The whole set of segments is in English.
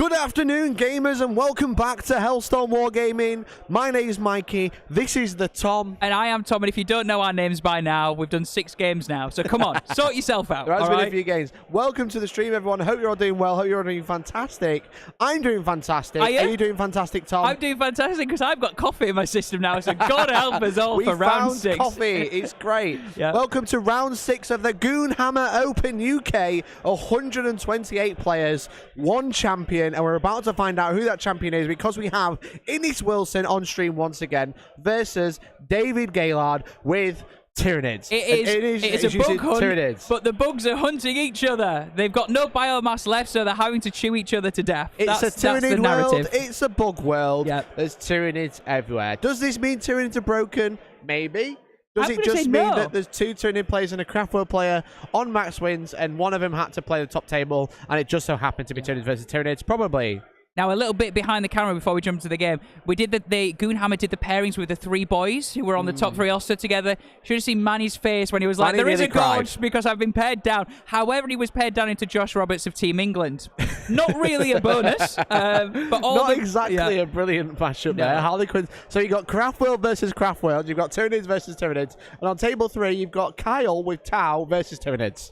Good afternoon, gamers, and welcome back to Hellstormwargaming. My name is Mikey. This is the Tom. And I am Tom, and if you don't know our names by now, we've done 6 games now. So come on, sort yourself out. There has been a few games. Welcome to the stream, everyone. Hope you're all doing well. Hope you're all doing fantastic. I'm doing fantastic. Are you doing fantastic, Tom? I'm doing fantastic because I've got coffee in my system now, so God help us all for round 6. Coffee. It's great. Yep. Welcome to round 6 of the Goonhammer Open UK. 128 players, 1 champion, and we're about to find out who that champion is because we have Innis Wilson on stream once again versus David Gaylord with Tyranids. It's a bug hunt, Tyranids. but the bugs are hunting each other. They've got no biomass left, so they're having to chew each other to death. It's a Tyranid world. It's a bug world. Yep. There's Tyranids everywhere. Does this mean Tyranids are broken? Maybe. Does it just mean that there's 2 Tyranid players and a Craftworld player on max wins, and one of them had to play the top table, and it just so happened to be Tyranids versus Tyranids? Probably. Now, a little bit behind the camera before we jump into the game, we did the Goonhammer did the pairings with the 3 boys who were on the top 3 all stood together. Should have seen Manny's face when he was like, there is a god because I've been paired down. However, he was paired down into Josh Roberts of Team England. Not really a bonus, but all not exactly a brilliant mashup there. Harlequins. So you've got Craftworld versus Craftworld, you've got Tyranids versus Tyranids, and on table 3, you've got Kyle with Tau versus Tyranids.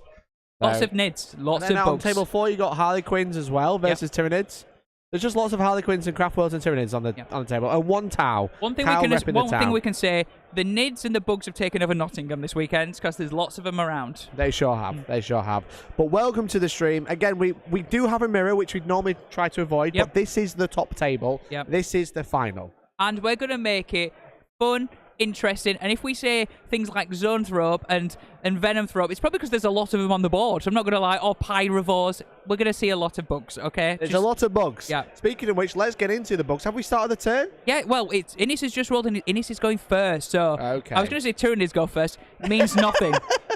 Lots of nids, lots of bugs. On table 4, you've got Harlequins as well versus Tyranids. There's just lots of Harlequins and Craftworlds and Tyranids on the table. And 1 Tau. One thing we can say, the Nids and the Bugs have taken over Nottingham this weekend because there's lots of them around. They sure have. They sure have. But welcome to the stream. Again, we do have a mirror, which we'd normally try to avoid, but this is the top table. This is the final. And we're going to make it fun, interesting, and if we say things like Zoanthrope and Venomthrope, it's probably because there's a lot of them on the board. So I'm not going to lie, or Pyrovores. We're going to see a lot of bugs, okay? There's a lot of bugs. Yeah. Speaking of which, let's get into the bugs. Have we started the turn? Yeah, well, Innis has just rolled in. Innis is going first, so okay. I was going to say Tyranids go first. It means nothing.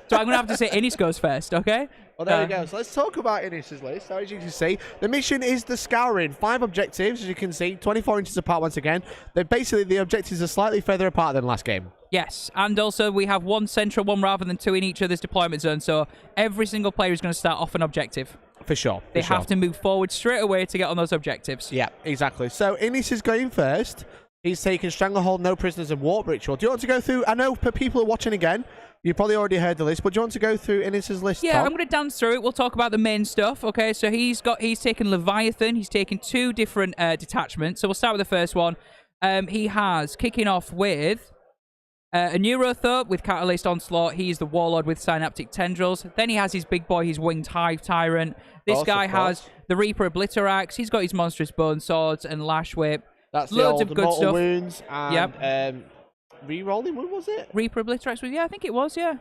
So I'm going to have to say Innis goes first, okay? Well, there we go. So let's talk about Innis's list. So as you can see, the mission is the Scouring. 5 objectives, as you can see, 24 inches apart once again. Basically, the objectives are slightly further apart than last game. Yes, and also we have 1 central one rather than 2 in each other's deployment zone, so every single player is going to start off an objective. For sure. They have to move forward straight away to get on those objectives. Yeah, exactly. So Innis is going first. He's taking Stranglehold, No Prisoners, and Warp Ritual. Do you want to go through? I know people are watching again. You probably already heard the list, but do you want to go through Innis's list? Yeah, Tom? I'm going to dance through it. We'll talk about the main stuff. Okay, so he's taken Leviathan. He's taken 2 different detachments. So we'll start with the first one. He has kicking off with a Neurothorpe with Catalyst Onslaught. He's the Warlord with Synaptic Tendrils. Then he has his big boy, his Winged Hive Tyrant. This guy has the Reaper Obliterax. He's got his Monstrous Bone Swords and Lash Whip. That's loads of good stuff. Wounds and re-rolling one, was it? Reaper Obliterax was, yeah, I think it was, yeah.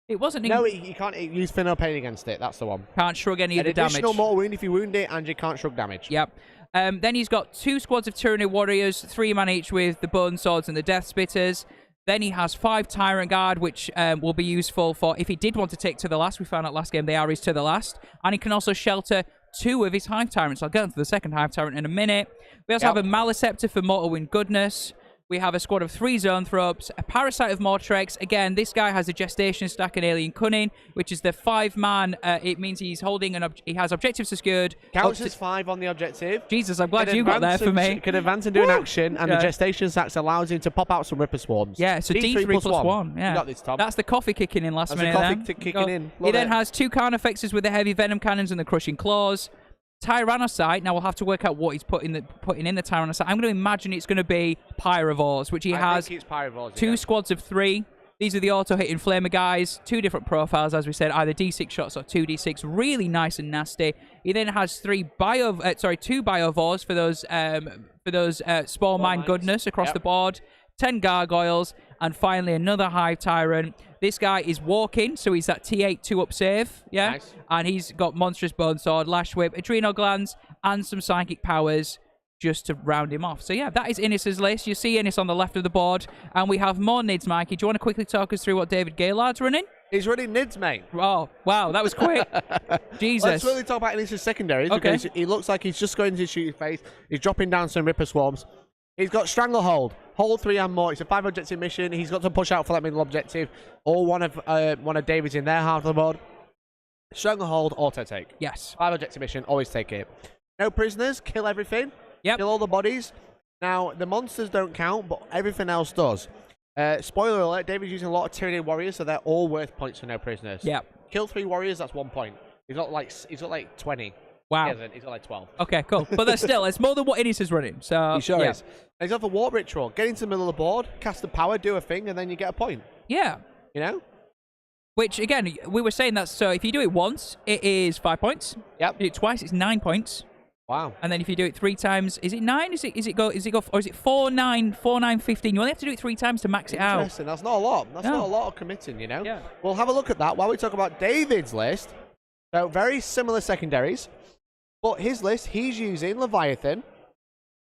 It wasn't. No, you can't use Final Pain against it. That's the one. Can't shrug any of the damage. Additional mortal wound if you wound it, and you can't shrug damage. Yep. Then he's got 2 squads of Tyranid Warriors, 3 man each with the Bone Swords and the Death Spitters. Then he has 5 Tyrant Guard, which will be useful for if he did want to take to the last. We found out last game they are his to the last. And he can also shelter 2 of his Hive Tyrants. I'll get into the second Hive Tyrant in a minute. We also have a Maleceptor for Mortal Wound Goodness. We have a squad of 3 Zoanthropes, a Parasite of Mortrex. Again, this guy has a Gestation Stack and Alien Cunning, which is the 5-man. It means he's holding he has objectives secured. Counts as 5 on the objective. Jesus, I'm glad you got there for me. Can advance and do an action, and the Gestation Stacks allows him to pop out some Ripper Swarms. Yeah, so D3 plus 1. Yeah. You got this, Tom. That's the coffee kicking in last minute. Kicking in. He then has 2 Carnifexes with the Heavy Venom Cannons and the Crushing Claws. Tyrannocyte. Now we'll have to work out what he's putting in the Tyrannocyte. I'm going to imagine it's going to be Pyrovores, which he has. Think it's Pyrovores, 2 squads of 3. These are the auto-hitting flamer guys. 2 different profiles, as we said, either D6 shots or 2D6. Really nice and nasty. He then has 2 Biovores for those Spore Mine Goodness across the board. 10 Gargoyles, and finally another Hive Tyrant. This guy is walking, so he's that T8 2-up save, yeah? Nice. And he's got Monstrous Bone Sword, Lash Whip, Adrenal Glands, and some Psychic Powers just to round him off. So yeah, that is Innis's list. You see Innis on the left of the board, and we have more Nids, Mikey. Do you want to quickly talk us through what David Gaylord's running? He's running Nids, mate. Oh, wow, that was quick. Jesus. Let's really talk about Innis's secondaries, because he looks like he's just going to shoot your face. He's dropping down some Ripper Swarms. He's got Stranglehold, hold 3 and more. It's a 5 objective mission. He's got to push out for that middle objective, or one of David's in their half of the board. Stranglehold, auto take. Yes. 5 objective mission, always take it. No prisoners, kill everything. Yep. Kill all the bodies. Now, the monsters don't count, but everything else does. Spoiler alert, David's using a lot of Tyranid warriors, so they're all worth points for no prisoners. Yep. Kill 3 warriors, that's 1 point. He's got like 20. Wow. He's got like 12. Okay, cool. But that's still, it's more than what Innis is running. So He sure yeah. is. And he's got the warp ritual. Get into the middle of the board, cast the power, do a thing, and then you get a point. Yeah. You know? Which, again, we were saying that, so if you do it once, it is 5 points. Yep. If you do it twice, it's 9 points. Wow. And then if you do it 3 times, is it 9? Is it go, or is it 4, 9, 4, 9, 15? You only have to do it 3 times to max it out. Interesting. That's not a lot. That's No. not a lot of committing, you know? Yeah. We'll have a look at that while we talk about David's list. So, very similar secondaries. But his list, he's using Leviathan.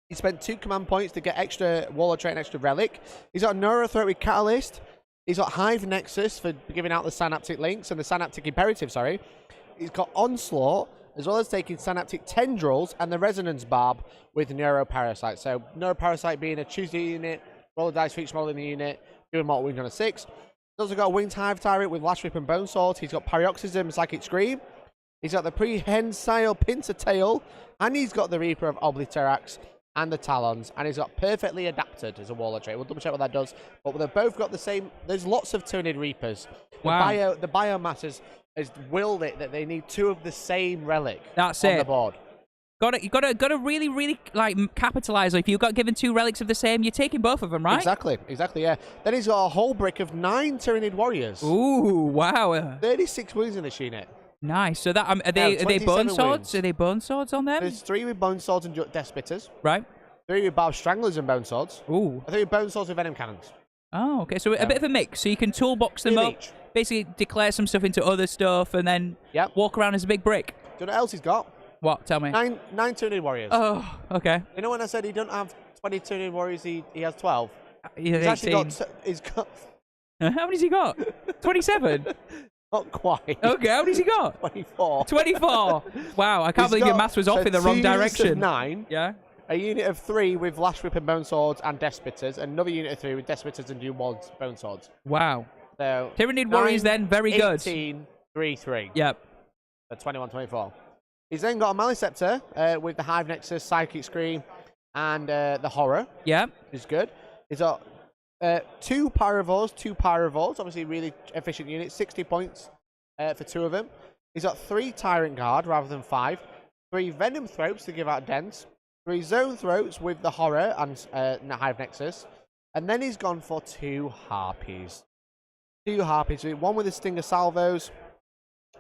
He spent 2 command points to get extra Warlord trait and extra Relic. He's got Neurothreat with Catalyst. He's got Hive Nexus for giving out the Synaptic Links and the Synaptic Imperative, sorry. He's got Onslaught, as well as taking Synaptic Tendrils and the Resonance Barb with Neuroparasite. So, Neuroparasite being a choose the unit, roll a dice for each model in the unit, doing mortal wound on a 6. He's also got a Winged Hive Tyrant with Lash Rip and Bone Sword. He's got Paroxysm, Psychic Scream. He's got the Prehensile Pincer Tail, and he's got the Reaper of Obliterax and the Talons, and he's got Perfectly Adapted as a Warlord trait. We'll double check what that does, but they've both got the same. There's lots of Tyranid Reapers. Wow. The biomass has willed it that they need 2 of the same relic That's on it. the board. You gotta really, really like capitalize. If you got given 2 relics of the same, you're taking both of them, right? Exactly, yeah. Then he's got a whole brick of 9 Tyranid warriors. Ooh, wow. 36 wounds in this unit. Nice. So that are they bone 27 swords? wounds. Are they bone swords on them? There's 3 with Bone Swords and Death Spitters. Right. 3 with Barb Stranglers and Bone Swords. Ooh. 3 with Bone Swords with Venom Cannons. Oh, okay. So a bit of a mix. So you can toolbox them 2 up, each. basically declare some stuff into other stuff, and then walk around as a big brick. Do you know what else he's got? What? Tell me. 9 Tyranid warriors. Oh, okay. You know when I said he doesn't have 20 Tyranid warriors, he has 12? He's He's actually 18. he's got How many's he got? 27? not quite. Okay, how many's he got? 24. 24. Wow, I can't He's believe your got- maths was so off in the 2 wrong units of direction. 9, Yeah. a unit of 3 with Lash Rip and Bone Swords and Death Spitters, another unit of 3 with Death Spitters and Bone Swords. Wow. So Tyranid warriors then, very good. 18, 3, 3. Yep. So 21, 24. He's then got a Maleceptor with the Hive Nexus, Psychic Scream, and the Horror, Yep. which is good. He's got 2 Pyrovores, obviously really efficient units, 60 points for 2 of them. He's got 3 Tyrant Guard rather than 5, 3 Venom Throats to give out dents, 3 Zone Throats with the Horror and Hive Nexus, and then he's gone for 2 Harpies. 2 Harpies, 1 with the Stinger Salvos,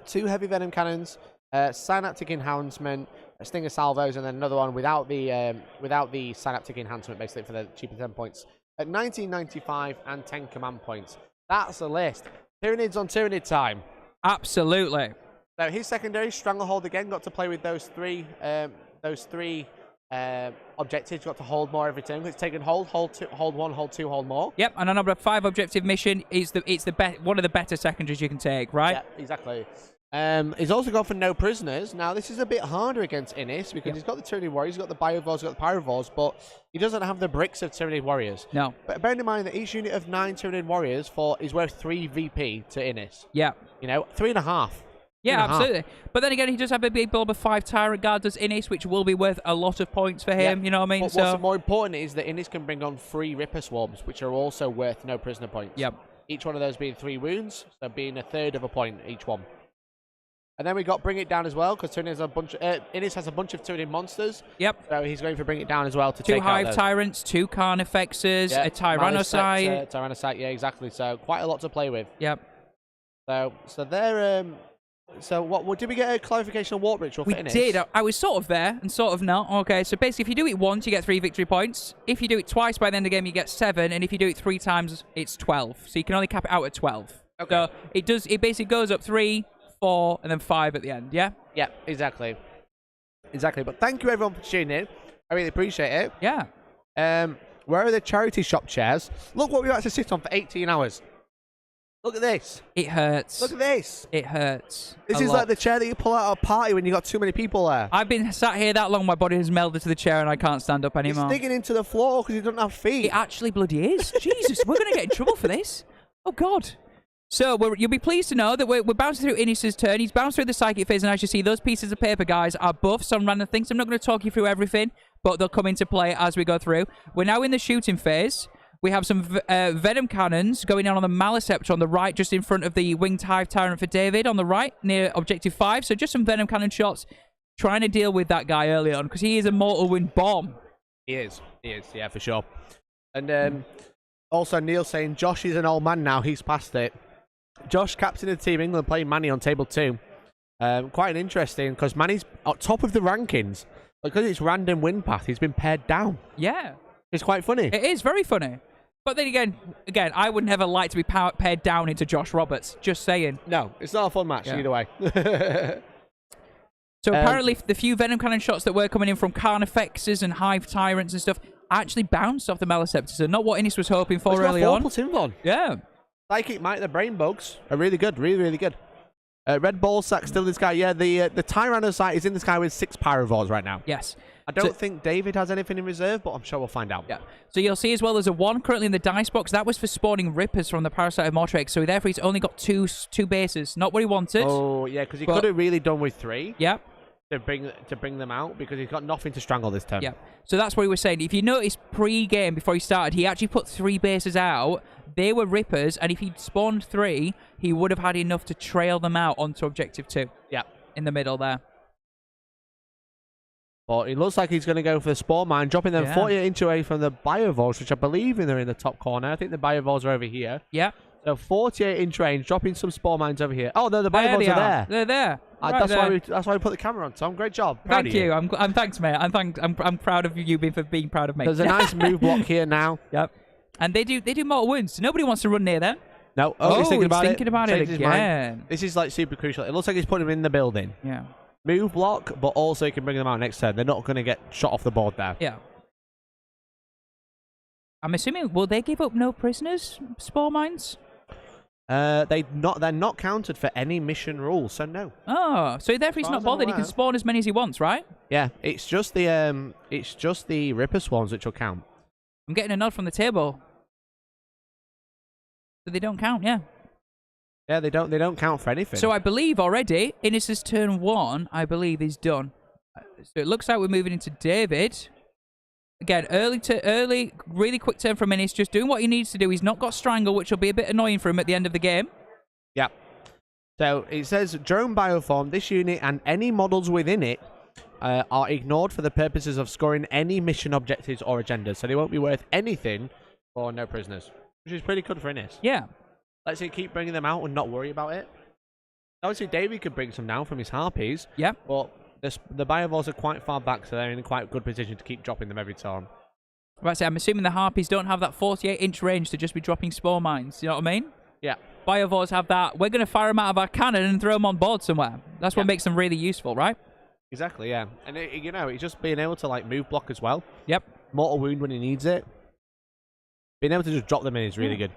2 Heavy Venom Cannons, Synaptic Enhancement, Stinger Salvos, and then another one without the Synaptic Enhancement, basically for the cheaper 10 points. At 19.95 and 10 command points. That's the list. Tyranids on Tyranid time. Absolutely. So his secondary, Stranglehold again, got to play with those three objectives. Got to hold more every turn. It's taken hold 1, hold 2, hold more. Yep, and a number 5 objective mission is one of the better secondaries you can take, right? Yeah, exactly. He's also gone for no prisoners. Now, this is a bit harder against Innis because he's got the Tyranid Warriors, he's got the Biovores, he's got the Pyrovores, but he doesn't have the bricks of Tyranid Warriors. No. But bearing in mind that each unit of 9 Tyranid Warriors is worth 3 VP to Innis. Yeah. You know, 3.5. Yeah, absolutely. But then again, he does have a big blob of 5 Tyrant Guard does Innis, which will be worth a lot of points for him, you know what I mean? But what's more important is that Innis can bring on 3 Ripper Swarms, which are also worth no prisoner points. Yep. Each one of those being 3 wounds, so being a third of a point each one. And then we got Bring It Down as well, because Innis has a bunch of Tyranid monsters. Yep. So he's going for Bring It Down as well to 2 take out Hive those. Tyrants, 2 Carnifexes, a Tyrannocyte. Tyrannocyte, yeah, exactly. So quite a lot to play with. Yep. So they're so what did we get a clarification on Warp Ritual for Innis? We did. I was sort of there and sort of not. Okay, so basically, if you do it once, you get 3 victory points. If you do it twice by the end of the game, you get 7, and if you do it 3 times, it's 12. So you can only cap it out at 12. Okay. So it basically goes up 3, 4, and then 5 at the end. Yeah. Yeah, exactly. But thank you everyone for tuning in. I really appreciate it. Yeah. Where are the charity shop chairs? Look what we had to sit on for 18 hours. Look at this. It hurts. Look at this. It hurts. This is like the chair that you pull out at a party when you got too many people there. I've been sat here that long, my body has melded to the chair and I can't stand up anymore. It's digging into the floor because you don't have feet. It actually bloody is. Jesus, we're going to get in trouble for this. Oh, God. So you'll be pleased to know that we're bouncing through Innis's turn. He's bounced through the psychic phase, and as you see, those pieces of paper, guys, are buffs on random things. I'm not going to talk you through everything, but they'll come into play as we go through. We're now in the shooting phase. We have some venom cannons going down on the Maleceptor on the right, just in front of the Winged Hive Tyrant for David on the right, near Objective 5. So just some venom cannon shots, trying to deal with that guy early on, because he is a mortal wound bomb. He is, yeah, for sure. And also Neil saying, Josh is an old man now, he's past it. Josh, captain of Team England, playing Manny on table 2. Quite interesting, because Manny's at top of the rankings. Because it's random win path, he's been pared down. Yeah. It's quite funny. It is very funny. But then again, I would never like to be pared down into Josh Roberts. Just saying. No, it's not a fun match either way. So apparently the few venom cannon shots that were coming in from Carnifexes and Hive Tyrants and stuff actually bounced off the Maleceptor. So not what Innis was hoping for early on. Yeah. Psychic Might, the Brain Bugs are really good. Really, really good. Red Ball Sack still in the sky. Yeah, the Tyrannosaurus is in the sky with 6 Pyrovores right now. Yes. I don't think David has anything in reserve, but I'm sure we'll find out. Yeah. So you'll see as well there's a 1 currently in the dice box. That was for spawning Rippers from the Parasite of Mortrex. So therefore he's only got two bases. Not what he wanted. Oh, yeah, because he could have really done with 3. Yeah. To bring them out, because he's got nothing to strangle this turn. Yeah. So that's what he was saying. If you notice pre-game, before he started, he actually put 3 bases out. They were Rippers, and if he'd spawned 3, he would have had enough to trail them out onto Objective 2. Yeah. In the middle there. But it looks like he's going to go for the Spore Mine, dropping them 48 inch away from the Biovores, which I believe are in the top corner. I think the Biovores are over here. Yeah. So 48 inch range, dropping some Spore Mines over here. Oh, no, the Biovores are there. They're there. That's why we put the camera on, Tom. Great job. Thank you. I'm thanks, mate. I'm proud of you for being proud of me. There's a nice move block here now. Yep. And they do mortal wounds. Nobody wants to run near them. No. He's thinking about it again. This is like super crucial. It looks like he's putting them in the building. Yeah. Move block, but also he can bring them out next turn. They're not going to get shot off the board there. Yeah. I'm assuming, will they give up no prisoners, Spore Mines? They're not counted for any mission rules, so no. Oh, so therefore he's not bothered. He can spawn as many as he wants, right? Yeah, it's just the Ripper Swarms which will count. I'm getting a nod from the table. So they don't count, yeah. Yeah, they don't count for anything. So I believe already Innis's turn 1, I believe, is done. So it looks like we're moving into David. Again, early, really quick turn from Innis, just doing what he needs to do. He's not got Strangle, which will be a bit annoying for him at the end of the game. Yeah. So it says Drone Bioform, this unit and any models within it are ignored for the purposes of scoring any mission objectives or agendas. So they won't be worth anything for no prisoners, which is pretty good for Innis. Yeah. Let's say keep bringing them out and not worry about it. Obviously, David could bring some down from his Harpies. Yeah. But the Biovores are quite far back, so they're in a quite good position to keep dropping them every turn. Right, so I'm assuming the Harpies don't have that 48 inch range to just be dropping Spore Mines. You know what I mean? Yeah. Biovores have that. We're going to fire them out of our cannon and throw them on board somewhere. That's what makes them really useful, right? Exactly, yeah. And, it's just being able to, move block as well. Yep. Mortal Wound when he needs it. Being able to just drop them in is really good.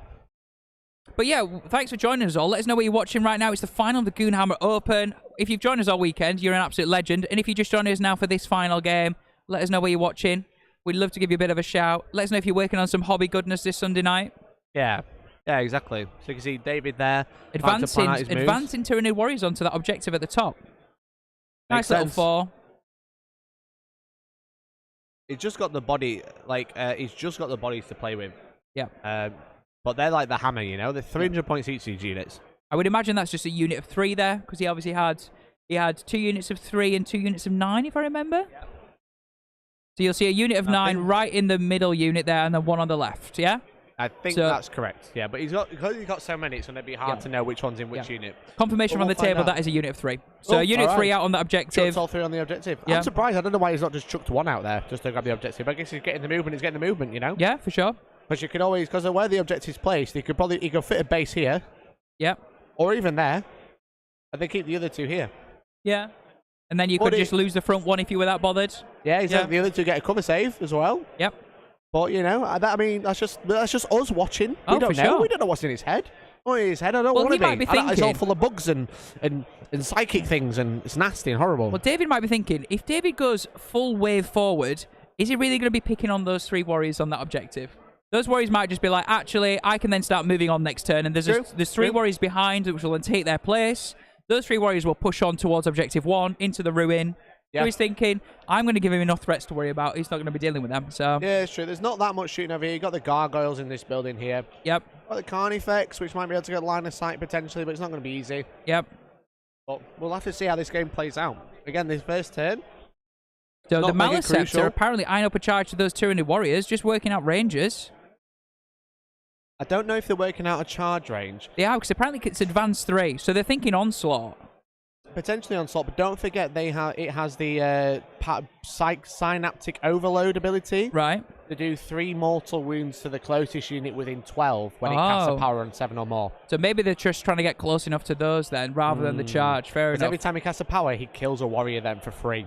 But yeah, thanks for joining us all. Let us know what you're watching right now. It's the final of the Goonhammer Open. If you've joined us all weekend, you're an absolute legend. And if you just joined us now for this final game, let us know where you're watching. We'd love to give you a bit of a shout. Let us know if you're working on some hobby goodness this Sunday night. Yeah, exactly. So you can see David there. Advancing Tyranid Warriors onto that objective at the top. Nice little 4. It's just got the body, he's just got the bodies to play with. Yeah. But they're like the hammer, They're 300 points each, these units. I would imagine that's just a unit of 3 there, because he obviously had 2 units of 3 and 2 units of 9, if I remember. Yeah. So you'll see a unit of 9 right in the middle unit there, and then 1 on the left, yeah? I think that's correct, yeah. But because he's got so many, it's going to be hard to know which one's in which unit. Confirmation from the table, that is a unit of 3. So unit 3 out on the objective. Chucked all 3 on the objective. Yeah. I'm surprised. I don't know why he's not just chucked 1 out there just to grab the objective. I guess he's getting the movement. Yeah, for sure. But you can always, because of where the objective's placed, he could fit a base here. Yeah. Or even there. And they keep the other 2 here. Yeah. And then you could just lose the front one if you were that bothered. Yeah, exactly. The other 2 get a cover save as well. Yep. But that's just us watching. We don't know. Sure. We don't know what's in his head. Oh, in his head, I don't want to be. Might be thinking, it's all full of bugs and psychic things, and it's nasty and horrible. Well, David might be thinking, if David goes full wave forward, is he really going to be picking on those 3 warriors on that objective? Those warriors might just be like, actually, I can then start moving on next turn, and there's three True. warriors behind which will then take their place. Those 3 warriors will push on towards objective 1 into the ruin. Yeah. So he's thinking, I'm going to give him enough threats to worry about. He's not going to be dealing with them. So Yeah, it's true. There's not that much shooting over here. You've got the gargoyles in this building here. Yep. Got the Carnifex, which might be able to get line of sight potentially, but it's not going to be easy. Yep. But we'll have to see how this game plays out. Again, this first turn. So Not the mega Malice Scepter crucial. apparently eyeing up a charge to those Tyranid warriors, just working out ranges. I don't know if they're working out a charge range. They are, because apparently it's advanced 3, so they're thinking onslaught. Potentially onslaught, but don't forget it has the synaptic overload ability Right. to do 3 mortal wounds to the closest unit within 12 when it casts a power on 7 or more. So maybe they're just trying to get close enough to those then, rather than the charge. Fair Because enough. every time he casts a power, he kills a warrior then for free.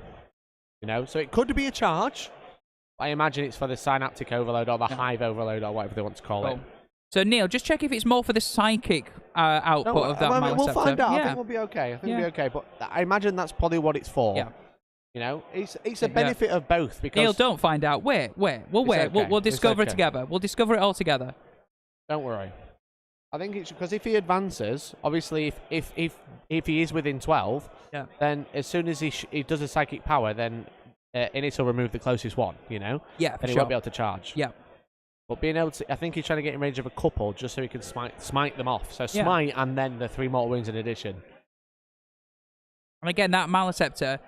You know, so it could be a charge. I imagine it's for the synaptic overload or the hive overload or whatever they want to call it. So Neil, just check if it's more for the psychic output of that Malice we'll Scepter. find out. Yeah. I think we'll be okay. I think we'll be okay. But I imagine that's probably what it's for. Yeah. You know, it's a benefit of both. Because Neil, don't find out. Wait. We'll wait. okay. We'll discover It's it okay. together. We'll discover it all together. Don't worry. I think it's because if he advances, obviously, if he is within 12, Yeah. then as soon as he does a psychic power, then Innis will remove the closest one. You know. Yeah, for And he sure. won't be able to charge. Yeah. But being able to, I think he's trying to get in range of a couple just so he can smite them off. So smite and then the 3 mortal wounds in addition. And again, that Malice Scepter,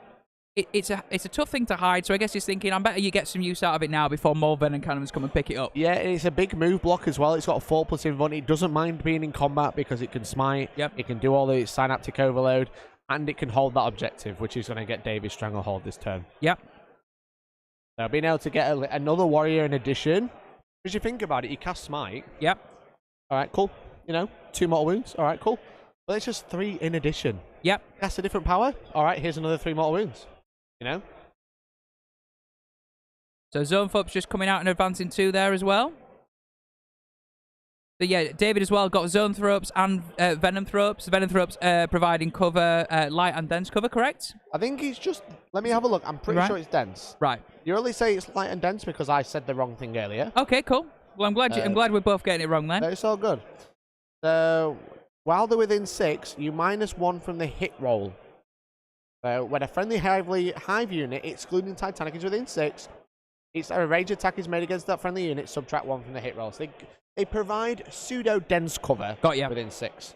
it's a tough thing to hide. So I guess he's thinking, I better you get some use out of it now before more venom cannons come and pick it up. Yeah, it's a big move block as well. It's got a 4+ invuln. It doesn't mind being in combat because it can smite. Yep. It can do all the synaptic overload, and it can hold that objective, which is going to get David's Stranglehold this turn. Yep. So being able to get another warrior in addition, because you think about it, you cast smite. Yep. All right, cool. You know, 2 mortal wounds. All right, cool. But it's just 3 in addition. Yep. Cast a different power. All right, here's another 3 mortal wounds. You know? So Zone Fup's just coming out and advancing 2 there as well. So yeah, David as well got Zone Thropes and Venom Thropes. Venom Thropes providing cover, light and dense cover, correct? I think it's just... Let me have a look. I'm pretty sure it's dense. Right. You only say it's light and dense because I said the wrong thing earlier. Okay, cool. Well, I'm glad we're both getting it wrong then. It's all good. So, while they're within 6, you -1 from the hit roll. So, when a friendly hive unit, excluding Titanic, is within 6, it's a range attack is made against that friendly unit, subtract 1 from the hit roll. So they provide pseudo-dense cover within 6.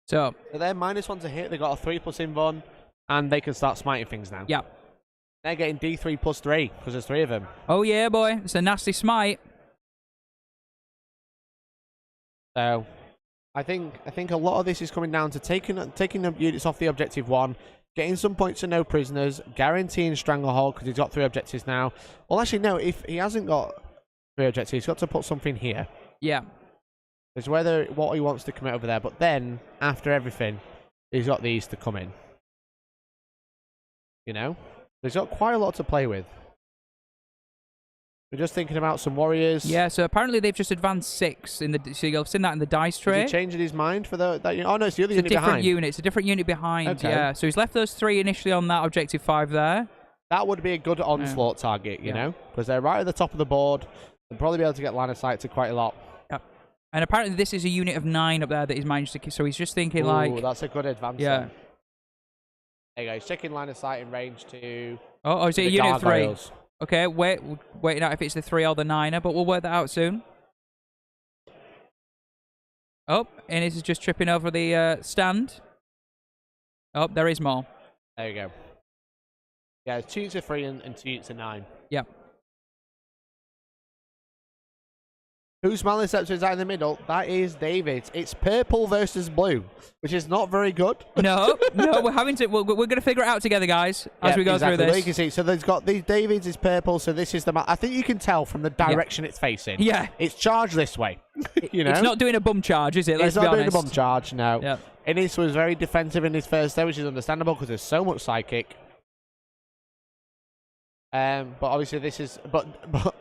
So they're -1 to hit, they got a 3+ invuln, and they can start smiting things now. Yeah. They're getting D3+3, because there's 3 of them. Oh yeah, boy. It's a nasty smite. So, I think a lot of this is coming down to taking the units off the objective 1, getting some points to no prisoners, guaranteeing Stranglehold because he's got 3 objectives now. Well, actually, no. If he hasn't got 3 objectives, he's got to put something here. Yeah. It's whether what he wants to commit over there. But then, after everything, he's got these to come in. You know, he's got quite a lot to play with. We're just thinking about some warriors. Yeah, so apparently they've just advanced 6 in the. So you've seen that in the dice tray. Is he changing his mind for that? Oh no, it's the other It's a unit different behind. unit. It's a different unit behind. Okay. Yeah, so he's left those 3 initially on that objective 5 there. That would be a good onslaught target, you know, because they're right at the top of the board. They'll probably be able to get line of sight to quite a lot. Yep. And apparently this is a unit of 9 up there that he's managed to. So he's just thinking like. That's a good advance. Yeah. Then. There you go. He's checking line of sight in range to. Oh, is it a the unit of 3? gargoyles. Okay, waiting out if it's the 3 or the 9er, but we'll work that out soon. Oh, and this is just tripping over the stand. Oh, there is more. There you go. Yeah, it's 2 to 3 and 2 to 9. Yep. Whose Malice Scepter is out in the middle? That is David's. It's purple versus blue, which is not very good. No, we're having to. We're going to figure it out together, guys, as we go through Well, this. you can see, so there's got these. David's is purple, so this is the. I think you can tell from the direction it's facing. Yeah, it's charged this way. You know, it's not doing a bum charge, is it? Let's it's be not doing a honest. bum charge. No. Yeah. Innis was very defensive in his first day, which is understandable because there's so much psychic. But obviously this is, but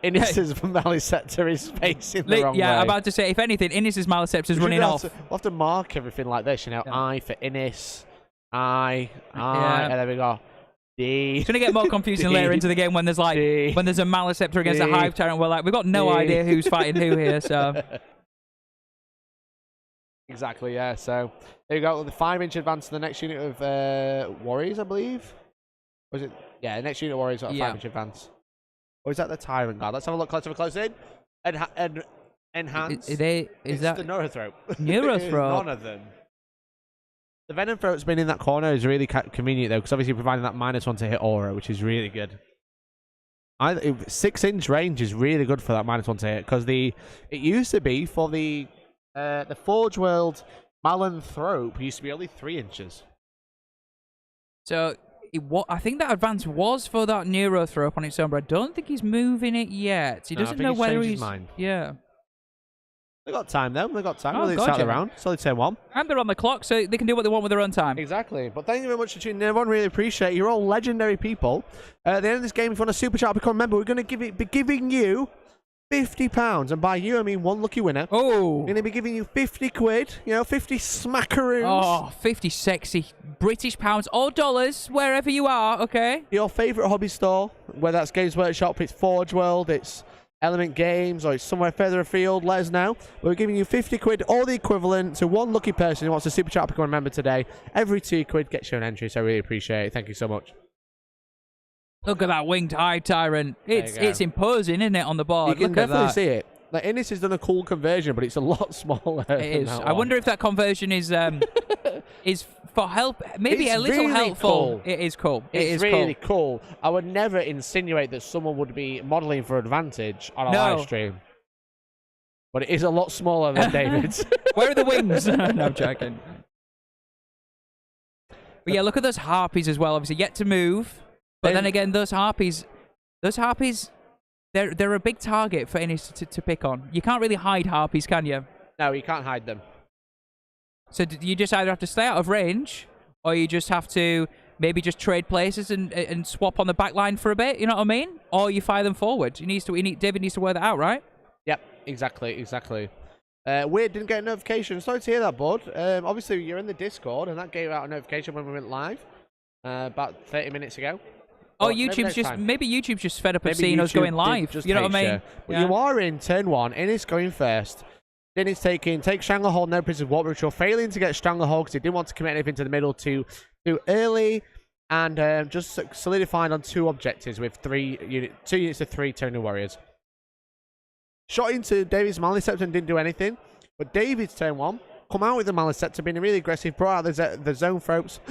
Innis's Malice Scepter is facing the wrong way. Yeah, I'm about to say, if anything, Innis's Malice Scepter is running off. We'll have to mark everything like this, you know. I for Innis, I, and there we go. D. It's going to get more confusing later into the game when there's like when there's a Maliceptor against a Hive Tyrant. We're like, we've got no idea who's fighting who here. So exactly, yeah. So there you go. The 5-inch advance to the next unit of Warriors, I believe. Was it? Yeah, the next unit of Warriors got a 5-inch advance. Or is that the Tyrant Guard? Let's have a look. Let's have a close in. Enhance. Is it's that the Neurothrope? Neurothrope? None of them. The Venom Throat's been in that corner is really convenient, though, because obviously providing that -1 to hit aura, which is really good. 6-inch range is really good for that -1 to hit, because it used to be for the Forge World Malanthrope used to be only 3 inches. So I think that advance was for that Neurothrope on its own, but I don't think he's moving it yet. He doesn't know whether he's... Yeah. They got time, though. They got time. Oh, Really start the round. It's only turn 1. And they're on the clock, so they can do what they want with their own time. Exactly. But thank you very much for tuning in, everyone. Really appreciate it. You're all legendary people. At the end of this game, if you want a super chat, become a member, we're going to be giving you £50. And by you, I mean one lucky winner. Oh. We're going to be giving you 50 quid, 50 smackaroos. Oh, 50 sexy British pounds or dollars, wherever you are, okay? Your favourite hobby store, whether that's Games Workshop, it's Forge World, it's Element Games, or it's somewhere further afield, let us know. We're giving you 50 quid or the equivalent to one lucky person who wants a super chat become a member today. Every 2 quid gets you an entry, so I really appreciate it. Thank you so much. Look at that winged Hive Tyrant. It's imposing, isn't it, on the board? You can definitely see it. Like, Innis has done a cool conversion, but it's a lot smaller. It is. I wonder if that conversion is is for help. Maybe it's a little really helpful. Cool. It is cool. It's really cool. I would never insinuate that someone would be modelling for advantage on a live stream. But it is a lot smaller than David's. Where are the wings? No, I'm joking. But yeah, look at those harpies as well. Obviously, yet to move. But then again, those harpies, they're a big target for Innis to pick on. You can't really hide harpies, can you? No, you can't hide them. So you just either have to stay out of range, or you just have to maybe just trade places and swap on the back line for a bit. You know what I mean? Or you fire them forward. David needs to wear that out, right? Yep, exactly. Weird, didn't get a notification. Sorry to hear that, bud. Obviously, you're in the Discord, and that gave out a notification when we went live about 30 minutes ago. Oh, maybe YouTube's just fed up of seeing us going live. You know what I mean? But you are in turn 1. Innis going first. Then it's take Stranglehold, no prisoners, Water Ritual, failing to get Stranglehold because he didn't want to commit anything to the middle too early, and just solidified on 2 objectives with 2 units of 3 Tyranids Warriors. Shot into David's Maliceptor and didn't do anything, but David's turn 1, come out with the Maliceptor, being really aggressive, brought out the Zone Thropes.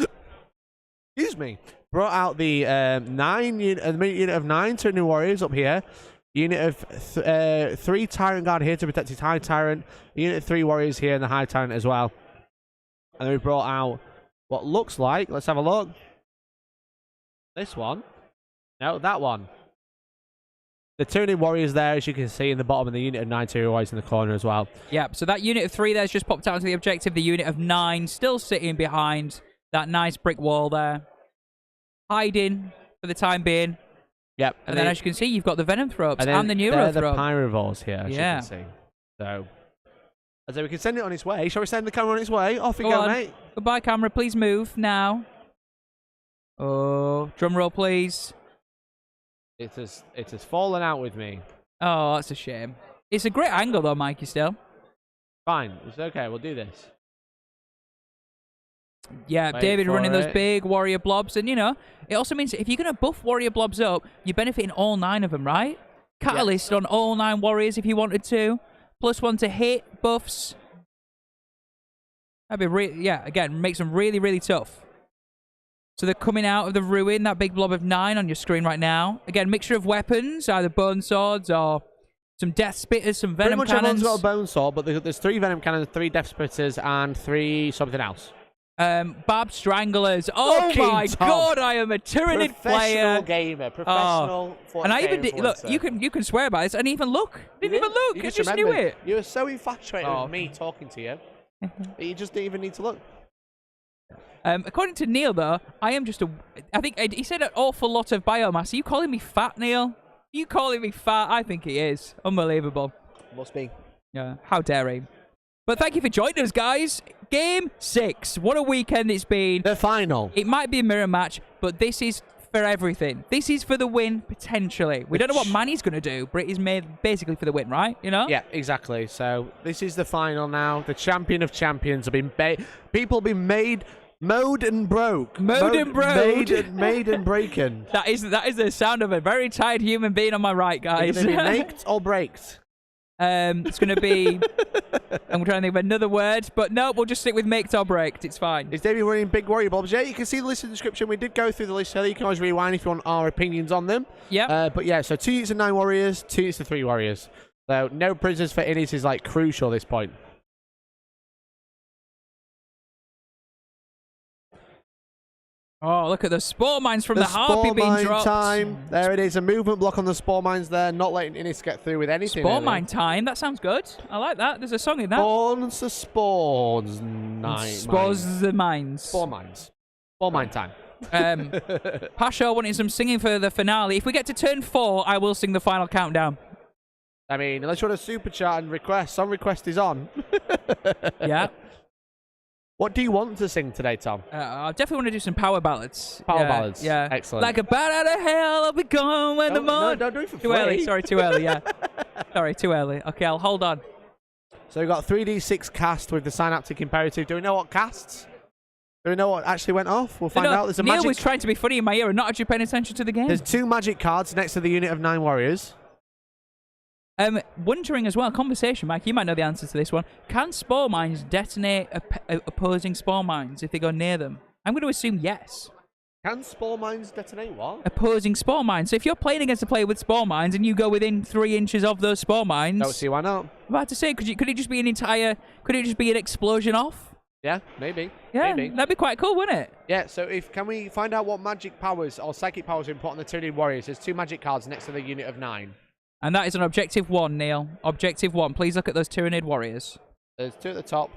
Excuse me. Brought out the 9 unit of 9 Tyranids Warriors up here. Unit of 3 Tyrant Guard here to protect his Hive Tyrant. Unit of 3 Warriors here in the Hive Tyrant as well. And then we brought out what looks like, let's have a look. This one. No, that one. The Tyranids Warriors there, as you can see in the bottom, and the unit of 9 Tyranids Warriors in the corner as well. Yep, so that unit of 3 there's just popped out to the objective. The unit of 9 still sitting behind that nice brick wall there. Hiding for the time being. Yep. And then as you can see, you've got the Venom Thropes and the Neurothrope. They're the Pyrovores here, as you can see. So we can send it on its way. Shall we send the camera on its way? Off you go, mate. Goodbye, camera. Please move now. Oh, drum roll, please. It has fallen out with me. Oh, that's a shame. It's a great angle, though, Mikey, still. Fine. It's okay. We'll do this. Yeah, David running those big warrior blobs. And, it also means if you're going to buff warrior blobs up, you're benefiting all 9 of them, right? Catalyst on all 9 warriors if you wanted to. +1 to hit buffs. That'd be again, makes them really, really tough. So they're coming out of the ruin, that big blob of 9 on your screen right now. Again, mixture of weapons, either bone swords or some death spitters, some venom cannons. Pretty much everyone's got a bone sword, but there's 3 venom cannons, 3 death spitters, and 3 something else. Barb Stranglers. Oh my God! I am a Tyranid player. Professional gamer. Professional. And I even look. You can swear about this. And even look. Didn't even look. I just knew it. You were so infatuated with me talking to you that you just didn't even need to look. According to Neil, though, I am just I think he said an awful lot of biomass. Are you calling me fat, Neil? Are you calling me fat? I think he is. Unbelievable. Must be. Yeah. How dare he? But thank you for joining us, guys. Game 6. What a weekend it's been. The final. It might be a mirror match, but this is for everything. This is for the win, potentially. We don't know what Manny's going to do, but it is made basically for the win, right? You know? Yeah, exactly. So this is the final now. The champion of champions have been people been made, mowed and broke. Mowed and broke. Made and breaking. That is the sound of a very tired human being on my right, guys. Is it going to be maked or braked? It's going to be... I'm trying to think of another word, but no, we'll just stick with maked or braked. It's fine. Is Davey wearing big warrior blobs? Yeah, you can see the list in the description. We did go through the list earlier. You can always rewind if you want our opinions on them. Yeah. But yeah, so 2 units of 9 warriors, 2 units of 3 warriors. So no prisoners for Innis is like crucial at this point. Oh, look at the spore mines from the harpy being dropped. Time. There it is. A movement block on the spore mines there, not letting Innis get through with anything. Spore mine time. That sounds good. I like that. There's a song in that. Spawns the spawns. Spores the mines. Spore mines. Spore mine time. Pasha wanting some singing for the finale. If we get to turn 4, I will sing the final countdown. I mean, unless you want a super chat and request, song request is on. Yeah. What do you want to sing today, Tom? I definitely want to do some power ballads. Power ballads. Yeah. Excellent. Like a bat out of hell, I'll be gone when the morning. No, don't do it for Too early. Sorry, too early. Yeah. Sorry, too early. Okay, I'll hold on. So we've got 3d6 cast with the synaptic imperative. Do we know what casts? Do we know what actually went off? We'll find out. There's a Neil magic. was trying to be funny in my ear and not actually paying attention to the game. There's 2 magic cards next to the unit of 9 warriors. Wondering as well, conversation, Mike, you might know the answer to this one. Can spore mines detonate opposing spore mines if they go near them? I'm going to assume yes. Can spore mines detonate what? Opposing spore mines. So if you're playing against a player with spore mines and you go within 3 inches of those spore mines... Don't see why not. I'm about to say, could it just be an explosion off? Yeah, maybe. Yeah, maybe. That'd be quite cool, wouldn't it? Yeah, so can we find out what magic powers or psychic powers we put on the Tyranid warriors? There's 2 magic cards next to the unit of 9. And that is on Objective 1, Neil. Objective 1. Please look at those Tyranid warriors. There's 2 at the top.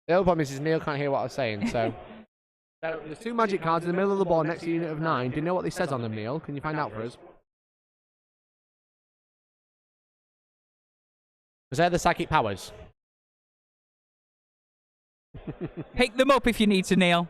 The other problem is Neil can't hear what I'm saying, so... So there's 2 magic cards in the middle of the board next to the unit of 9. Do you know what this says on them, Neil? Can you find out for us? Because they're the psychic powers. Pick them up if you need to, Neil.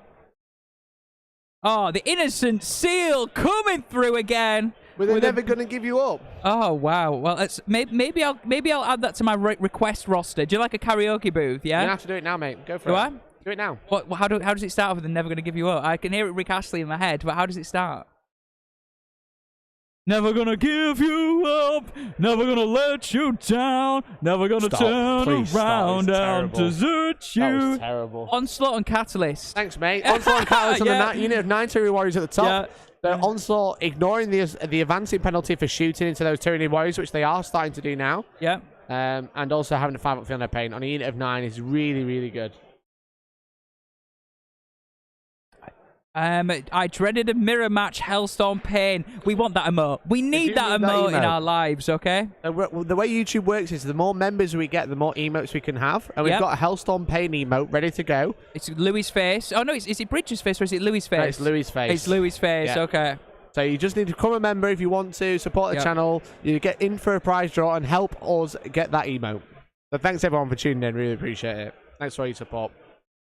Oh, the innocent seal coming through again. But they're never going to give you up. Oh wow! Well, maybe I'll add that to my request roster. Do you like a karaoke booth? Yeah. You have to do it now, mate. Go for it. Do I? Do it now. How does it start with? They're never going to give you up. I can hear it Rick Astley in my head, but how does it start? Never gonna give you up, never gonna let you down, never gonna turn around and desert you. That was terrible. Onslaught and Catalyst. Thanks, mate. Onslaught and Catalyst on the unit of 9 Tyranid warriors at the top. The Onslaught ignoring the advancing penalty for shooting into those Tyranid warriors, which they are starting to do now. Yeah. And also having a 5 up field no pain on a unit of 9 is really, really good. I dreaded a mirror match, Hellstorm pain. We want that emote. We need that emote in our lives, okay? The way YouTube works is the more members we get, the more emotes we can have. And we've got a Hellstorm pain emote ready to go. It's Louis' face. Oh, no, is it Bridges' face or is it Louis' face? No, it's Louis' face. It's Louis' face, okay. So you just need to become a member if you want to support the channel. You get in for a prize draw and help us get that emote. So thanks everyone for tuning in. Really appreciate it. Thanks for all your support.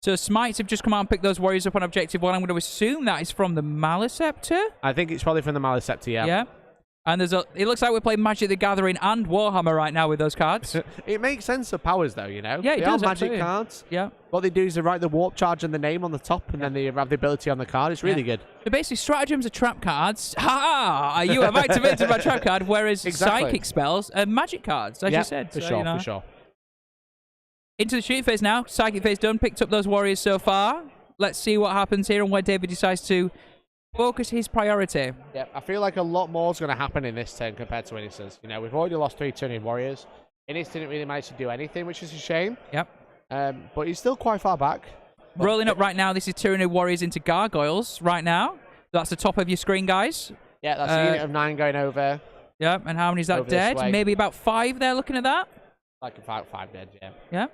So Smites have just come out and picked those warriors up on Objective 1. I'm going to assume that is from the Maliceptor? I think it's probably from the Maliceptor, yeah. Yeah. And it looks like we're playing Magic the Gathering and Warhammer right now with those cards. It makes sense for powers, though, you know? Yeah, it does, are magic cards. Yeah. What they do is they write the warp charge and the name on the top, and then they have the ability on the card. It's really good. So basically, stratagems are trap cards. Ha! You have activated my trap card, whereas psychic spells are magic cards, as you said. For so, sure, for sure. Into the shooting phase now. Psychic phase done. Picked up those warriors so far. Let's see what happens here and where David decides to focus his priority. Yeah, I feel like a lot more is going to happen in this turn compared to Innis's. You know, we've already lost 3 turning warriors. Innis didn't really manage to do anything, which is a shame. Yep. But he's still quite far back. Rolling up right now, this is Tyranid warriors into gargoyles right now. That's the top of your screen, guys. Yeah, that's a unit of 9 going over. Yeah, and how many is that dead? Maybe about 5 there looking at that? Like about 5 dead, yeah. Yeah.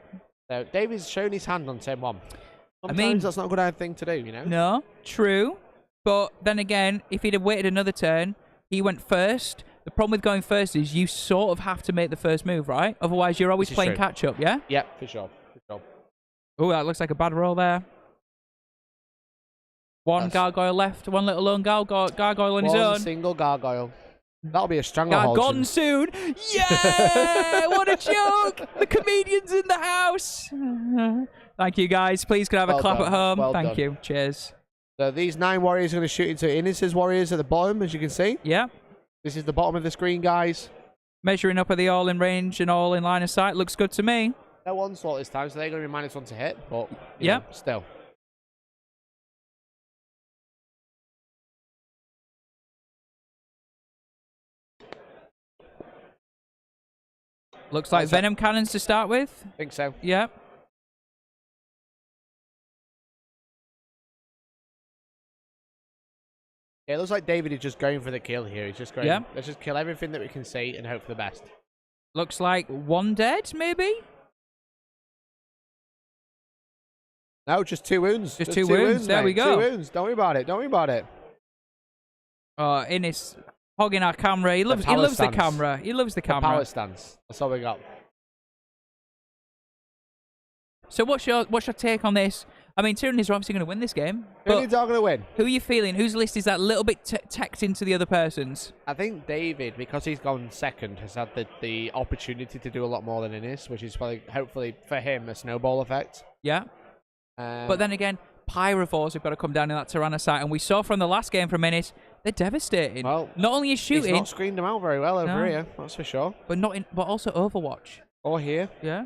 So David's shown his hand on turn 1. Sometimes that's not a good thing to do, you know? No, true. But then again, if he'd have waited another turn, he went first. The problem with going first is you sort of have to make the first move, right? Otherwise, you're always playing catch-up, yeah? Yeah, for sure. Oh, that looks like a bad roll there. One gargoyle left. One little lone gargoyle on his own. One single gargoyle. That'll be a stranglehold. Gone soon. Yeah! What a joke! The comedian's in the house. Thank you, guys. Please can I have a clap at home? Thank you. Cheers. So these 9 warriors are going to shoot into Innis's warriors at the bottom, as you can see. Yeah. This is the bottom of the screen, guys. Measuring up, are they all in range and all in line of sight? Looks good to me. No onslaught this time, so they're going to be -1 to hit, but you know, still. Looks like venom cannons to start with. I think so. Yeah. Yeah, it looks like David is just going for the kill here. He's just going, yeah. Let's just kill everything that we can see and hope for the best. Looks like 1 dead, maybe? No, just 2 wounds. Just two wounds. There we go. 2 wounds. Don't worry about it. Don't worry about it. Oh, Innis hogging our camera. He loves the camera. He loves the camera. Power stance. That's all we got. So what's your take on this? I mean, Tyranids are obviously going to win this game. Tyranids are going to win. Who are you feeling? Whose list is that little bit teched into the other person's? I think David, because he's gone second, has had the opportunity to do a lot more than Innis, which is probably, hopefully, for him, a snowball effect. Yeah. But then again, Pyrovores have got to come down in that Tyrannosaurus, and we saw from the last game from Innis, they're devastating. Well, not only is shooting, he's not screened them out very well over here, that's for sure. But also Overwatch. Or here. Yeah.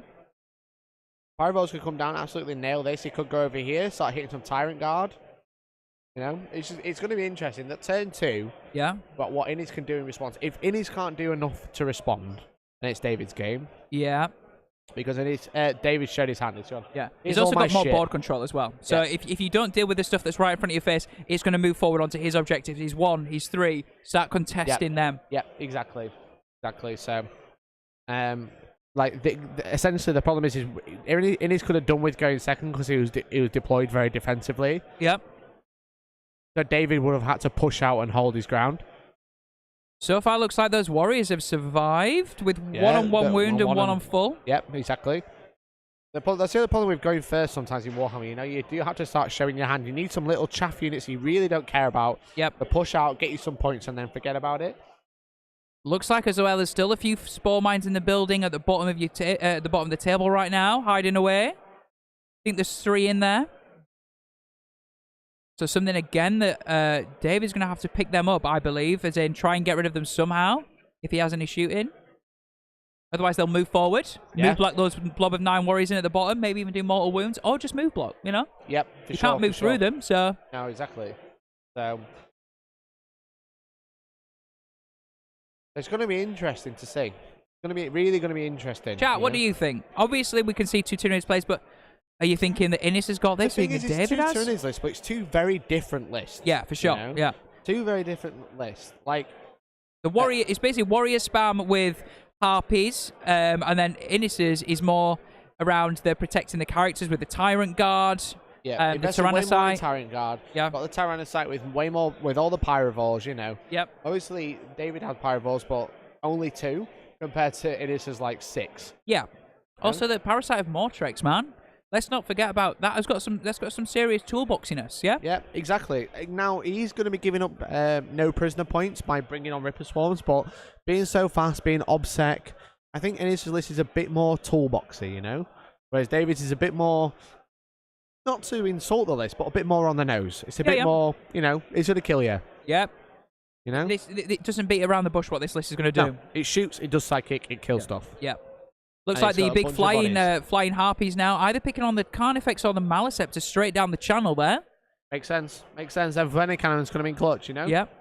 Pyrovores could come down, absolutely nail this. He could go over here, start hitting some Tyrant Guard. You know, it's going to be interesting. That turn 2. Yeah. But what Innis can do in response. If Innis can't do enough to respond, then it's David's game. Yeah. Because David showed his hand. It's gone. Yeah. He's also got more board control as well. So if you don't deal with the stuff that's right in front of your face, it's going to move forward onto his objectives. He's 1, he's 3. Start contesting them. Yeah, exactly. So, essentially the problem is Innis could have done with going second because he was deployed very defensively. Yep. So David would have had to push out and hold his ground. So far, looks like those warriors have survived with 1 on 1 wound and 1 on full. Yep, exactly. That's the other problem with going first sometimes in Warhammer. You know, you do have to start showing your hand. You need some little chaff units you really don't care about. Yep. To push out, get you some points, and then forget about it. Looks like as well there's still a few spore mines in the building at the bottom of the bottom of the table right now, hiding away. I think there's 3 in there. So something again that David's going to have to pick them up, I believe, as in try and get rid of them somehow if he has any shooting. Otherwise, they'll move forward, move block those blob of 9 warriors in at the bottom, maybe even do mortal wounds, or just move block. You know. Yep. You can't move through them, so. No, exactly. So it's going to be interesting to see. It's going to be really going to be interesting. Chat, what do you think? Obviously, we can see 2 Tyranids plays, but. Are you thinking that Innis has got this? The thing is, David it's 2 has? Tyranids lists, but it's 2 very different lists. Yeah, for sure. You know? Yeah. 2 very different lists. Like the warrior, it's basically warrior spam with harpies, and then Innis's is more around the protecting the characters with the Tyrant Guard. Yeah, the Tyrannosaurus. Tyrant Guard. Yeah. Got the Tyrannosaurus with way more, with all the Pyrovores, you know. Yep. Obviously, David had Pyrovores, but only 2 compared to Innis's like 6. Yeah. Also, the Parasite of Mortrex, man. Let's not forget about that. That's got some serious toolboxiness, yeah? Yeah, exactly. Now, he's going to be giving up no prisoner points by bringing on Ripper Swarms, but being so fast, being obsec, I think Innis's list is a bit more toolboxy, you know? Whereas David's is a bit more, not to insult the list, but a bit more on the nose. It's a bit more, you know, it's going to kill you. Yep. You know? It doesn't beat around the bush what this list is going to do. No, it shoots, it does psychic, it kills stuff. Yep. Looks like the big flying harpies now, either picking on the Carnifex or the Maliceptor straight down the channel there. Makes sense. Makes sense. And Venom Cannon's going to be in clutch, you know? Yep.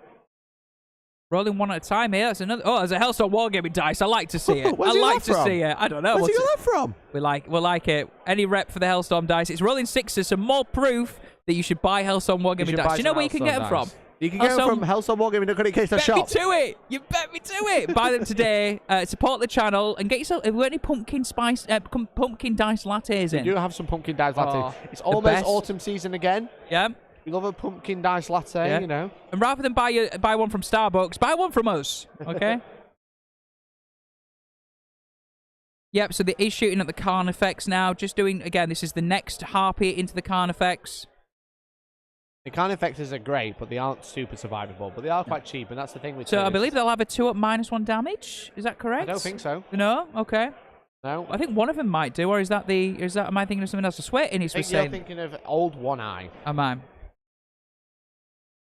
Rolling 1 at a time here. That's another. Oh, there's a Hellstormwargaming dice. I like to see it. I like to see it. I don't know. Where's he got that from? We like it. Any rep for the Hellstorm dice. It's rolling 6s. Some more proof that you should buy Hellstormwargaming dice. Do you know where you can get them from? You can get them from Hellstormwargaming.co.uk shop. Bet me to it. You bet me to it. Buy them today. Support the channel and get yourself. Have you got any pumpkin dice lattes in? We do have some pumpkin dice lattes. It's almost autumn season again. Yeah. We love a pumpkin dice latte, you know. And rather than buy one from Starbucks, buy one from us. Okay. Yep. So there is shooting at the Carnifex now. Just doing again. This is the next harpy into the Carnifex. Mechanic effects are great, but they aren't super survivable. But they are quite cheap, and that's the thing with So I turrets. believe they'll have a 2-up -1 damage. Is that correct? I don't think so. No? Okay. No. I think one of them might do, or is that am I thinking of something else? I swear Innis was saying... You're thinking of old One Eye. Am I?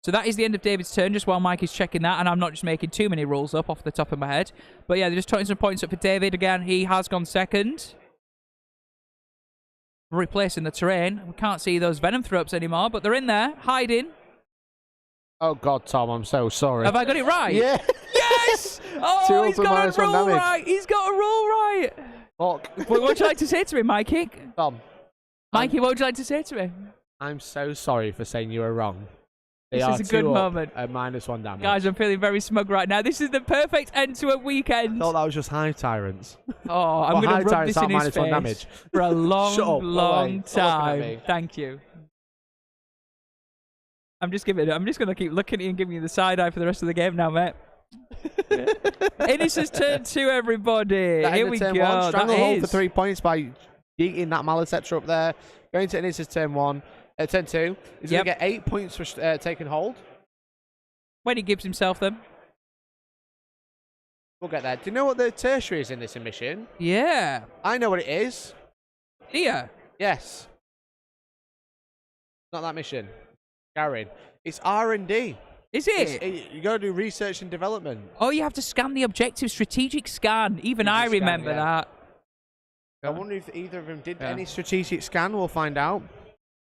So that is the end of David's turn, just while Mike is checking that, and I'm not just making too many rules up off the top of my head. But yeah, they're just totting some points up for David again. He has gone second. Replacing the terrain. We can't see those Venom throw-ups anymore, but they're in there, hiding. Oh God, Tom, I'm so sorry. Have I got it right? Yeah. Yes! Oh, he's got a rule damage. right. He's got a rule right. Fuck. What would you like to say to him, Mikey? Tom. Mikey, what would you like to say to him? I'm so sorry for saying you were wrong. This is a good moment. At -1 damage. Guys, I'm feeling very smug right now. This is the perfect end to a weekend. I thought that was just Hive Tyrants. Oh, I'm going to rub this in his face damage. for a long, Shut up, long time. me. Thank you. I'm just going to keep looking at you and giving you the side eye for the rest of the game now, mate. Innis has turned 2, everybody. Here we go. Stranglehold for 3 points by yeeting that Maliceptor up there. Going to Innis' turn 1. Turn 2. He's going to get 8 points for taking hold. When he gives himself them. We'll get there. Do you know what the tertiary is in this mission? Yeah. I know what it is. Do you? Yes. Not that mission. Garen. It's R&D. Is it? You got to do research and development. Oh, you have to scan the objective. Strategic scan. Even I remember that. I wonder if either of them did any strategic scan. We'll find out.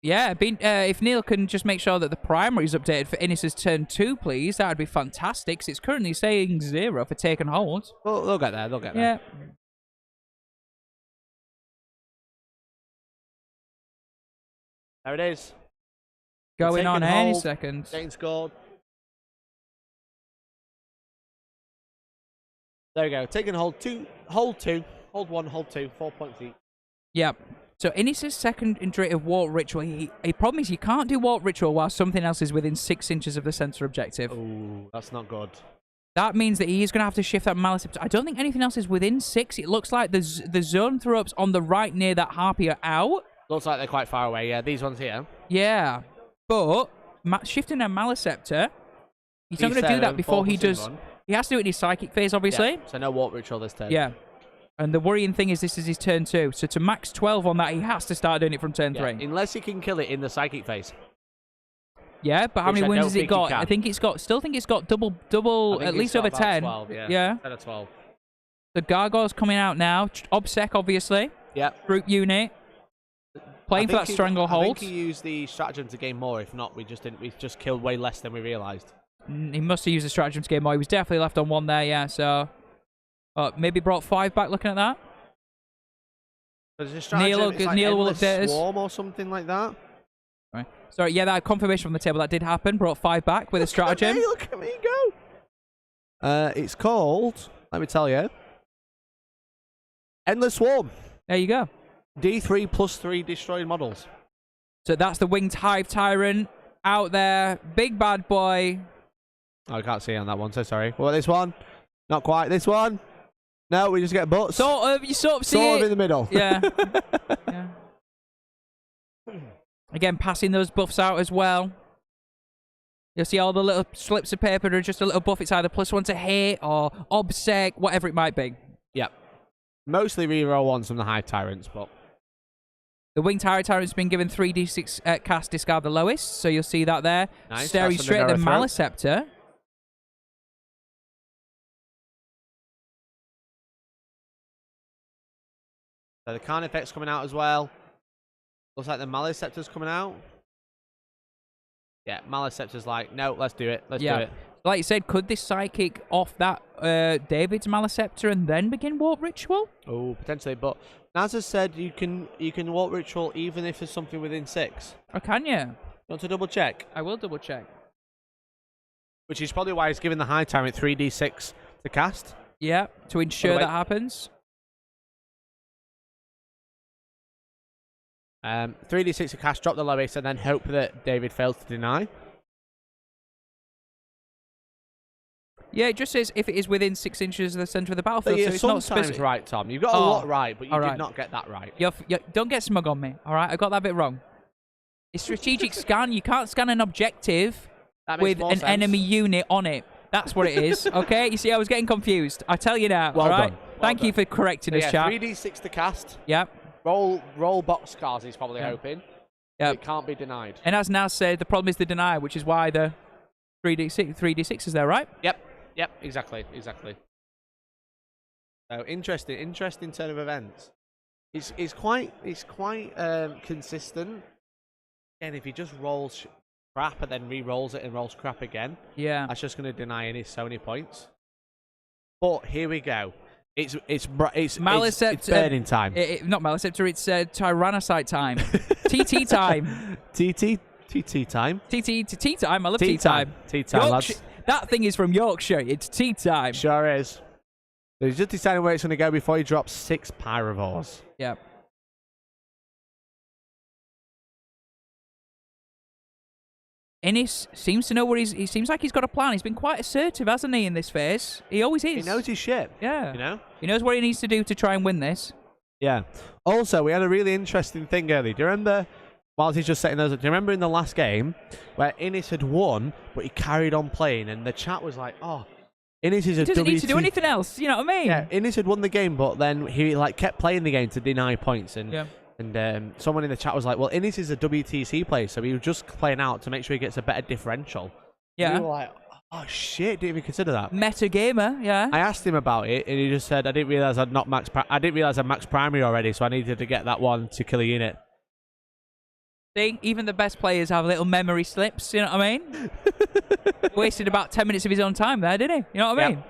Yeah, if Neil can just make sure that the primary is updated for Innis' turn 2, please, that would be fantastic. 'Cause it's currently saying 0 for taken hold. Well, they'll get there. They'll get there. Yeah. There it is. Going on any second. Getting scored. There we go. Taking hold 2. Hold 2. Hold 1. Hold 2. 4 points each. Yep. So Innis' second iterative warp ritual, the problem is you can't do warp ritual while something else is within 6 inches of the center objective. Ooh, that's not good. That means that he is going to have to shift that Maliceptor. I don't think anything else is within 6. It looks like the zone throw-ups on the right near that Harpy are out. Looks like they're quite far away, yeah. These ones here. Yeah. But shifting a Maliceptor, he's not going to do that before he does... He has to do it in his psychic phase, obviously. Yeah, so no warp ritual this turn. Yeah. And the worrying thing is this is his turn 2. So to max 12 on that, he has to start doing it from turn 3. Unless he can kill it in the psychic phase. Yeah, but how many wounds has it got? I think it's got double, at least over 10. 12, yeah. 10 or 12. The Gargoyle's coming out now. Obsec, obviously. Yep. Group unit. Playing for that stranglehold. I think he used the stratagem to gain more. If not, we just killed way less than we realised. He must have used the stratagem to gain more. He was definitely left on 1 there, yeah, so... maybe brought 5 back looking at that. Neil will update us. Swarm or something like that. Right. Sorry, yeah, that confirmation from the table, that did happen. Brought 5 back with a stratagem. Look at me go. It's called, let me tell you, Endless Swarm. There you go. D3 plus 3 destroyed models. So that's the Winged Hive Tyrant out there. Big bad boy. Oh, I can't see on that one, so sorry. What about this one? Not quite. This one? No, we just get butts. You sort of see sort of in the middle. Yeah. Yeah. Again, passing those buffs out as well. You'll see all the little slips of paper are just a little buff. It's either +1 to hit or obsec, whatever it might be. Yep. Mostly reroll ones from the Hive Tyrants, but... The Winged Hive Tyrant's been given 3d6 cast, discard the lowest, so you'll see that there. Nice. Staring straight at the Maliceptor. So the Carnifex coming out as well. Looks like the Maliceptor's coming out. Yeah, Maliceptor's like, no, let's do it. Let's do it. Like you said, could this psychic off that David's Maliceptor and then begin Warp Ritual? Oh, potentially, but Naz has said you can Warp Ritual even if there's something within 6. Oh, can you? You want to double check? I will double check. Which is probably why he's giving the High Tyrant 3d6 to cast. Yeah, to ensure that happens. 3d6 to cast, drop the lowest, and then hope that David fails to deny. Yeah, it just says if it is within 6 inches of the centre of the battlefield. But so it's not sometimes right, Tom. You've got a lot right, but you did not get that right. Don't get smug on me, all right? I got that bit wrong. It's strategic scan. You can't scan an objective with an sense. enemy unit on it. That's what it is. Okay. You see, I was getting confused. I tell you now. Well all right. done. Thank you for correcting us, chat. 3d6 to cast. Yep. Roll box cards. He's probably hoping. Yep. It can't be denied. And as Naz said, the problem is the deny, which is why the 3d6 is there, right? Yep. Exactly. So interesting turn of events. It's quite consistent. And if he just rolls crap and then re-rolls it and rolls crap again, that's just going to deny any so many points. But here we go. It's burning time. Not Maleceptor, it's Tyrannocyte time. TT time. TT time. TT time. I love tea time. Tea time, Yorkshire, that thing is from Yorkshire. It's tea time. Sure is. So he's just deciding where it's going to go before he drops 6 Pyrovores. Yep. Innis seems to know where he seems like he's got a plan. He's been quite assertive, hasn't he, in this phase? He always is. He knows his shit. Yeah. You know? He knows what he needs to do to try and win this. Yeah. Also, we had a really interesting thing earlier. Do you remember, whilst he's just setting those up, do you remember in the last game where Innis had won, but he carried on playing, and the chat was like, oh, Innis is a He doesn't need to do anything else, you know what I mean? Yeah, Innis had won the game, but then he kept playing the game to deny points, and someone in the chat was like, well, Innis is a WTC player, so he was just playing out to make sure he gets a better differential. Yeah. And we were like, oh shit, didn't even consider that. Meta gamer, yeah. I asked him about it, and he just said, I didn't realize I'd maxed primary already, so I needed to get that one to kill a unit. See, even the best players have little memory slips, you know what I mean? Wasted about 10 minutes of his own time there, didn't he? You know what I mean?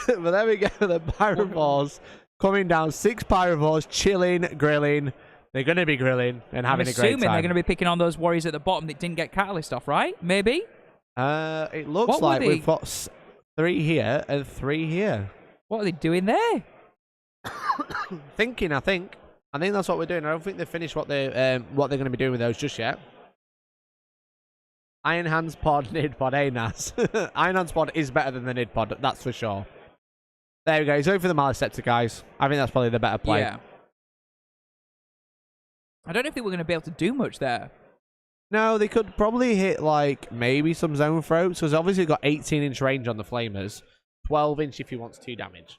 But there we go, the Pyrovores coming down. 6 Pyrovores, chilling, grilling. They're going to be grilling and having a great time. I'm assuming they're going to be picking on those warriors at the bottom that didn't get Catalyst off, right? Maybe? It looks like we've got 3 here and 3 here. What are they doing there? Thinking, I think. I think that's what we're doing. I don't think they've finished what they're going to be doing with those just yet. Iron Hands pod, Nid pod, Naz. Iron Hands pod is better than the Nid pod, that's for sure. There we go. He's going for the Maleceptor, guys. I think that's probably the better play. Yeah. I don't know if they were going to be able to do much there. No, they could probably hit, maybe some zone throats, because obviously got 18-inch range on the Flamers. 12-inch if he wants 2 damage.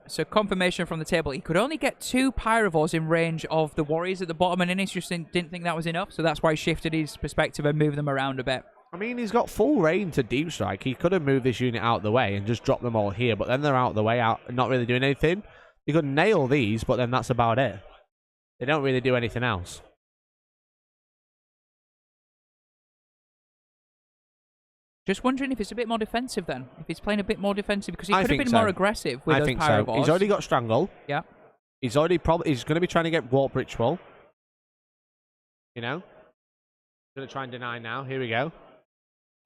So confirmation from the table. He could only get 2 Pyrovores in range of the warriors at the bottom, and Innis just didn't think that was enough, so that's why he shifted his perspective and moved them around a bit. I mean, he's got full range to deep strike. He could have moved this unit out of the way and just dropped them all here, but then they're out of the way, not really doing anything. He could nail these, but then that's about it. They don't really do anything else. Just wondering if it's a bit more defensive then. If he's playing a bit more defensive, because he could have been so. more aggressive with I those think Pyrovores. so. He's already got Strangle. Yeah. He's already he's going to be trying to get Warp Ritual. You know? Going to try and deny now. Here we go.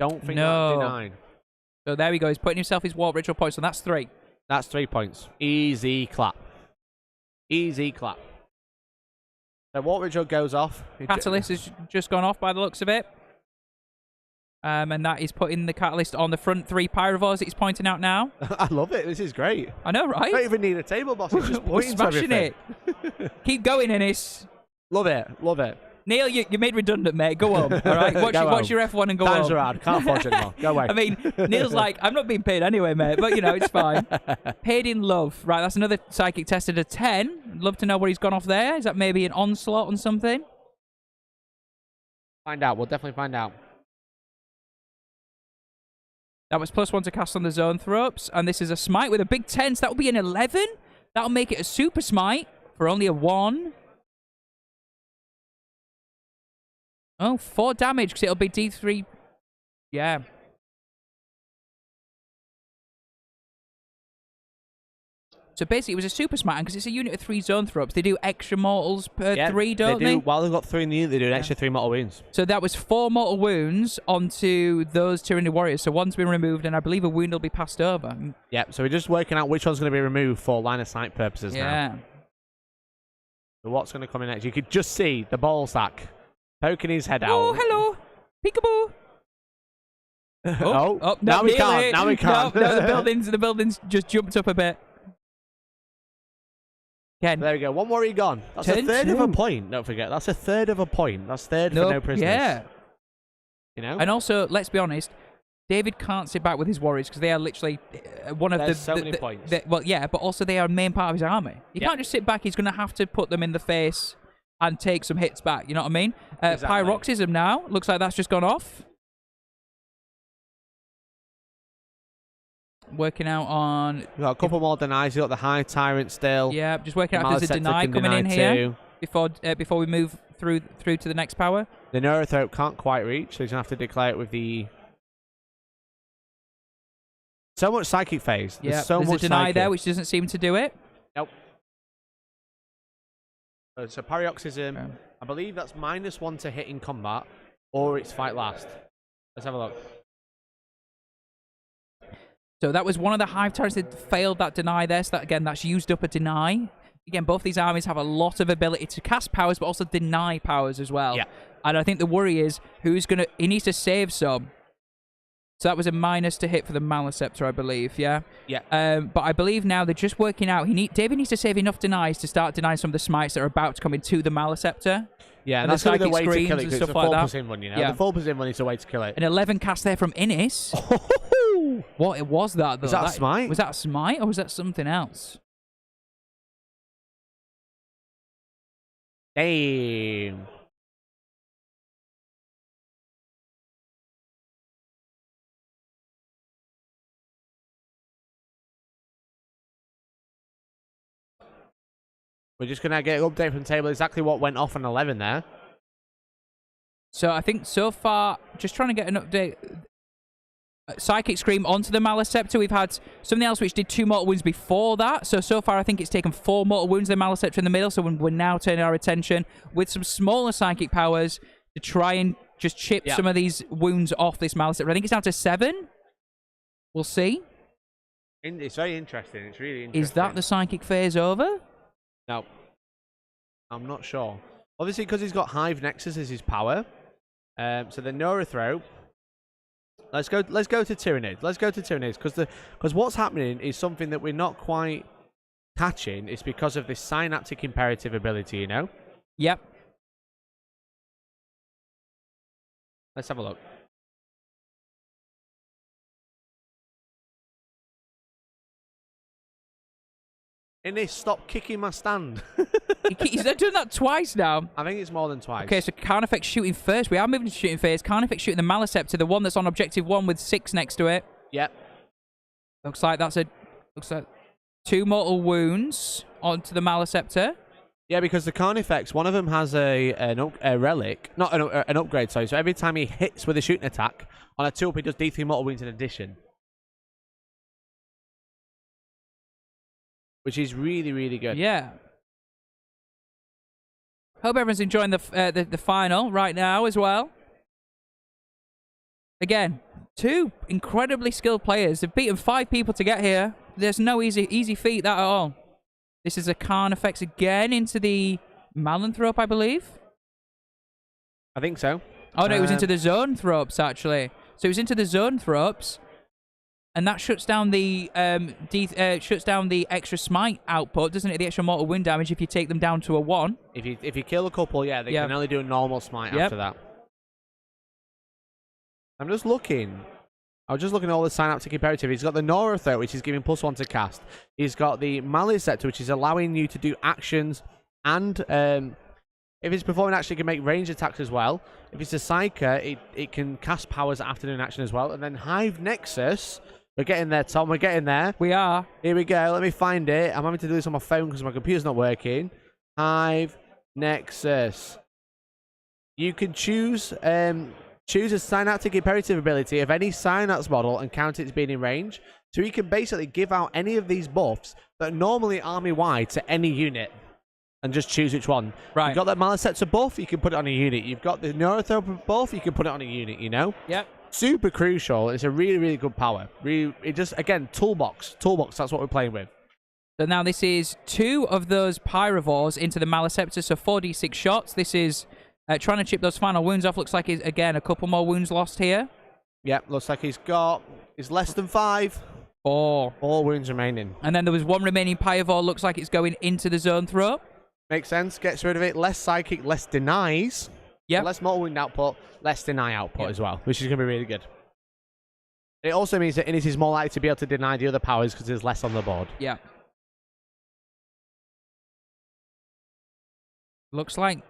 Don't think that's denied. So there we go. He's putting himself his Warp Ritual points, and that's 3. That's 3 points. Easy clap. Easy clap. So Warp Ritual goes off. Catalyst has just gone off by the looks of it. And that is putting the Catalyst on the front 3 Pyrovores that he's pointing out now. I love it. This is great. I know, right? I don't even need a table boss. It's just pointing smashing it. Keep going, Innis. Love it. Love it. Neil, you're made redundant, mate. Go home. All right? Watch your F1 and go home. Times are hard. Can't forge anymore. Go away. I mean, Neil's like, I'm not being paid anyway, mate. But, it's fine. Paid in love. Right, that's another Psychic tested a 10. Love to know where he's gone off there. Is that maybe an onslaught on something? Find out. We'll definitely find out. That was +1 to cast on the zone throws, and this is a smite with a big 10, so that will be an 11. That'll make it a super smite for only a 1. Oh, 4 damage, because it'll be D3. Yeah. So basically, it was a super smite, because it's a unit of 3 zone throws. They do extra mortals per 3, don't they? While they've got 3 in the unit, they do an extra 3 mortal wounds. So that was 4 mortal wounds onto those Tyranid warriors. So one's been removed, and I believe a wound will be passed over. Yep, so we're just working out which one's going to be removed for line of sight purposes now. So what's going to come in next? You could just see the ball sack poking his head out. Oh, hello. Peekaboo. Oh, now we can't. Now we can't. No, the buildings just jumped up a bit. Again. There we go. One warrior gone. That's a third of a point. Don't forget. That's a third of a point. That's third for no prisoners. Yeah. You know? And also, let's be honest, David can't sit back with his warriors because they are literally one of There's so many points. Well, yeah, but also they are a main part of his army. He can't just sit back. He's going to have to put them in the face and take some hits back. You know what I mean? Exactly. Pyroxysm now. Looks like that's just gone off. Working out on... We've got a couple more denies. You've got the high tyrant still. Yeah, just working out if there's a deny coming in here before we move through to the next power. The Neurothrope can't quite reach, so he's going to have to declare it with the... So much psychic phase. Yeah, there's much a deny psychic there, which doesn't seem to do it. Nope. So Paroxysm, I believe that's -1 to hit in combat, or it's fight last. Let's have a look. So that was one of the Hive Tyrants that failed that deny there. So that, again, that's used up a deny. Again, both these armies have a lot of ability to cast powers, but also deny powers as well. Yeah. And I think the worry is, he needs to save some. So that was a minus to hit for the Maliceptor, I believe, yeah? Yeah. But I believe now they're just working out. David needs to save enough denies to start denying some of the smites that are about to come into the Maliceptor. Yeah, and that's going to be the way to kill it, and because it's stuff a like that. 4+1, you know? Yeah. The 4+1 is a way to kill it. An 11 cast there from Innis. What was that, though? Was that a smite? Was that a smite, or was that something else? Damn. We're just going to get an update from the table exactly what went off on 11 there. So I think so far, just trying to get an update. Psychic Scream onto the Maliceptor. We've had something else which did 2 mortal wounds before that. So far I think it's taken 4 mortal wounds to the Maliceptor in the middle. So we're now turning our attention with some smaller psychic powers to try and just chip some of these wounds off this Maliceptor. I think it's down to 7. We'll see. It's very interesting. It's really interesting. Is that the psychic phase over? No. I'm not sure. Obviously, because he's got Hive Nexus as his power. So the Neurothrope. Let's go to Tyranids. Let's go to Tyranids, because what's happening is something that we're not quite catching. It's because of this synaptic imperative ability, you know? Yep. Let's have a look. Innis, stop kicking my stand. He's done that twice now. I think it's more than twice. Okay, so Carnifex shooting first. We are moving to shooting phase. Carnifex shooting the Maliceptor, the one that's on objective 1 with 6 next to it. Yep. Looks like 2 mortal wounds onto the Maliceptor. Yeah, because the Carnifex, one of them has a relic, not an upgrade, sorry. So every time he hits with a shooting attack, on a 2-up, he does D3 mortal wounds in addition. Which is really, really good. Yeah. Hope everyone's enjoying the final right now as well. Again, 2 incredibly skilled players. They've beaten 5 people to get here. There's no easy feat that at all. This is a Carnifex again into the Malanthrope, I believe. I think so. Oh no, it was into the Zonethropes actually. So it was into the Zonethropes. And that shuts down the extra smite output, doesn't it? The extra mortal wound damage if you take them down to a 1. If you kill a couple, yeah, they can only do a normal smite after that. I'm just looking. I was just looking at all the synaptic imperative. He's got the Neurothrope, which is giving +1 to cast. He's got the Maliceptor, which is allowing you to do actions, and if it's performing action, it can make range attacks as well. If it's a Psyker, it can cast powers after doing action as well. And then Hive Nexus. We're getting there, Tom. We're getting there. We are. Here we go. Let me find it. I'm having to do this on my phone because my computer's not working. Hive Nexus. You can choose a synaptic imperative ability of any synapse model and count it as being in range. So you can basically give out any of these buffs that are normally army-wide to any unit and just choose which one. Right. You've got that Maliceptor buff, you can put it on a unit. You've got the Neurothrope buff, you can put it on a unit, you know? Yep. Super crucial. It's a really, really good power. It just, again, toolbox. Toolbox, that's what we're playing with. So now this is 2 of those Pyrovores into the Maliceptor, so 4d6 shots. This is trying to chip those final wounds off. Looks like, again, a couple more wounds lost here. Yep, looks like he's less than 5. 4. 4 wounds remaining. And then there was 1 remaining Pyrovore. Looks like it's going into the zone throw. Makes sense. Gets rid of it. Less psychic, less denies. Yeah. Less mortal wound output, less deny output as well, which is going to be really good. It also means that Innis is more likely to be able to deny the other powers because there's less on the board. Yeah. Looks like.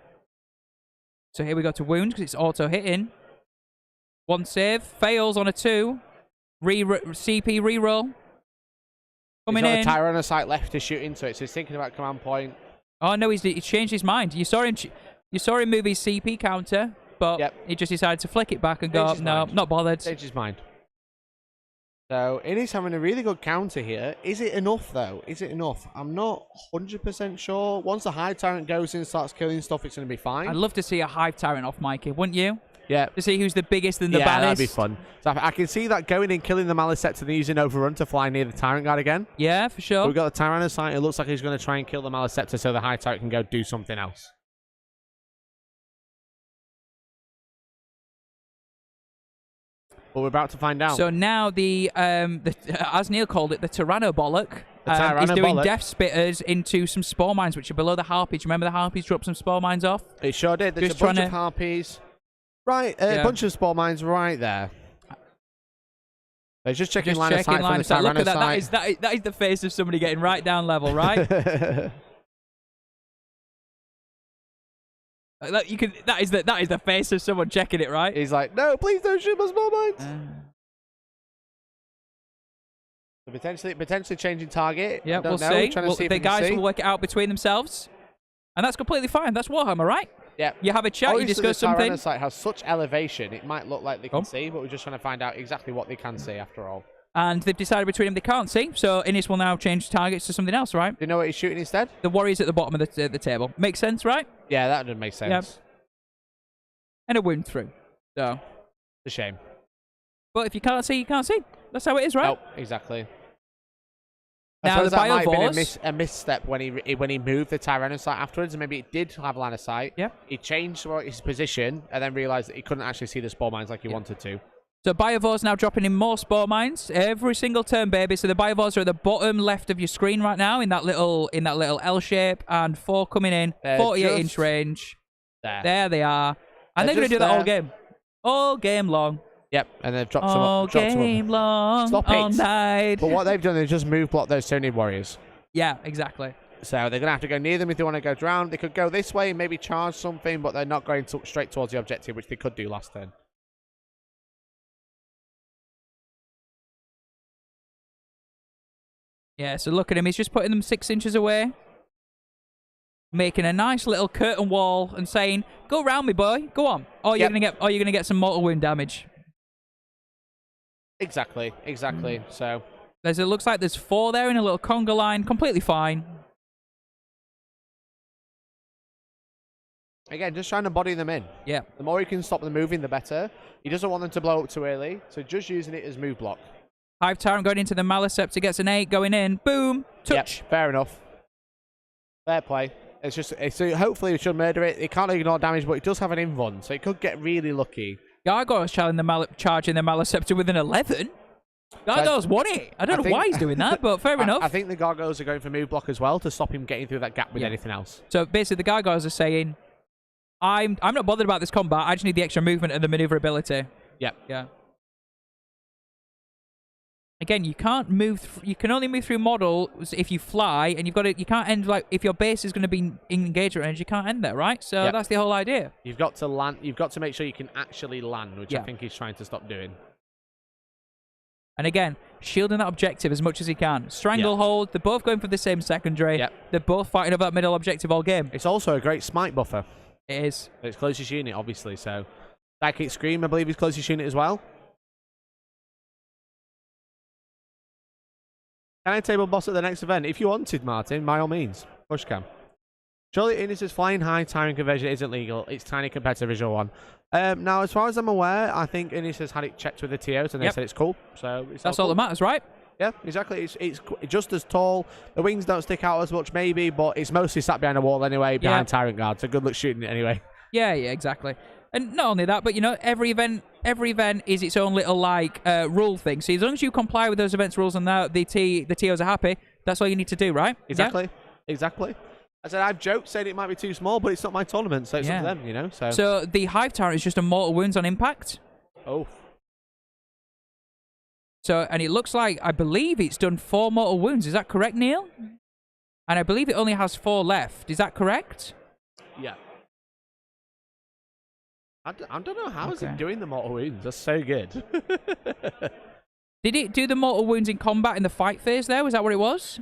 So here we go to wound because it's auto hitting. 1 save. Fails on a 2. CP reroll. Coming in. He's got a Tyrannocyte left to shoot into it, so he's thinking about command point. Oh no, he changed his mind. You saw him move his CP counter, but he just decided to flick it back and go, no, not bothered. Changed his mind. So, Innis having a really good counter here. Is it enough, though? Is it enough? I'm not 100% sure. Once the Hive Tyrant goes in and starts killing stuff, it's going to be fine. I'd love to see a Hive Tyrant off Mikey, wouldn't you? Yeah. To see who's the biggest and the baddest. Yeah, that'd be fun. So I can see that going and killing the Malicept and then using Overrun to fly near the Tyrant Guard again. Yeah, for sure. But we've got the Tyrannocyte. It looks like he's going to try and kill the Malicept so the Hive Tyrant can go do something else. But we're about to find out. So now as Neil called it, the Tyrannobollock is doing Death Spitters into some Spore Mines, which are below the Harpies. Remember the Harpies dropped some Spore Mines off? It sure did. There's a bunch of Harpies. Right, a bunch of Spore Mines right there. They're just checking line of sight from the Tyrannocyte. Look at that. That is the face of somebody getting right down level, right? That is the face of someone checking it, right? He's like, no, please don't shoot my Spore Mines. Potentially changing target. Yeah, we'll see. The guys will work it out between themselves, and that's completely fine. That's Warhammer, right? Yeah. You have a chat, you discuss something. The Tyrannocyte has such elevation, it might look like they can see, but we're just trying to find out exactly what they can see after all. And they've decided between them they can't see, so Innis will now change targets to something else, right? Do you know what he's shooting instead? The Warriors at the bottom of the table. Makes sense, right? Yeah, that does make sense. Yep. And a wound through. So. It's a shame. But if you can't see, you can't see. That's how it is, right? Oh, exactly. Now, the that might have been Biovores... a misstep when he moved the Tyrannocyte afterwards, and maybe it did have line of sight. Yeah. He changed his position, and then realised that he couldn't actually see the Spore Mines like he wanted to. So Biovores now dropping in more Spore Mines every single turn, baby. So the Biovores are at the bottom left of your screen right now in that little L shape, and 4 coming in, 48-inch range. There they are, and they're going to do that all game long. Yep, and they've dropped some all game long, Stop all night. But what they've done is just move block those Tyranid Warriors. Yeah, exactly. So they're going to have to go near them if they want to go drown. They could go this way and maybe charge something, but they're not going straight towards the objective, which they could do last turn. Yeah, so look at him. He's just putting them 6 inches away. Making a nice little curtain wall and saying, go round me, boy. Go on. Or you're gonna get some mortal wound damage. Exactly. So it looks like there's 4 there in a little conga line. Completely fine. Again, just trying to body them in. Yeah. The more he can stop them moving, the better. He doesn't want them to blow up too early, so just using it as move block. Hive Tyrant going into the Malicept, gets an 8 going in. Boom. Touch. Yep, fair enough. Fair play. So hopefully it should murder it. It can't ignore damage, but it does have an invuln, so it could get really lucky. Gargoyle's charging the Maliceptor with an 11. Gargoyle's won it. I don't know why he's doing that, but fair enough. I think the Gargoyles are going for move block as well to stop him getting through that gap with anything else. So basically the Gargoyles are saying, I'm not bothered about this combat, I just need the extra movement and the maneuverability. Yep. Yeah. Again, you can't move. You can only move through models if you fly, and you can't end if your base is going to be in engagement range. You can't end there, right? So that's the whole idea. You've got to land. You've got to make sure you can actually land, which I think he's trying to stop doing. And again, shielding that objective as much as he can. Stranglehold. They're both going for the same secondary. They're both fighting about middle objective all game. It's also a great smite buffer. It is. It's closest unit, obviously. So, Psychic Scream, I believe, is closest unit as well. Can I table boss at the next event? If you wanted, Martin, by all means. Push cam. Surely Innis's flying high Tyrant conversion isn't legal. It's tiny compared to the visual one. Now, as far as I'm aware, I think Innis has had it checked with the TOs and they said it's cool. So that's all that matters, right? Yeah, exactly. It's just as tall. The wings don't stick out as much, maybe, but it's mostly sat behind a wall anyway, behind Tyrant Guard. So good luck shooting it anyway. Yeah, exactly. And not only that, but, you know, every event is its own little, like, rule thing. So as long as you comply with those events rules and the TOs are happy, that's all you need to do, right? Exactly. Yeah? Exactly. I said I've joked saying it might be too small, but it's not my tournament, so it's up to them, you know. So the Hive Tyrant is just a mortal wounds on impact. Oh. So, and it looks like, I believe it's done 4 mortal wounds. Is that correct, Neil? And I believe it only has 4 left. Is that correct? Yeah. I don't know how is it doing the mortal wounds. That's so good. Did it do the mortal wounds in combat in the fight phase there? Was that what it was?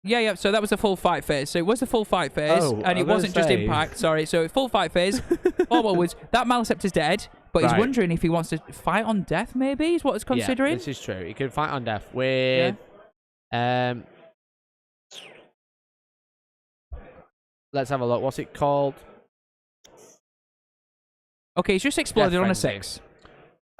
Yeah. So that was the full fight phase. So it was the full fight phase, and it wasn't just impact. Sorry. So full fight phase, 4 mortal wounds. That Maliceptor's dead, but he's wondering if he wants to fight on death. Maybe is what he's considering. Yeah, this is true. He can fight on death with. Let's have a look. What's it called? Okay, he's just exploded on a 6.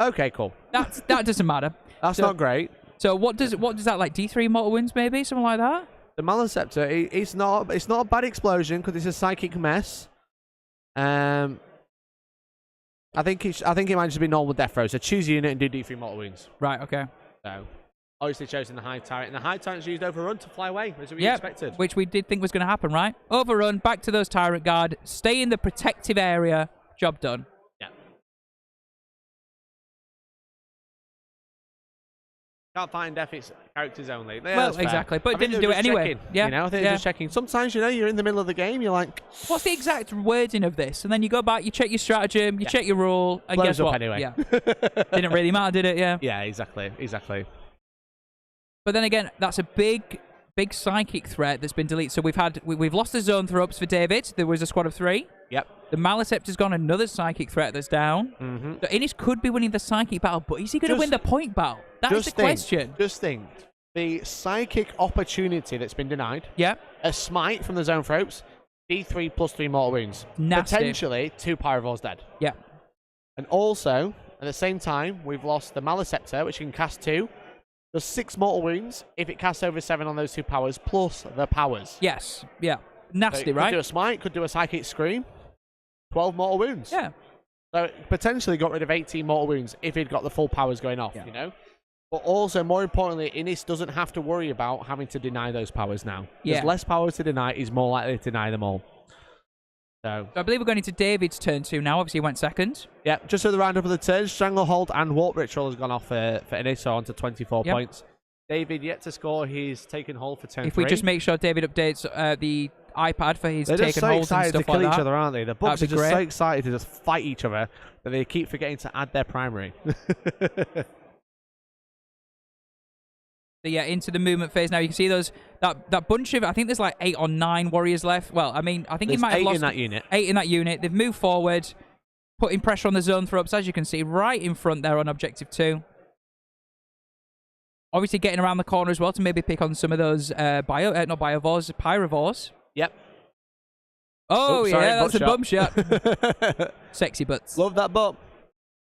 Okay, cool. That doesn't matter. That's not great. So what does that, like, D3 mortal wounds maybe, something like that? The Maliceptor, it's not a bad explosion because it's a psychic mess. I think it might just be normal death throw. So choose a unit and do D3 mortal wounds. Right. Okay. So obviously chosen the Hive Tyrant, and the Hive Tyrant's used Overrun to fly away, as we expected. Which we did think was going to happen, right? Overrun, back to those Tyrant Guard, stay in the protective area, job done. Can't find death, it's characters only. Yeah, well, exactly, but it didn't do it anyway. Checking, you know, I think they're just checking. Sometimes, you know, you're in the middle of the game, you're like, what's the exact wording of this? And then you go back, you check your stratagem, you check your rule, and guess what? Anyway. Yeah. Didn't really matter, did it? Yeah. Yeah, exactly. But then again, that's a big psychic threat that's been deleted. So we've lost the zone throw-ups for David. There was a squad of 3. Yep. The Maliceptor's gone, another psychic threat that's down. So Innis could be winning the psychic battle, but is he going to win the point battle? That's the question. Just think. The psychic opportunity that's been denied. Yeah. A smite from the zone throws. D3 plus 3 mortal wounds. Nasty. Potentially 2 Pyrovores dead. Yeah. And also, at the same time, we've lost the Maliceptor, which can cast 2. There's 6 mortal wounds if it casts over 7 on those 2 powers, plus the powers. Yes. Yeah. Nasty, so right? Could do a smite, could do a psychic scream. 12 mortal wounds. Yeah. So potentially got rid of 18 mortal wounds if he'd got the full powers going off, you know? But also, more importantly, Innis doesn't have to worry about having to deny those powers now. There's less powers to deny, he's more likely to deny them all. So I believe we're going into David's turn 2 now. Obviously, he went second. Yeah, just so the round up of the turn, Stranglehold and Warp Ritual has gone off for Innis, so on to 24 points. David yet to score. He's taken hold for turn 3. If we just make sure David updates the iPad for his taken hold and stuff like that. They're just so excited to kill each other, aren't they? The Bucks are just great. so excited to just fight each other that they keep forgetting to add their primary. So yeah, into the movement phase now. You can see that bunch of, I think there's like 8 or 9 warriors left. Well, I mean, I think he might have lost 8 in that unit. 8 in that unit. They've moved forward, putting pressure on the zone throw-ups, as you can see, right in front there on objective 2. Obviously getting around the corner as well to maybe pick on some of those Pyrovores. Yep. Oh, sorry, yeah, that's a bum shot. Sexy butts. Love that butt.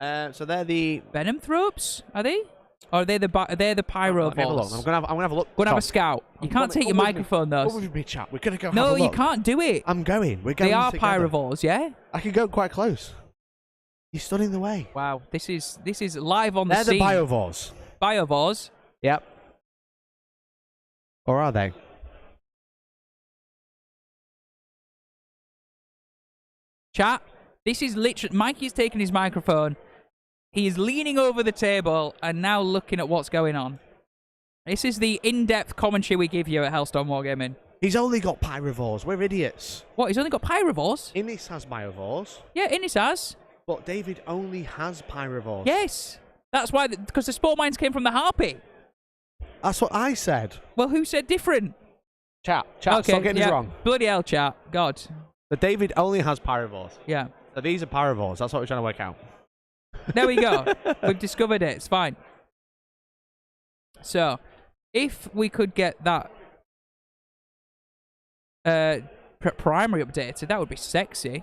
So they're the Venom throw-ups, are they? Or are they the Pyrovores? I'm gonna have a look. Go and have a scout. You can't take your microphone though. What would be chat? We're gonna go. No, have a look. you can't do it. I'm going. We're going. They are together. Pyrovores, yeah. I can go quite close. You're stood in the way. Wow, this is live on the scene. They're the Biovores. Biovores. Yep. Or are they? Chat. This is literally Mikey's taking his microphone. He is leaning over the table and now looking at what's going on. This is the in-depth commentary we give you at Hellstormwargaming. He's only got Pyrovores. We're idiots. What? He's only got Pyrovores? Innis has Biovores. Yeah, Innis has. But David only has Pyrovores. Yes. That's why, because the Sport Mines came from the Harpy. That's what I said. Well, who said different? Chat, okay, stop getting this wrong. Bloody hell, chat. God. But David only has Pyrovores. Yeah. So these are Pyrovores. That's what we're trying to work out. There we go. We've discovered it. It's fine. So, if we could get that primary updated, that would be sexy.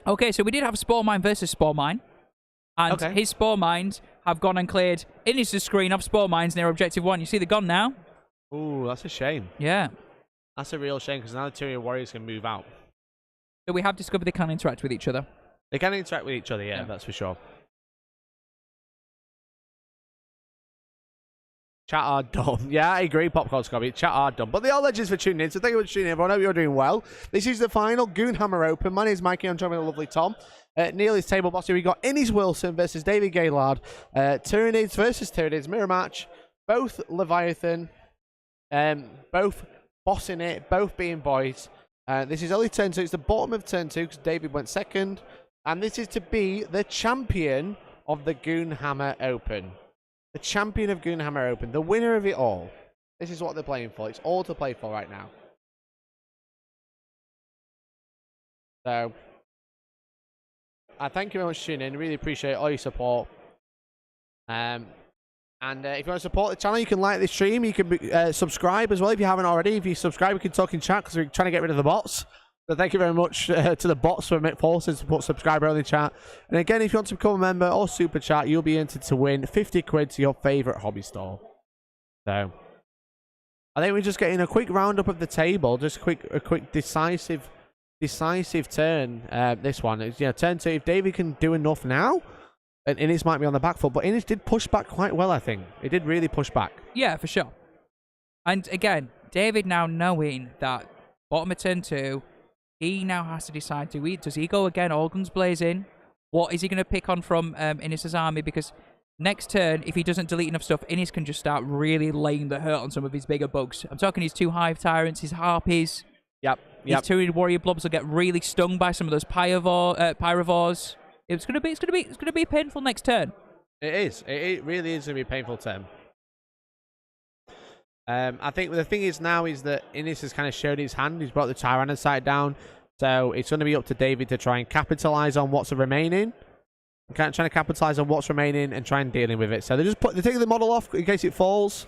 Okay, so we did have Spore Mine versus Spore Mine. And his Spore Mines have gone and cleared Innis' screen of Spore Mines near Objective 1. You see they're gone now? Ooh, that's a shame. Yeah. That's a real shame because now the Tyranid warriors can move out. So we have discovered they can interact with each other. They can interact with each other, yeah. That's for sure. Chat are done. Yeah, I agree, Popcorn Scobby. Chat are done. But they are legends for tuning in, so thank you for tuning in, everyone. I hope you're doing well. This is the final Goonhammer Open. My name is Mikey. I'm joined by the lovely Tom. Neil is table boss here. We got Innes Wilson versus David Gaylord. Tyranids versus Tyranids. Mirror match. Both Leviathan. Both bossing it. Both being boys. This is only turn 2. It's the bottom of turn 2 because David went second. And this is to be the champion of the Goonhammer Open. The champion of Goonhammer Open, the winner of it all. This is what they're playing for. It's all to play for right now. So, I thank you very much for tuning in. Really appreciate all your support. And if you want to support the channel, you can like this stream. You can subscribe as well if you haven't already. If you subscribe, we can talk in chat because we're trying to get rid of the bots. So thank you very much to the bots for forcing to put subscriber on the chat. And again, if you want to become a member or super chat, you'll be entered to win 50 quid to your favourite hobby store. So, I think we're just getting a quick roundup of the table. Just a quick decisive turn. This one is turn 2. If David can do enough now, and Innes might be on the back foot, but Innes did push back quite well. I think he did really push back. Yeah, for sure. And again, David now knowing that bottom of turn 2. He now has to decide, does he go again, all guns blazing? What is he going to pick on from Innes' army? Because next turn, if he doesn't delete enough stuff, Innes can just start really laying the hurt on some of his bigger bugs. I'm talking his 2 Hive Tyrants, his Harpies. Yep. His Tyranid Warrior Blobs will get really stung by some of those Pyrovores. It's going to be painful next turn. It is. It really is going to be a painful turn. I think the thing is now is that Innes has kind of showed his hand. He's brought the Tyrannid side down. So it's going to be up to David to try and capitalize on what's remaining. Trying to capitalize on what's remaining and try and dealing with it. So they're taking the model off in case it falls.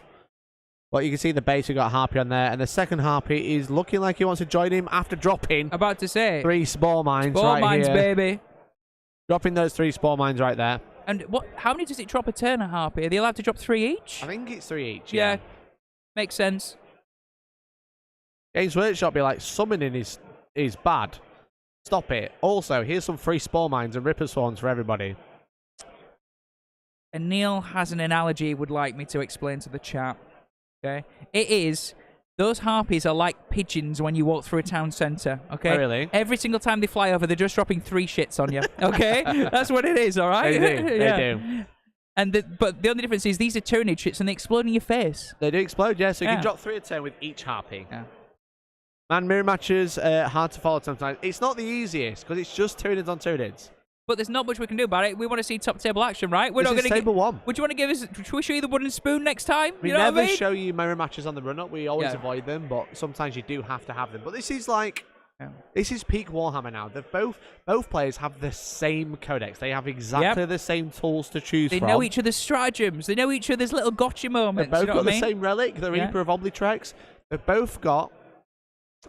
But you can see the base, we've got Harpy on there. And the second Harpy is looking like he wants to join him after dropping. About to say. 3 spore mines spore right mines, here. baby. Dropping those 3 spore mines right there. And how many does it drop a turn, a Harpy? Are they allowed to drop 3 each? I think it's 3 each, yeah. Makes sense. Games Workshop be like, summoning is bad. Stop it. Also, here's some free spore mines and ripper swans for everybody. And Neil has an analogy he would like me to explain to the chat. Okay? It is, those Harpies are like pigeons when you walk through a town centre. Okay? Oh, really? Every single time they fly over, they're just dropping 3 shits on you. Okay? That's what it is, alright? They do. Yeah. They do. But the only difference is these are Tyranid shits and they explode in your face. They do explode, yeah. So you can drop 3 a turn with each Harpy. Yeah. Man, mirror matches, hard to follow sometimes. It's not the easiest because it's just Tyranids on Tyranids. But there's not much we can do about it. We want to see top table action, right? We're this not is going to table 1. Would you want to give us? Should we show you the wooden spoon next time? We you know never what I mean? show you mirror matches on the run-up. We always avoid them, but sometimes you do have to have them. But this is like... This is peak Warhammer now. Both players have the same codex. They have exactly the same tools to choose from. They know each other's stratagems. They know each other's little gotcha moments. They've both got the same relic, the Reaper of Omnitrex. They've both got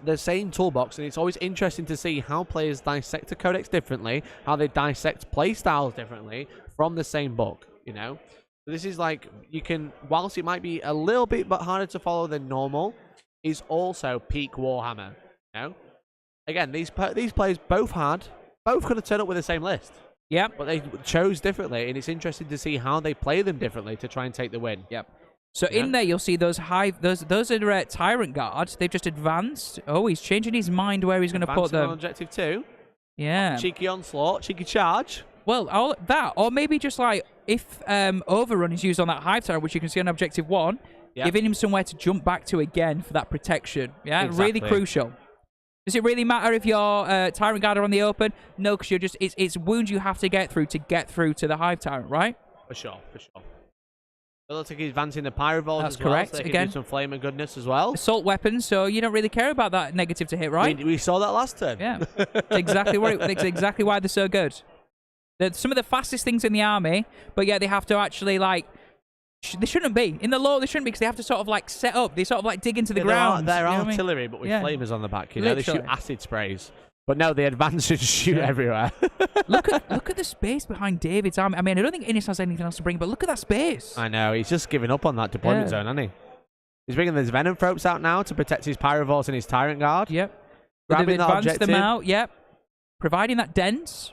the same toolbox, and it's always interesting to see how players dissect a codex differently, how they dissect play styles differently from the same book, you know? So this is like, you can, whilst it might be a little bit but harder to follow than normal, is also peak Warhammer, you know? Again, these players both could have turned up with the same list. Yep. But they chose differently, and it's interesting to see how they play them differently to try and take the win. Yep. So in there, you'll see those those are Tyrant Guard. They've just advanced. Oh, he's changing his mind where he's going to put them. On objective 2. Yeah. Cheeky onslaught, cheeky charge. Well, all that, or maybe just like if Overrun is used on that Hive Tyrant, which you can see on objective 1, giving him somewhere to jump back to again for that protection. Yeah, exactly. Really crucial. Does it really matter if your Tyrant Guard are on the open? No, because you're just it's wounds you have to get through to the Hive Tyrant, right? For sure. It looks like he's advancing the Pyrovores. That's as well, correct. So they can Again, do some flame and goodness as well. Assault weapons, so you don't really care about that negative to hit, right? We saw that last turn. Yeah, it's exactly it's exactly why they're so good. They're some of the fastest things in the army, but yeah, they have to actually like. They shouldn't be in the lore. They shouldn't be because they have to sort of like set up. They sort of like dig into the ground. They're artillery, but with flamers on the back. You know, Literally. they shoot acid sprays. But no, they advance and shoot everywhere. look at the space behind David's army. I mean, I don't think Innes has anything else to bring, but look at that space. I know, he's just giving up on that deployment zone, hasn't he? He's bringing those Venom Thropes out now to protect his Pyrovores and his Tyrant Guard. Yep. Grabbing They've that advanced objective. them out. Yep. Providing that dense.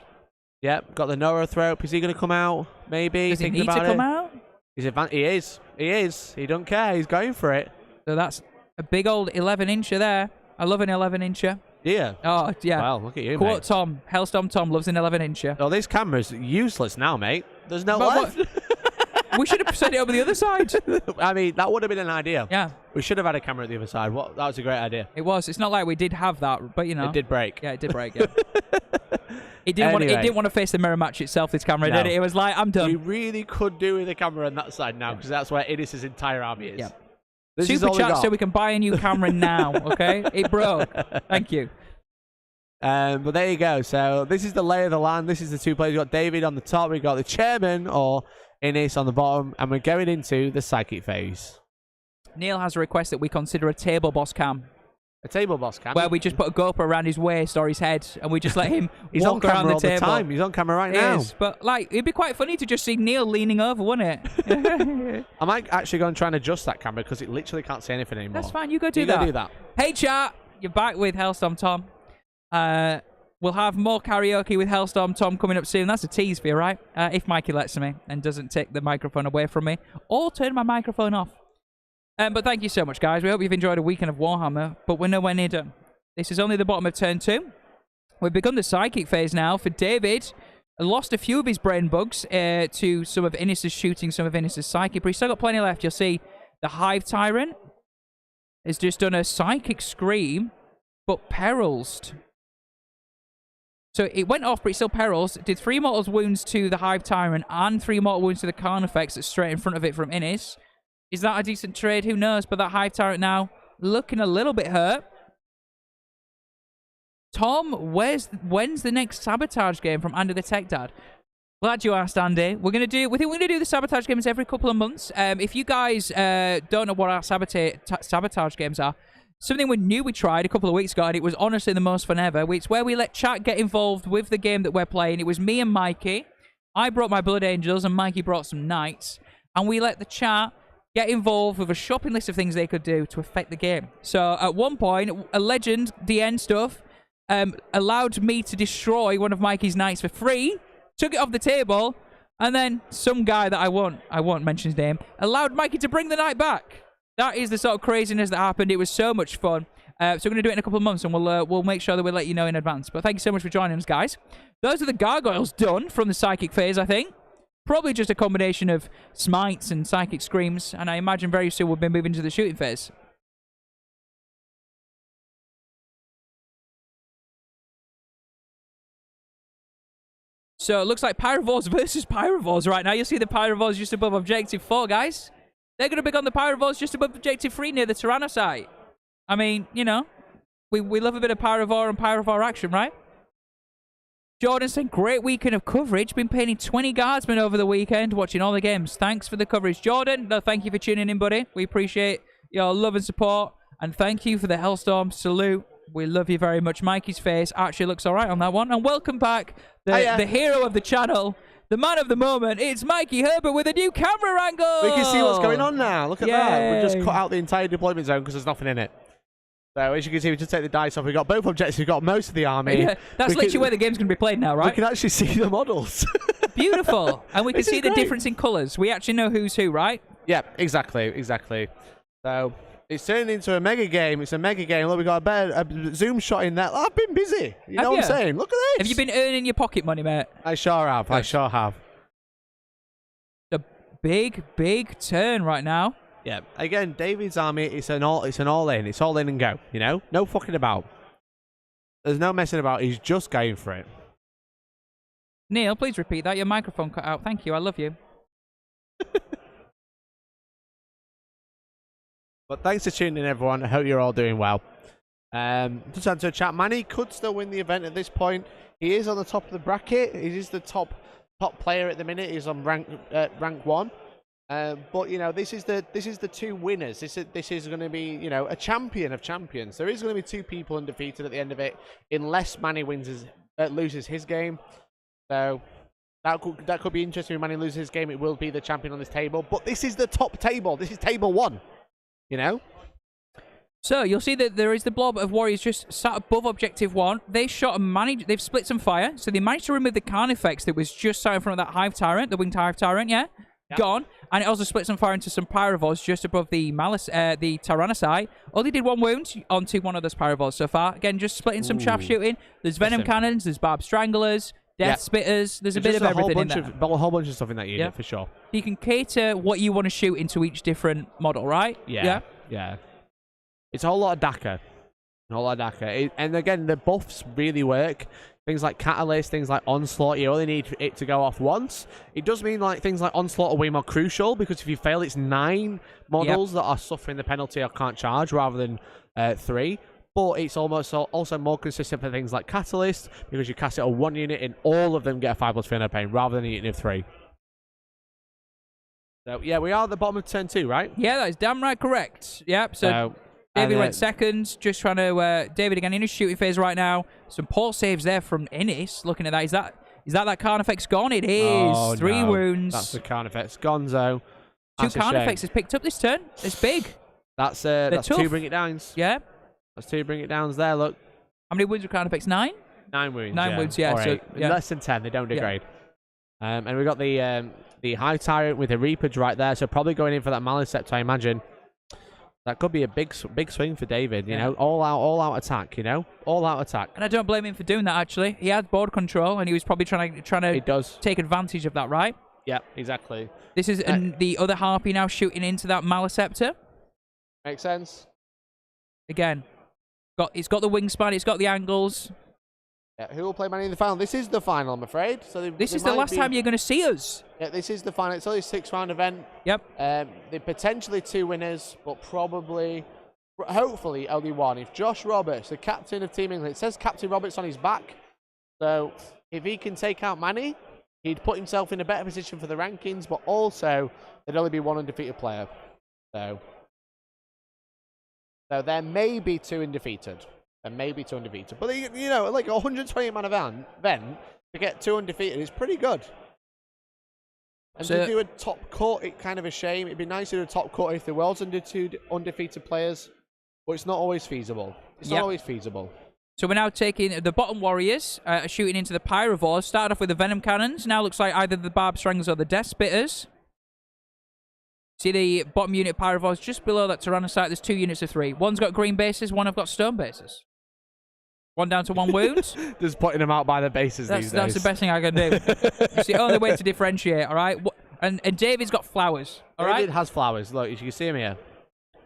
Yep. Got the Neurothrope. Is he going to come out? Maybe. Does he need to come out? He is. He is. He don't care. He's going for it. So that's a big old 11-incher there. I love an 11-incher. Yeah. Oh, yeah. Well, look at you, Quote mate. Tom. Hellstorm Tom loves an 11-incher. Oh, this camera's useless now, mate. There's no left. We should have set it over the other side. I mean, that would have been an idea. Yeah. We should have had a camera at the other side. That was a great idea. It was. It's not like we did have that, but you know. It did break. Yeah, it did break, yeah. It didn't want to face the mirror match itself, this camera, did it? It was like, I'm done. We really could do with a camera on that side now, because that's where Idis's entire army is. Yeah. This is Super all we chat got. so we can buy a new camera now, okay? It broke. Thank you. But there you go. So this is the lay of the land. This is the two players. We've got David on the top. We've got the chairman, or Innis, on the bottom. And we're going into the psychic phase. Neil has a request that we consider a table boss cam. A table boss cam? Where we just put a GoPro around his waist or his head, and we just let him He's walk on around camera the all table. the time. He's on camera right It now. is, but like, it'd be quite funny to just see Neil leaning over, wouldn't it? I might actually go and try and adjust that camera, because it literally can't see anything anymore. That's fine. You go do You that. go do that. Hey, chat. You're back with Hellstorm Tom. We'll have more karaoke with Hellstorm Tom coming up soon. That's a tease for you, right? If Mikey lets me and doesn't take the microphone away from me or turn my microphone off. But thank you so much, guys. We hope you've enjoyed a weekend of Warhammer, but we're nowhere near done. This is only the bottom of turn 2. We've begun the psychic phase now for David. Lost a few of his brain bugs to some of Innis's shooting, some of Innis's psychic, but he's still got plenty left. You'll see the Hive Tyrant has just done a psychic scream, but perils. So it went off, but it's still perils. Did 3 mortal wounds to the Hive Tyrant and 3 mortal wounds to the Carnifex that's straight in front of it from Innis. Is that a decent trade? Who knows? But that Hive Tyrant now looking a little bit hurt. Tom, when's the next Sabotage game from Andy the Tech Dad? Glad you asked, Andy. We think we're going to do the Sabotage games every couple of months. If you guys don't know what our Sabotage games are, something we tried a couple of weeks ago, and it was honestly the most fun ever. It's where we let chat get involved with the game that we're playing. It was me and Mikey. I brought my Blood Angels, and Mikey brought some Knights. And we let the chat get involved with a shopping list of things they could do to affect the game. So at one point, a legend, DN stuff, allowed me to destroy one of Mikey's Knights for free, took it off the table, and then some guy that I won't mention his name, allowed Mikey to bring the Knight back. That is the sort of craziness that happened. It was so much fun. So we're going to do it in a couple of months, and we'll make sure that we let you know in advance. But thank you so much for joining us, guys. Those are the gargoyles done from the psychic phase, I think. Probably just a combination of smites and psychic screams, and I imagine very soon we'll be moving to the shooting phase. So it looks like Pyrovores versus Pyrovores right now. You'll see the Pyrovores just above Objective 4, guys. They're going to be on the Pyrovores just above Objective 3 near the Tyrannosite. I mean, you know, we love a bit of Pyrovore and Pyrovore action, right? Jordan said, great weekend of coverage. Been painting 20 guardsmen over the weekend, watching all the games. Thanks for the coverage. Jordan, no, thank you for tuning in, buddy. We appreciate your love and support. And thank you for the Hellstorm salute. We love you very much. Mikey's face actually looks all right on that one. And welcome back, the hero of the channel, the man of the moment. It's Mikey Herbert with a new camera angle. We can see what's going on now. Look at that. We just cut out the entire deployment zone because there's nothing in it. So as you can see, we just take the dice off. We've got both objectives. We've got most of the army. Yeah, that's literally where the game's going to be played now, right? We can actually see the models. Beautiful. And we can see the difference in colours. We actually know who's who, right? Yeah, exactly. So it's turned into a mega game. It's a mega game. Look, we got a zoom shot in there. I've been busy. You know what I'm saying? Look at this. Have you been earning your pocket money, mate? I sure have. I sure have. A big turn right now. Yeah. Again, David's army. It's an all in. It's all in and go. You know, no fucking about. There's no messing about. He's just going for it. Neil, please repeat that. Your microphone cut out. Thank you. I love you. But thanks for tuning in, everyone. I hope you're all doing well. Just answer chat. Manny could still win the event at this point. He is on the top of the bracket. He is the top player at the minute. He's on rank 1. But you know, this is the two winners. This is going to be, you know, a champion of champions. There is going to be 2 people undefeated at the end of it, unless Manny loses his game. So that could be interesting. If Manny loses his game, it will be the champion on this table. But this is the top table. This is table 1. You know? So you'll see that there is the blob of warriors just sat above objective 1. They shot and managed. They've split some fire, so they managed to remove the Carnifex that was just sat in front of that Hive Tyrant, the winged Hive Tyrant. Yeah, gone. And it also split some fire into some Pyrovores just above the the Tyrannosaur. Only did 1 wound onto one of those Pyrovores so far. Again, just splitting some chaff shooting. There's Venom Cannons. There's Barb Stranglers. Death Spitters. There's a bit of everything in there. A whole bunch of stuff in that unit for sure. You can cater what you want to shoot into each different model, right? Yeah. It's a whole lot of Dakka. And again, the buffs really work. Things like Catalyst, things like Onslaught, you only need it to go off once. It does mean like things like Onslaught are way more crucial, because if you fail, it's 9 models that are suffering the penalty or can't charge rather than 3. But it's almost also more consistent for things like Catalyst, because you cast it on 1 unit and all of them get a 5+ Fear No Pain rather than a unit of 3. So yeah, we are at the bottom of turn 2, right? Yeah, that is damn right correct. Yep, so David went second, just trying to... David again in his shooting phase right now. Some poor saves there from Innis. Looking at that, is that Carnifex gone? It is. Oh, 3 wounds. That's the Carnifex. Gonzo. 2 Carnifexes picked up this turn. It's big. That's tough. 2 bring it downs. Yeah. That's 2 bring it downs there, look. How many wounds with Carnifex? 9? 9 wounds, 9 wounds, yeah. Or So, 8. Less than 10, they don't degrade. And we got the High Tyrant with the Reapers right there, so probably going in for that Malicept, I imagine. That could be a big swing for David, you know, all out attack, you know, all out attack. And I don't blame him for doing that. Actually, he had board control, and he was probably trying to take advantage of that, right? Yeah, exactly. This is the other Harpy now shooting into that Maliceptor. Makes sense. Again, it's got the wingspan, it's got the angles. Yeah, who will play Money in the Final? This is the final, I'm afraid. So this is the last time you're going to see us. Yeah, this is the final. It's only a 6-round event. Yep. They're potentially 2 winners, but hopefully only 1. If Josh Roberts, the captain of Team England, it says Captain Roberts on his back, so if he can take out Manny, he'd put himself in a better position for the rankings, but also there'd only be 1 undefeated player. So there may be 2 undefeated. And maybe 2 undefeated. But, you know, like a 120-man event, to get 2 undefeated is pretty good. And to do a top cut, it's kind of a shame. It'd be nice to do a top cut if there was 2 undefeated players. But it's not always feasible. Not always feasible. So we're now taking the bottom warriors, shooting into the Pyrovores. Started off with the Venom Cannons. Now looks like either the Barb Stranglers or the Death Spitters. See the bottom unit Pyrovores just below that Tyrannosaur. There's 2 units of 3. One's got green bases, one have got stone bases. 1 down to 1 wound. Just putting them out by the bases these days. That's the best thing I can do. It's the only way to differentiate, all right? And David's got flowers, all right? David has flowers. Look, you can see them here.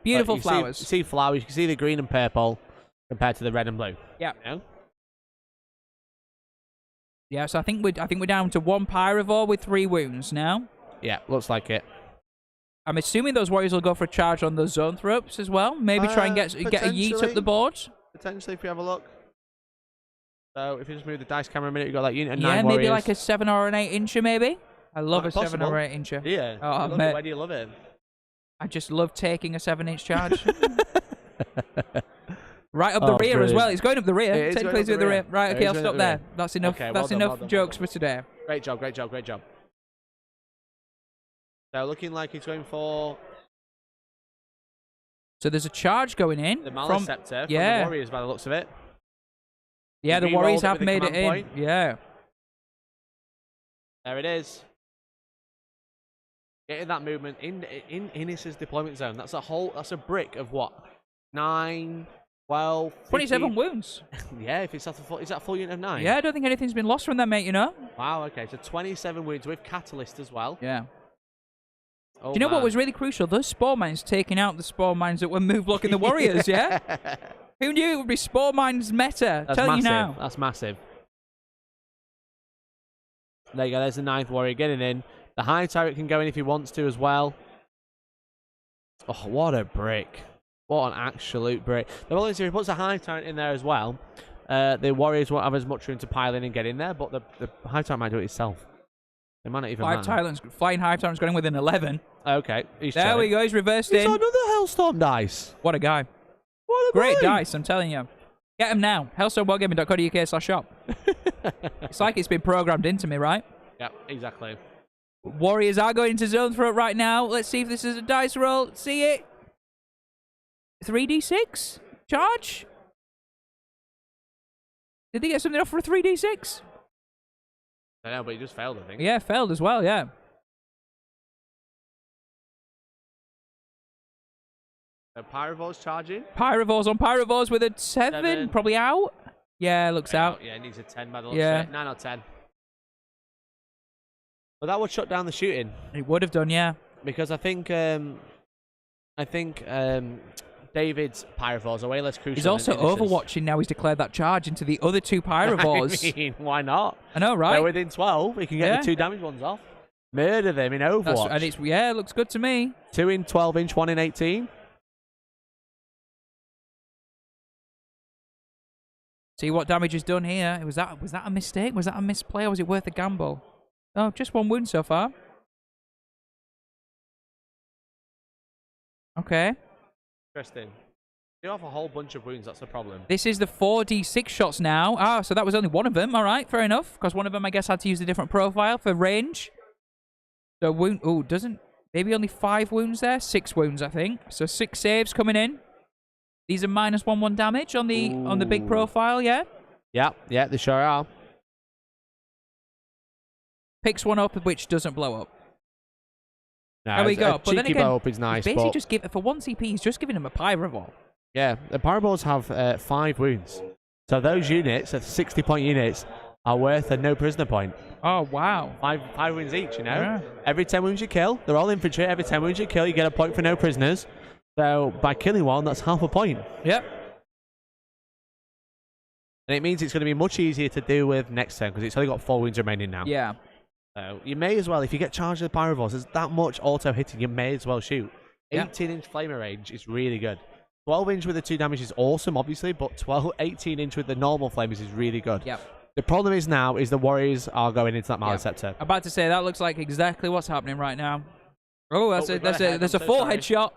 Beautiful flowers. You see flowers. You can see the green and purple compared to the red and blue. Yeah. You know? Yeah, so I think we're down to 1 Pyrovore with 3 wounds now. Yeah, looks like it. I'm assuming those warriors will go for a charge on those zone thropes as well. Maybe try and get a yeet up the board. Potentially, if you have a look. So if you just move the dice camera a minute, you've got that unit of 9 warriors. warriors. Maybe like a 7 or an 8 incher, maybe. I love a 7 or 8 incher. Yeah. Oh, Why do you love it? I just love taking a 7-inch charge. Right up the rear as well. It's going up the rear. Take place with the rear. Right, okay, I'll stop there. That's enough. Okay, That's enough jokes for today. Great job. So looking like he's going for... So there's a charge going in. The Maliceptor from the Warriors by the looks of it. Yeah, the Warriors have made it in. Yeah. There it is. Getting that movement in Innis's deployment zone. That's a brick of what? 9, 12, 15. 27 wounds. Yeah, if it's is that a full unit of 9? Yeah, I don't think anything's been lost from them, mate, you know? Wow, okay. So 27 wounds with Catalyst as well. Yeah. Oh, do you know what was really crucial? Those spore mines taking out the spore mines that were move blocking the warriors, yeah? Who knew it would be spore mines meta? That's Tell massive. you now. That's massive. There you go. There's the 9th warrior getting in. The high turret can go in if he wants to as well. Oh, what a brick. What an absolute brick. The problem is if he puts a high turret in there as well, the warriors won't have as much room to pile in and get in there, but the high turret might do it itself. It might not even matter. Flying Hive Tyrant's going with an 11. Okay. There we go. He's reversed in. He's another Hellstorm dice. What a guy. What a great dice, I'm telling you. Get him now. Hellstormwargaming.co.uk/shop. It's like it's been programmed into me, right? Yeah, exactly. Warriors are going into zone throat right now. Let's see if this is a dice roll. See it. 3d6 charge? Did they get something off for a 3d6? I know, but he just failed, I think. Yeah, failed as well, yeah. So Pyrovol's charging. Pyrovores on Pyrovores with a 7. Probably out. Yeah, looks out. Yeah, it needs a 10 by the looks Yeah. of it. 9 or 10. But that would shut down the shooting. It would have done, yeah. Because I think David's Pyrovores are way less crucial. He's also than Innis's. overwatching now. He's declared that charge into the other 2 Pyrovores. I mean, why not? I know, right? They're within 12. He can get the 2 damage ones off. Murder them in Overwatch. And it's, yeah, it looks good to me. 2 in 12-inch, 1 in 18. See what damage is done here. Was that a mistake? Was that a misplay, or was it worth a gamble? Oh, just 1 wound so far. Okay. Interesting. You have a whole bunch of wounds, that's the problem. This is the 4d6 shots now. Ah, so that was only one of them. All right, fair enough. Because one of them, I guess, had to use a different profile for range. So wound... Oh, doesn't... Maybe only 5 wounds there? 6 wounds, I think. So 6 saves coming in. These are -1/1 damage on the big profile, yeah? Yeah, they sure are. Picks one up, which doesn't blow up. No, There we go. But then cheeky again, blow up is nice, basically but just give for 1 CP, he's just giving him a Pyrovore. yeah, the Pyroballs have 5 wounds. So those units, the 60-point units, are worth a no prisoner point. Oh, wow. 5 wounds each, you know? Yeah. Every 10 wounds you kill, they're all infantry. Every 10 wounds you kill, you get a point for no prisoners. So by killing one, that's half a point. Yep. And it means it's going to be much easier to deal with next turn because it's only got 4 wounds remaining now. Yeah. So you may as well, if you get charged with Pyroballs, there's that much auto hitting, you may as well shoot. 18-inch flamer range is really good. 12-inch with the 2 damage is awesome, obviously, but 18-inch with the normal flamers is really good. Yep. The problem is now is the Warriors are going into that Maliceptor. I'm about to say, that looks like exactly what's happening right now. Oh, there's a so full sorry. headshot.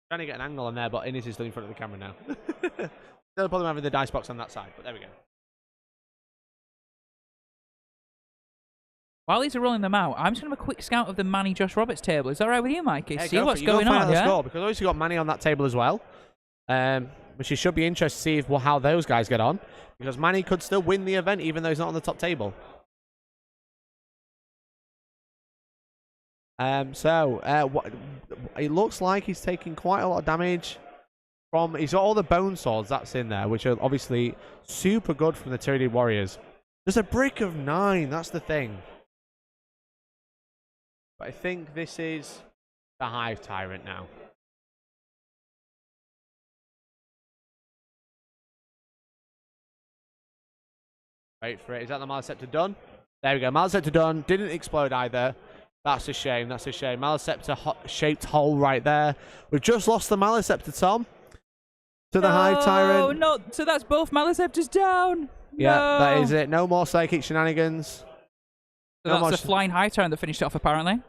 Trying to get an angle on there, but Innis is still in front of the camera now. Still a problem having the dice box on that side, but there we go. While these are rolling them out, I'm just going to have a quick scout of the Manny Josh Roberts table. Is that right with you, Mikey? Yeah, see what's going on, yeah? Score, because obviously got Manny on that table as well. Which you should be interested to see how those guys get on. Because Manny could still win the event even though he's not on the top table. It looks like he's taking quite a lot of damage from... He's got all the bone swords that's in there, which are obviously super good from the Tyranid Warriors. There's a brick of 9, that's the thing. But I think this is the Hive Tyrant now. Wait for it. Is that the Maliceptor done? There we go. Maliceptor done. Didn't explode either. That's a shame. That's a shame. Maliceptor shaped hole right there. We've just lost the Maliceptor, Tom. To the Hive Tyrant. Oh, no. So that's both Maliceptors down. Yeah, No. that is it. No more psychic shenanigans. So that's the flying Hive Tyrant that finished it off, apparently.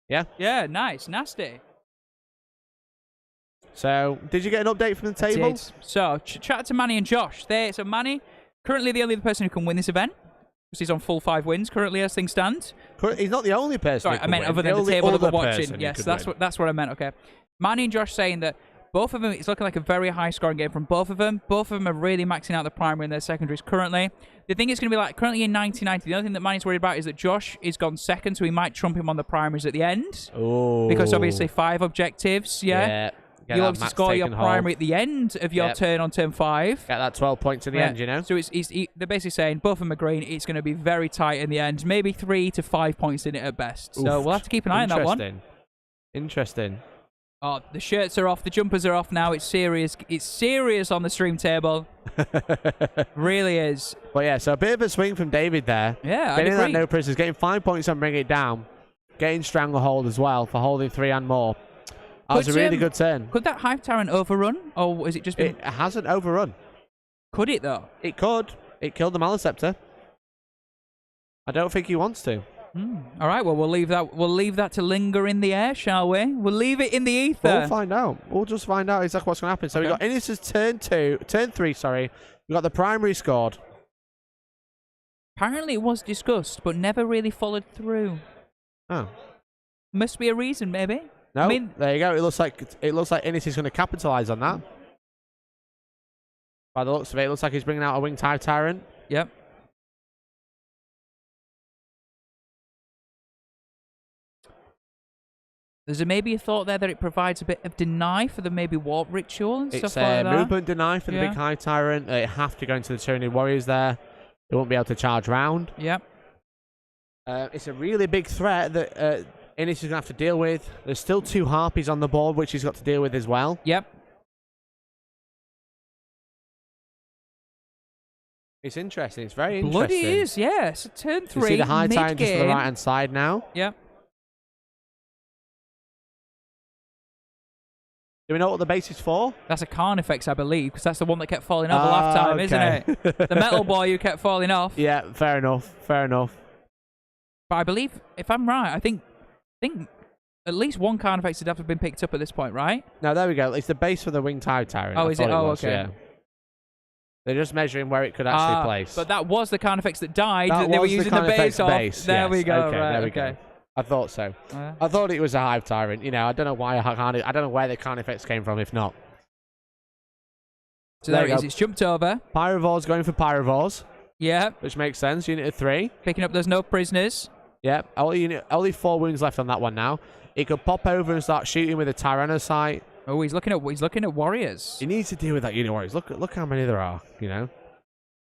Yeah. Yeah, nice. Nasty. So, did you get an update from the table? Did. So, chat to Manny and Josh. So Manny, currently the only person who can win this event, because he's on full 5 wins currently as things stand. He's not the only person. Sorry, who I meant win. other than the table that we're watching. Yes, that's win. what I meant. Okay, Manny and Josh saying that both of them, it's looking like a very high scoring game from both of them. Both of them are really maxing out the primary and their secondaries currently. The thing is going to be like currently in 1990. The only thing that Manny's worried about is that Josh is gone second, so he might trump him on the primaries at the end. Oh, because obviously 5 objectives. Yeah. You'll obviously score your primary at the end of your turn on turn 5. Get that 12 points in the end, you know? So they're basically saying, both of them agreeing, it's going to be very tight in the end. Maybe 3 to 5 points in it at best. Oof. So we'll have to keep an eye on that one. Interesting. Oh, the shirts are off. The jumpers are off now. It's serious. It's serious on the stream table. Really is. But yeah, so a bit of a swing from David there. Yeah, getting that no prisoners, getting 5 points on bringing it down. Getting Stranglehold as well for holding 3 and more. That was a really good turn. Could that Hive Tyrant overrun? Or is it just been... It hasn't overrun. Could it, though? It could. It killed the Maliceptor. I don't think he wants to. All right, well, we'll leave that to linger in the air, shall we? We'll leave it in the ether. We'll find out. We'll just find out exactly what's going to happen. So we got Innis's turn 3, sorry. We got the primary scored. Apparently it was discussed, but never really followed through. Oh. Must be a reason, maybe. No, I mean, there you go. It looks like Innis is going to capitalize on that. By the looks of it, it looks like he's bringing out a winged hive tyrant. Yep. There's maybe a thought there that it provides a bit of deny for the maybe warp ritual and stuff like that. Movement deny for the big hive tyrant. They have to go into the Tyranid warriors there. They won't be able to charge round. Yep. It's a really big threat that Innis is going to have to deal with. There's still 2 harpies on the board, which he's got to deal with as well. Yep. It's interesting. It's very interesting. Bloody is, yes. Turn 3. You see the high tyrant just to the mid-game. right-hand side now. Yep. Do we know what the base is for? That's a Carnifex, I believe, because that's the one that kept falling off the last time, isn't it? The metal boy who kept falling off. Yeah, fair enough. Fair enough. But I believe, if I'm right, I think at least one Carnifex would have to have been picked up at this point, right? No, there we go. It's the base for the winged hive tyrant. Oh, is it? Oh, okay. Yeah. They're just measuring where it could actually place. But that was the Carnifex that died that they were was using the the base off. base. There Yes. we go. Okay, right, there we okay. go. I thought so. I thought it was a hive tyrant. You know, I don't know why I don't know where the Carnifex came from. If not, so there it is. It's jumped over. Pyrovores going for Pyrovores. Yeah. Which makes sense. Unit of 3. Picking up. There's no prisoners. Yeah. Only 4 wounds left on that one now. He could pop over and start shooting with a Tyrannocyte. Oh, he's looking at warriors. He needs to deal with that unit warriors. Look how many there are. You know.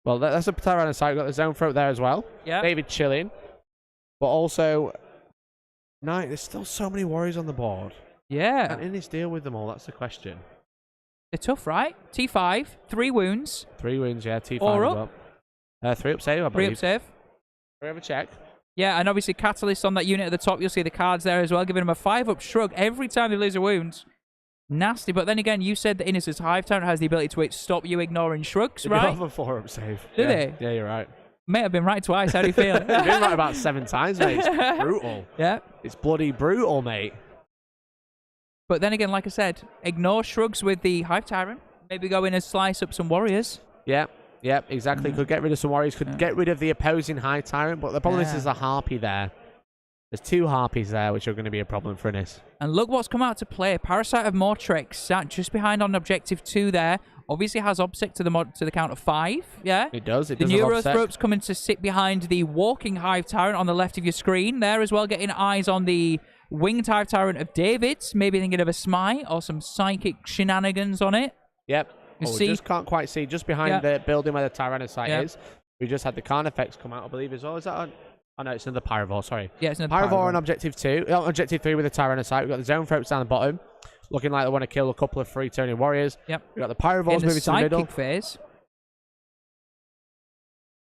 Well, that's a Tyrannocyte. We've got the zone throat there as well. Yeah. David chilling, but also. There's still so many warriors on the board. Yeah. And Innis deal with them all? That's the question. They're tough, right? T5, 3 wounds. 3 wounds, yeah. T5 4 up. 3 up save, I 3 believe. up save. 3 have a check. Yeah, and obviously Catalyst on that unit at the top. You'll see the cards there as well, giving him a 5 up shrug every time they lose a wound. Nasty. But then again, you said that Innis's hive tyrant has the ability to stop you ignoring shrugs, right? They have a 4 up save. Do they? Yeah, you're right. May have been right twice. How do you feel? You've been right about 7 times, mate. It's brutal. Yeah. It's bloody brutal, mate. But then again, like I said, ignore shrugs with the hive tyrant. Maybe go in and slice up some warriors. Yeah, exactly. Could get rid of some warriors. Could get rid of the opposing high tyrant. But the problem is there's a harpy there. There's 2 harpies there, which are going to be a problem for Innis. And look what's come out to play. Parasite of Mortrex sat just behind on objective 2 there. Obviously has Obsec to the count of 5. Yeah, it does. The Neurothrope's coming to sit behind the Walking Hive Tyrant on the left of your screen there as well, getting eyes on the Winged Hive Tyrant of David's. Maybe thinking of a smite or some psychic shenanigans on it. Yep. You We see? just can't quite see. Just behind the building where the Tyrannocyte is. We just had the Carnifex come out, I believe, as well. Is that on? Oh, no, it's another Pyrovore, sorry. Yeah, it's another Pyrovore on objective 2. Objective 3 with the Tyrannocyte. We've got the Zone Throats down the bottom. Looking like they want to kill a couple of free Tony warriors. Yep. We've got the Pyrovores moving to the middle. Psychic phase.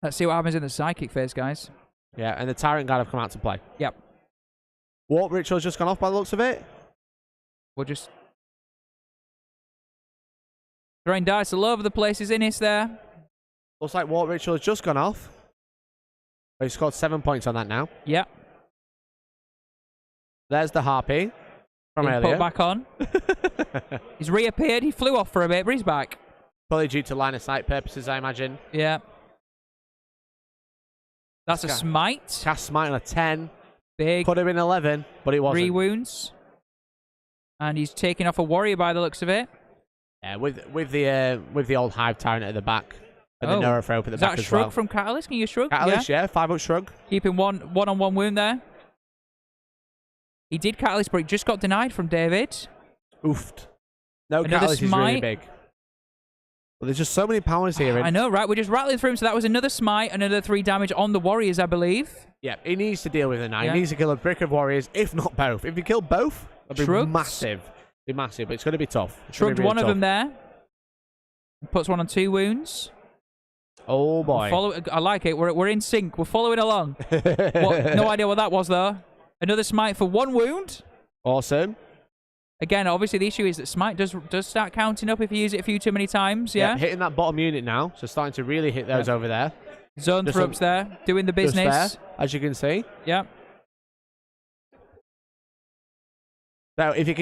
Let's see what happens in the Psychic phase, guys. Yeah, and the Tyrant Guard have come out to play. Yep. Warp Ritual's just gone off by the looks of it. We'll just... throwing dice all over the place. Is Innis there? Looks like Warp Ritual has just gone off. He scored 7 points on that now. Yep. There's the Harpy from He's earlier. put back on. He's reappeared. He flew off for a bit, but he's back. Probably due to line of sight purposes, I imagine. Yeah. That's a smite. Cast smite on a 10. Big. Could have been 11, but it wasn't. 3 wounds. And he's taking off a warrior by the looks of it. Yeah, with the old Hive Tyrant at the back. And the Neurothrope at the back as well. Is that a shrug from Catalyst? Can you shrug? Catalyst, yeah. 5 up shrug. Keeping one-on-one wound there. He did Catalyst, but he just got denied from David. Oofed. No, Another Catalyst is really smite. big. But there's just so many powers here. I know, right? We're just rattling through him. So that was another smite, another 3 damage on the warriors, I believe. Yeah, he needs to deal with it now. Yeah. He needs to kill a brick of warriors, if not both. If he killed both, that'd be Shrugs. massive. It'd be massive, but it's going to be tough. Shrugged one of them there. Puts one on 2 wounds. Oh, boy. I like it. We're in sync. We're following along. No idea what that was, though. Another smite for 1 wound. Awesome. Again, obviously, the issue is that smite does start counting up if you use it a few too many times, yeah? Hitting that bottom unit now, so starting to really hit those over there. Zone Just throps there, doing the Just business. there, as you can see. Yeah. So if he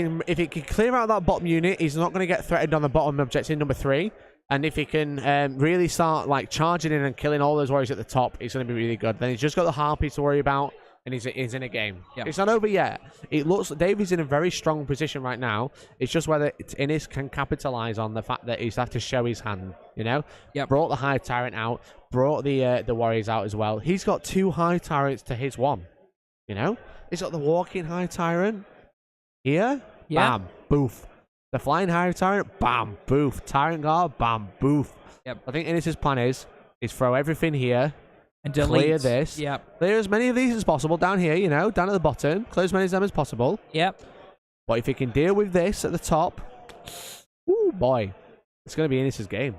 can clear out that bottom unit, he's not going to get threatened on the bottom objective number 3. And if he can really start like charging in and killing all those warriors at the top, it's going to be really good. Then he's just got the Harpies to worry about. and he's in a game. Yeah. It's not over yet. It looks Davy's in a very strong position right now. It's just whether Innis can capitalize on the fact that he's have to show his hand. You know. Yep. Brought the Hive Tyrant out. Brought the Warriors out as well. He's got 2 Hive Tyrants to his 1. You know. He's got the walking Hive Tyrant here. Yeah. Bam. Boof. The flying Hive Tyrant. Bam. Boof. Tyrant Guard. Bam. Boof. Yep. I think Innis's plan is throw everything here. And delete. Clear this. Yep. Clear as many of these as possible down here, you know, down at the bottom. Clear as many of them as possible. Yep. But if he can deal with this at the top, ooh, boy, it's going to be Innis's game.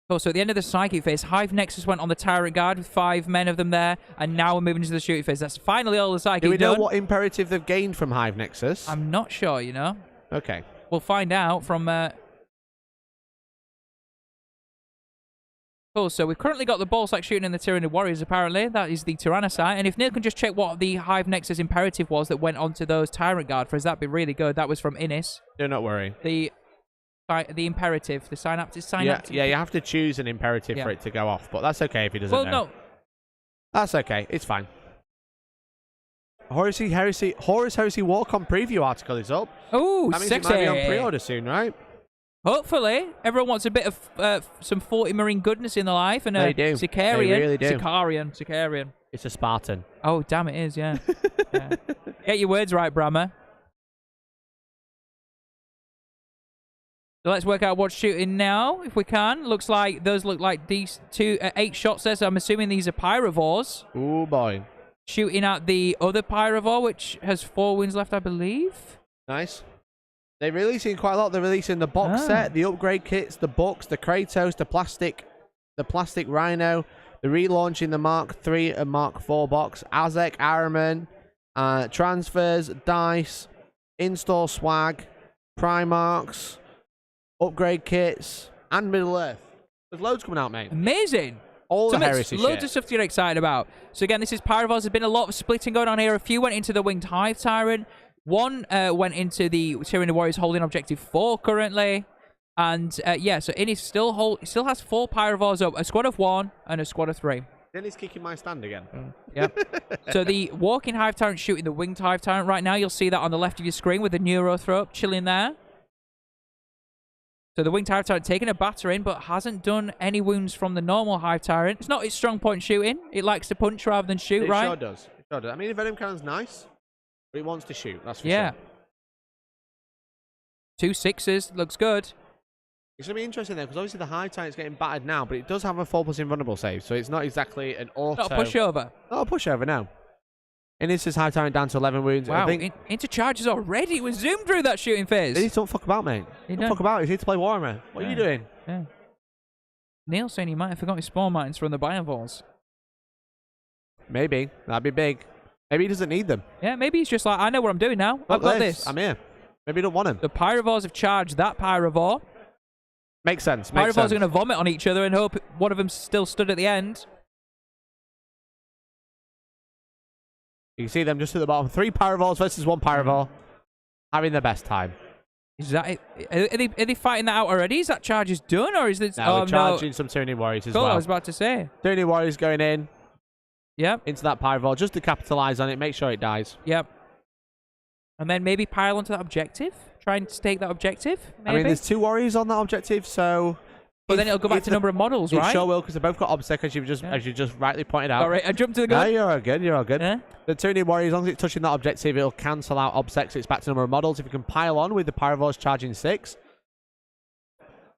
Cool, so at the end of the Psychic phase, Hive Nexus went on the Tyrant Guard with 5 men of them there, and now we're moving into the Shooting phase. That's finally all the Psychic Do we know done. what imperative they've gained from Hive Nexus? I'm not sure, you know. Okay. We'll find out from... Cool, so we've currently got the ball sack shooting in the Tyranid Warriors, apparently. That is the Tyrannosite. And if Neil can just check what the Hive Nexus imperative was that went onto those Tyrant Guard phase, that'd be really good. That was from Innis. Do not worry. The imperative, the synaptic. Yeah, you have to choose an imperative for it to go off, but that's okay if he doesn't know. No. That's okay. It's fine. Horus Heresy Warcom preview article is up. Oh, that means sexy. it might be on pre-order soon, right? Hopefully. Everyone wants a bit of some 40 Marine goodness in their life. And They do. Sicarian. They really do. Sicarian. It's a Spartan. Oh, damn, it is, yeah. Yeah. Get your words right, Brahma. So let's work out what's shooting now, if we can. Looks like those look like these 8 shots there, so I'm assuming these are Pyrovores. Oh, boy. Shooting at the other Pyrovore, which has 4 wounds left, I believe. Nice. They're releasing quite a lot. They're releasing the box set, the upgrade kits, the books, the Kratos, the plastic Rhino. They're relaunching the Mark III and Mark IV box. Azek, Araman, transfers, dice, in-store swag, Primarchs, upgrade kits, and Middle Earth. There's loads coming out, mate. Amazing. All the heresy loads shit. of stuff to get excited about. So again, this is Pyrovores. There's been a lot of splitting going on here. A few went into the Winged Hive Tyrant. 1 went into the Tyranid Warriors holding objective 4 currently. And yeah, so Innis still has 4 Pyrovores up. A squad of 1 and a squad of 3. Then he's kicking my stand again. Yep. So the Walking Hive Tyrant shooting the Winged Hive Tyrant right now. You'll see that on the left of your screen with the Neuro throw up chilling there. So the Winged Hive Tyrant taking a battering, but hasn't done any wounds from the normal Hive Tyrant. It's not its strong point shooting. It likes to punch rather than shoot, right? It sure does. It sure does. I mean, the Venom Cannon's nice, but it wants to shoot. That's for yeah. sure. 2 6s. Looks good. It's going to be interesting, though, because obviously the Hive Tyrant's getting battered now, but it does have a 4+ invulnerable save, so it's not exactly an auto... Not a pushover. Not a pushover, no. And this is Hive Tyrant down to 11 wounds. Wow, I think into charges already. We zoomed through that shooting phase. He don't fuck about, mate. Don't fuck about. He's here to play Warhammer. What are you doing? Yeah. Neil's saying he might have forgotten his spawn mines from the Biovores. Maybe. That'd be big. Maybe he doesn't need them. Yeah, maybe he's just like, I know what I'm doing now. I've got this. I'm here. Maybe he don't want him. The Pyrovores have charged that Pyrovore. Makes sense. Pyrovores are going to vomit on each other and hope one of them still stood at the end. You can see them just at the bottom. 3 Pyrovores versus 1 Pyrovore. Having the best time. Is that it? Are they fighting that out already? Is that charges done, or is this? No, we're charging some Tyranid Warriors as cool, well. I was about to say. Tyranid Warriors going in. Yep. Into that Pyrovore just to capitalize on it. Make sure it dies. Yep. And then maybe pile onto that objective. Try and stake that objective. Maybe? I mean, there's 2 Warriors on that objective, so... But then it'll go back to number of models, right? It sure will, because they both got obsec, as you just rightly pointed out. All right, I jumped to the gun. No, you're all good. You're all good. Yeah? The Tyranid Warrior, as long as it's touching that objective, it'll cancel out obsecs. It's back to number of models. If you can pile on with the Pyrovores charging 6.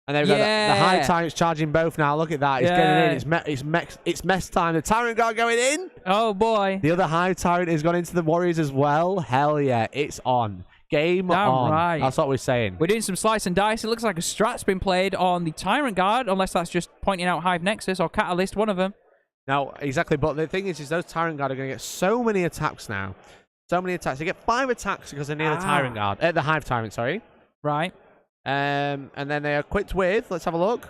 And there we go. The Hive Tyrant's charging both now. Look at that. It's getting in. It's mess time. The Tyrant Guard going in. Oh, boy. The other Hive Tyrant has gone into the Warriors as well. Hell yeah. It's on. Game on. Right. That's what we're saying. We're doing some slice and dice. It looks like a strat's been played on the Tyrant Guard, unless that's just pointing out Hive Nexus or Catalyst, one of them. No, exactly. But the thing is those Tyrant Guard are going to get so many attacks now. So many attacks. They get 5 attacks because they're near the Tyrant Guard. The Hive Tyrant, sorry. Right. And then they are equipped with, let's have a look.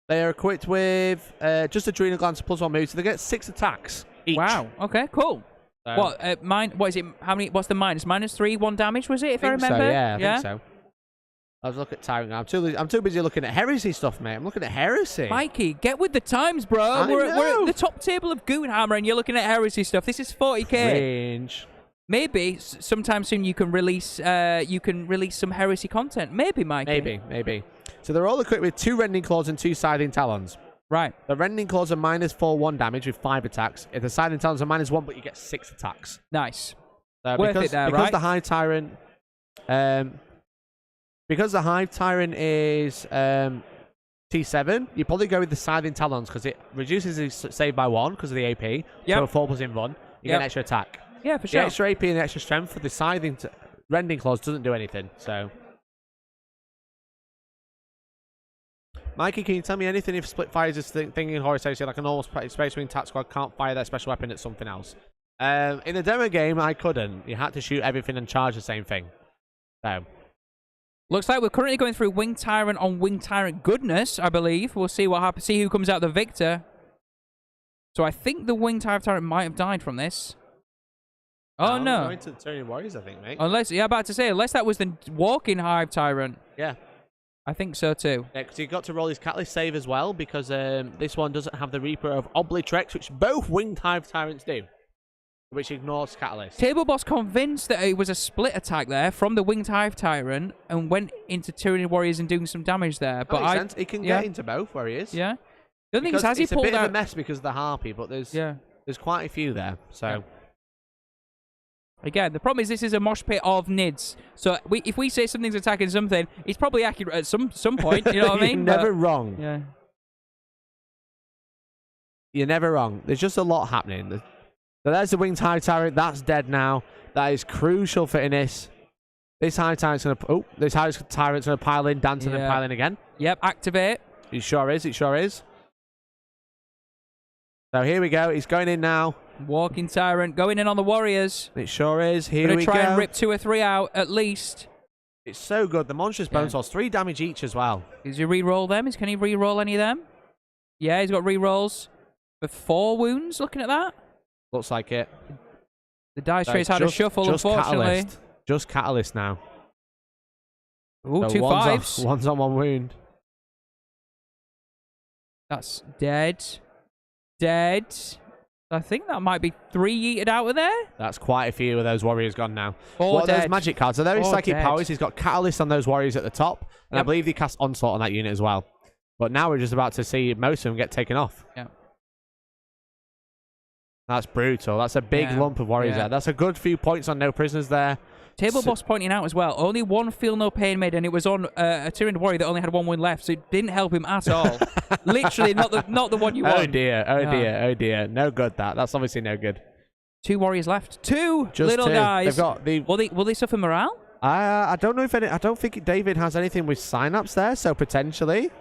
They are equipped with just Adrenal Glands +1 move, so they get 6 attacks each. Wow. Okay, cool. What is it? How many? What's the minus? -3, 1 damage, was it, if I remember? So, yeah, I think so. I was looking at Tyrant. I'm too busy looking at heresy stuff, mate. I'm looking at heresy. Mikey, get with the times, bro. We're at the top table of Goonhammer, and you're looking at heresy stuff. This is 40k. Range. Maybe sometime soon you can release some heresy content. Maybe, Mikey. Maybe. So they're all equipped with 2 rending claws and 2 scything talons. Right. The rending claws are -4/1 damage with 5 attacks. If the scything talons are -1, but you get 6 attacks. Nice. Worth it there, because right? the Hive Tyrant, because the Hive Tyrant is T7, you probably go with the scything talons because it reduces his save by 1 because of the AP. Yep. So a 4 plus in 1, you get an extra attack. Yeah, for sure. The extra AP and the extra strength for the scything rending claws doesn't do anything. So, Mikey, can you tell me anything if Split fires this thing in Horror Station like a normal Space Marine Tac Squad can't fire their special weapon at something else? In the demo game, I couldn't. You had to shoot everything and charge the same thing. So, looks like we're currently going through Wing Tyrant on Wing Tyrant goodness, I believe. We'll see what happens. See who comes out the victor. So I think the Wing Tyrant might have died from this. Oh, no. Going to the Tyranids Warriors, I think, mate. Unless, yeah, about to say, unless that was the walking Hive Tyrant. Yeah. I think so too. Yeah, because he got to roll his Catalyst save as well, because this one doesn't have the Reaper of Oblitrex, which both Winged Hive Tyrants do, which ignores Catalyst. Table Boss convinced that it was a split attack there from the Winged Hive Tyrant and went into Tyranid Warriors and doing some damage there. But he can get into both where he is. Yeah. The other thing is, has he pulled out... It's a bit of a mess because of the Harpy, but there's quite a few there, so... Yeah. Again, the problem is this is a mosh pit of nids. So if we say something's attacking something, it's probably accurate at some point. You know what I mean? You're never wrong. Yeah. You're never wrong. There's just a lot happening. So there's the Winged Hive Tyrant. That's dead now. That is crucial for Innis. This Hive Tyrant's going to... Oh, this Hive Tyrant's going to pile in, dance, and then pile in again. Yep, activate. It sure is. It sure is. So here we go. He's going in now. Walking Tyrant going in on the Warriors. It sure is. Here we go. Try and rip 2 or 3 out at least. It's so good. The monstrous bone swords, 3 damage each as well. Does he re-roll them? Can he re-roll any of them? Yeah, he's got re-rolls for 4 wounds. Looking at that, looks like it. The dice trays had a shuffle, unfortunately. Just Catalyst now. Ooh, so 2 5s. One's on 1 wound. That's dead. Dead. I think that might be 3 yeeted out of there. That's quite a few of those warriors gone now. 4 what dead. are those magic cards? So there is psychic powers. He's got Catalyst on those warriors at the top. And I believe he cast Onslaught on that unit as well. But now we're just about to see most of them get taken off. Yeah. That's brutal. That's a big lump of warriors there. That's a good few points on no prisoners there. Table Boss pointing out as well, only 1 Feel No Pain made, and it was on a Tyranid Warrior that only had 1 wound left, so it didn't help him at all. Literally, not the one you want. Oh dear, oh dear. No good That's obviously no good. 2 warriors left. 2 just little 2. guys. They've got the... Will they suffer morale? I don't know if any... I don't think David has anything with synapse there, so potentially.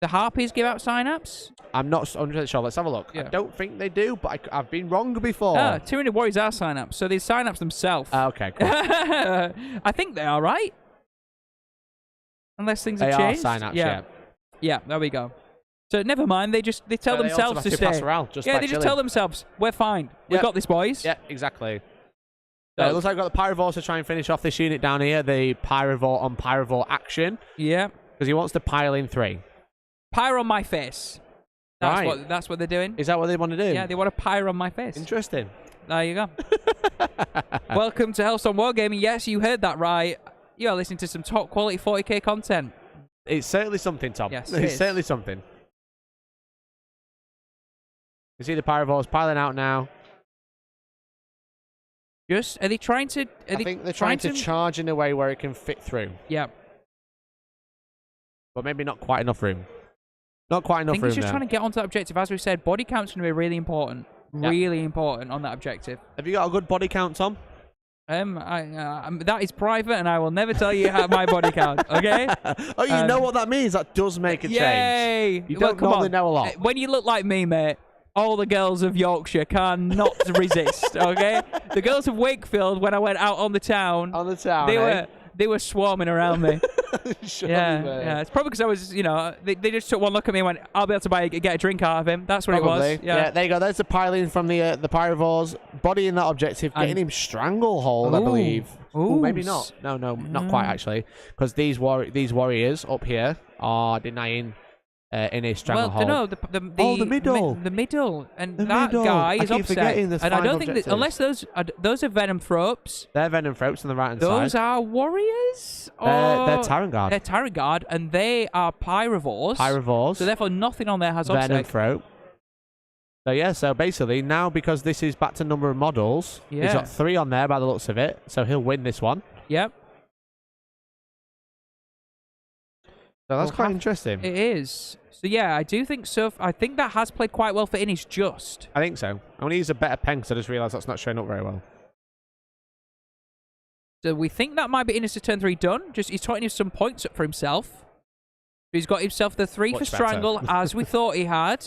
The Harpies give out synapse? I'm not 100% sure. Let's have a look. Yeah. I don't think they do, but I've been wrong before. Tyranid Warriors are synapse, so they synapse themselves. Okay, cool. I think they are, right? Unless things have changed. They are synapse, yeah. Yeah, there we go. So never mind, they tell themselves to stay. They just tell themselves, we're fine. We've got this, boys. Yeah, exactly. So it looks like we've got the Pyrovore to try and finish off this unit down here. The Pyrovore on Pyrovore action. Yeah. Because he wants to pile in 3. Pyro on my face. That's what they're doing. Is that what they want to do? Yeah, they want to pyro on my face. Interesting. There you go. Welcome to Hellstormwargaming. Yes, you heard that right. You are listening to some top quality 40k content. It's certainly something, Tom. Yes, it's certainly something. You see the Pyrovores piling out now. Are they trying to... I think they're trying to charge in a way where it can fit through. Yeah. But maybe not quite enough room. Not quite enough room. I think he's just trying to get onto that objective. As we said, body count's going to be really important. Yeah. Really important on that objective. Have you got a good body count, Tom? That is private, and I will never tell you my body count, okay? Oh, you know what that means? That does make a change. You don't normally know a lot. When you look like me, mate, all the girls of Yorkshire cannot resist, okay? The girls of Wakefield, when I went out on the town... They were swarming around me. Sure Yeah, they were. yeah. It's probably because I was, you know, they just took one look at me and went, "I'll be able to get a drink out of him." That's what Probably. it was. Yeah. There you go. There's the piling from the Pyrovores, bodying that objective, getting him stranglehold, I believe. Ooh, maybe not. No, not quite actually, because these warriors up here are denying in a stranglehold. Well, no, the middle. The middle. And that guy is upset. And I don't think that, unless those are Venom Thropes. They're Venom Thropes on the right-hand side. Those are warriors? They're Tyrant Guard. They're Tyrant Guard, and they are Pyrovores. So therefore nothing on there has Venom Thrope. So yeah, so basically now because this is back to number of models, he's got 3 on there by the looks of it, so he'll win this one. Yep. So that's quite interesting. It is. So yeah, I do think so. I think that has played quite well for Innis just. I think so. I'm going to use a better pen because I just realised that's not showing up very well. So we think that might be Innis' turn 3 done. Just he's trying some points up for himself. He's got himself the 3 for Strangle as we thought he had.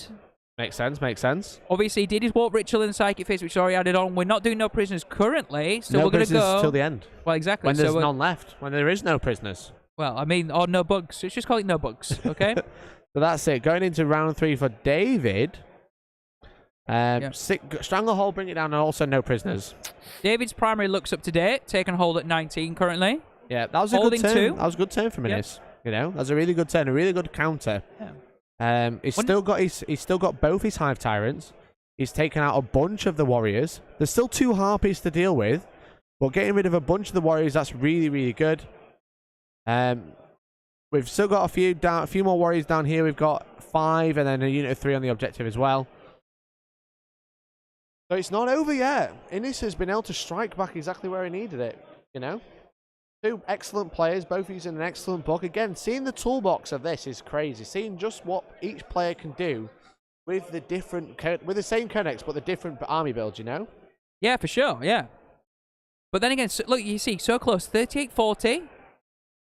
Makes sense. Obviously, he did his Warp Ritual and Psychic Phase, which already added on. We're not doing no prisoners currently, so no we're going to go till the end. Well, exactly. When there's none left. When there is no prisoners. Well, I mean, or no bugs. Let's just call it no bugs, okay? So that's it. Going into round 3 for David. Stranglehold, bring it down, and also no prisoners. David's primary looks up to date, taking hold at 19 currently. Yeah, that was a good turn. That was a good turn from Innis. You know, that's a really good turn, a really good counter. Yeah. He's still got both his Hive Tyrants. He's taken out a bunch of the warriors. There's still 2 Harpies to deal with, but getting rid of a bunch of the warriors, that's really, really good. We've still got a few more warriors down here. We've got 5 and then a unit of 3 on the objective as well. So it's not over yet. Innis has been able to strike back exactly where he needed it, you know? 2 excellent players, both using an excellent book. Again, seeing the toolbox of this is crazy. Seeing just what each player can do with the same codex, but the different army builds, you know? Yeah, for sure, yeah. But then again, look, you see, so close, 38-40.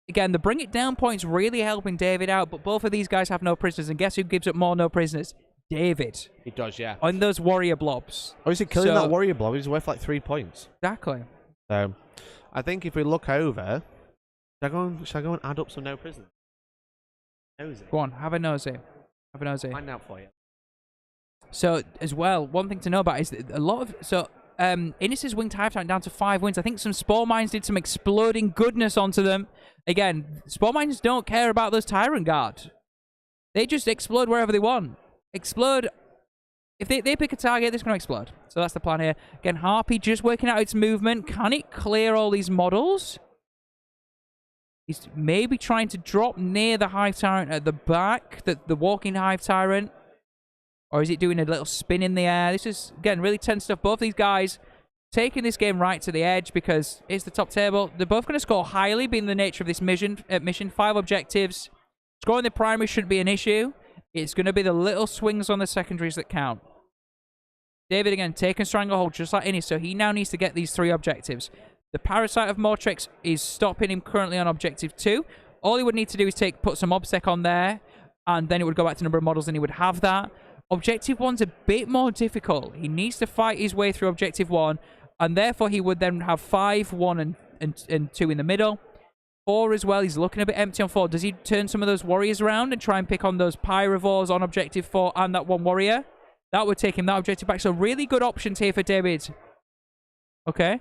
Again, the bring it down points really helping David out, but both of these guys have no prisoners, and guess who gives up more no prisoners? David. He does, yeah. On those warrior blobs. Obviously, killing that warrior blob is worth like 3 points. Exactly. So, I think if we look over, should I go and add up some no prisoners? Nosy. Go on, have a nosy. Find out for you. So, as well, one thing to know about is that a lot of... Innis' winged Hive Tyrant down to 5 wins. I think some Spore Mines did some exploding goodness onto them. Again, Spore Mines don't care about those Tyrant Guard. They just explode wherever they want. Explode. If they pick a target, they're going to explode. So that's the plan here. Again, Harpy just working out its movement. Can it clear all these models? He's maybe trying to drop near the Hive Tyrant at the back, the walking Hive Tyrant. Or is it doing a little spin in the air? This is, again, really tense stuff. Both these guys taking this game right to the edge because it's the top table. They're both going to score highly, being the nature of this mission. 5 objectives. Scoring the primary shouldn't be an issue. It's going to be the little swings on the secondaries that count. David, again, taking Stranglehold just like Innis, so he now needs to get these 3 objectives. The Parasite of Mortrex is stopping him currently on objective 2. All he would need to do is put some OBSEC on there, and then it would go back to number of models, and he would have that. Objective 1's a bit more difficult. He needs to fight his way through Objective 1, and therefore he would then have 5, 1, and 2 in the middle. 4 as well, he's looking a bit empty on 4. Does he turn some of those warriors around and try and pick on those Pyrovores on Objective 4 and that 1 warrior? That would take him that objective back. So really good options here for David. Okay.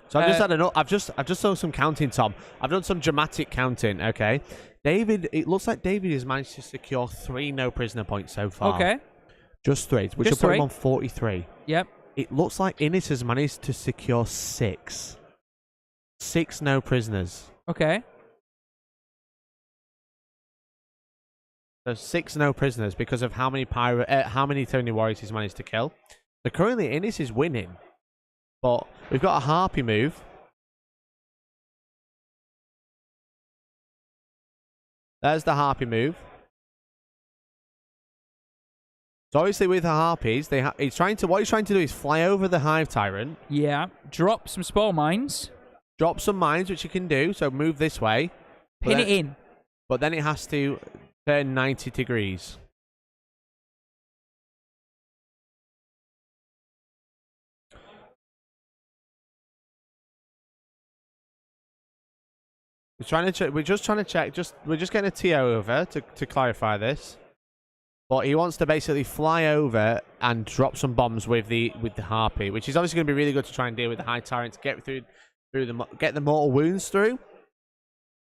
So I've just done some counting, Tom. I've done some dramatic counting, okay? David, it looks like David has managed to secure 3 no prisoner points so far. Okay. Just 3, which will put him on 43. Yep. It looks like Innis has managed to secure 6. 6 no prisoners. Okay. So 6 no prisoners because of how many Tony Warriors he's managed to kill. So currently Innis is winning. But we've got a Harpy move. There's the Harpy move. So obviously with the Harpies, what he's trying to do is fly over the Hive Tyrant. Yeah. Drop some Spore Mines. Drop some mines, which you can do. So move this way. Pin it in. But then it has to turn 90 degrees. We're trying to check. We're just trying to check. We're just getting a TO over to clarify this. But he wants to basically fly over and drop some bombs with the Harpy, which is obviously going to be really good to try and deal with the High Tyrant to get get the mortal wounds through.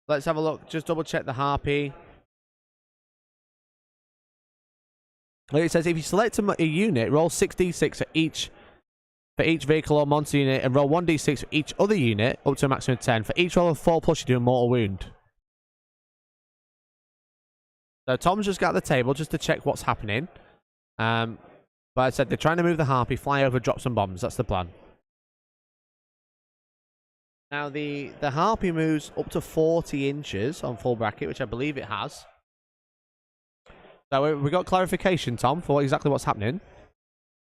Let's have a look. Just double check the Harpy. Like it says, if you select a unit, roll 6d6 for each vehicle or monster unit, and roll 1d6 for each other unit, up to a maximum of 10. For each roll of 4+, you do a mortal wound. So Tom's just got the table just to check what's happening. But I said they're trying to move the Harpy, fly over, drop some bombs. That's the plan. Now the Harpy moves up to 40 inches on full bracket, which I believe it has. So we got clarification, Tom, for exactly what's happening.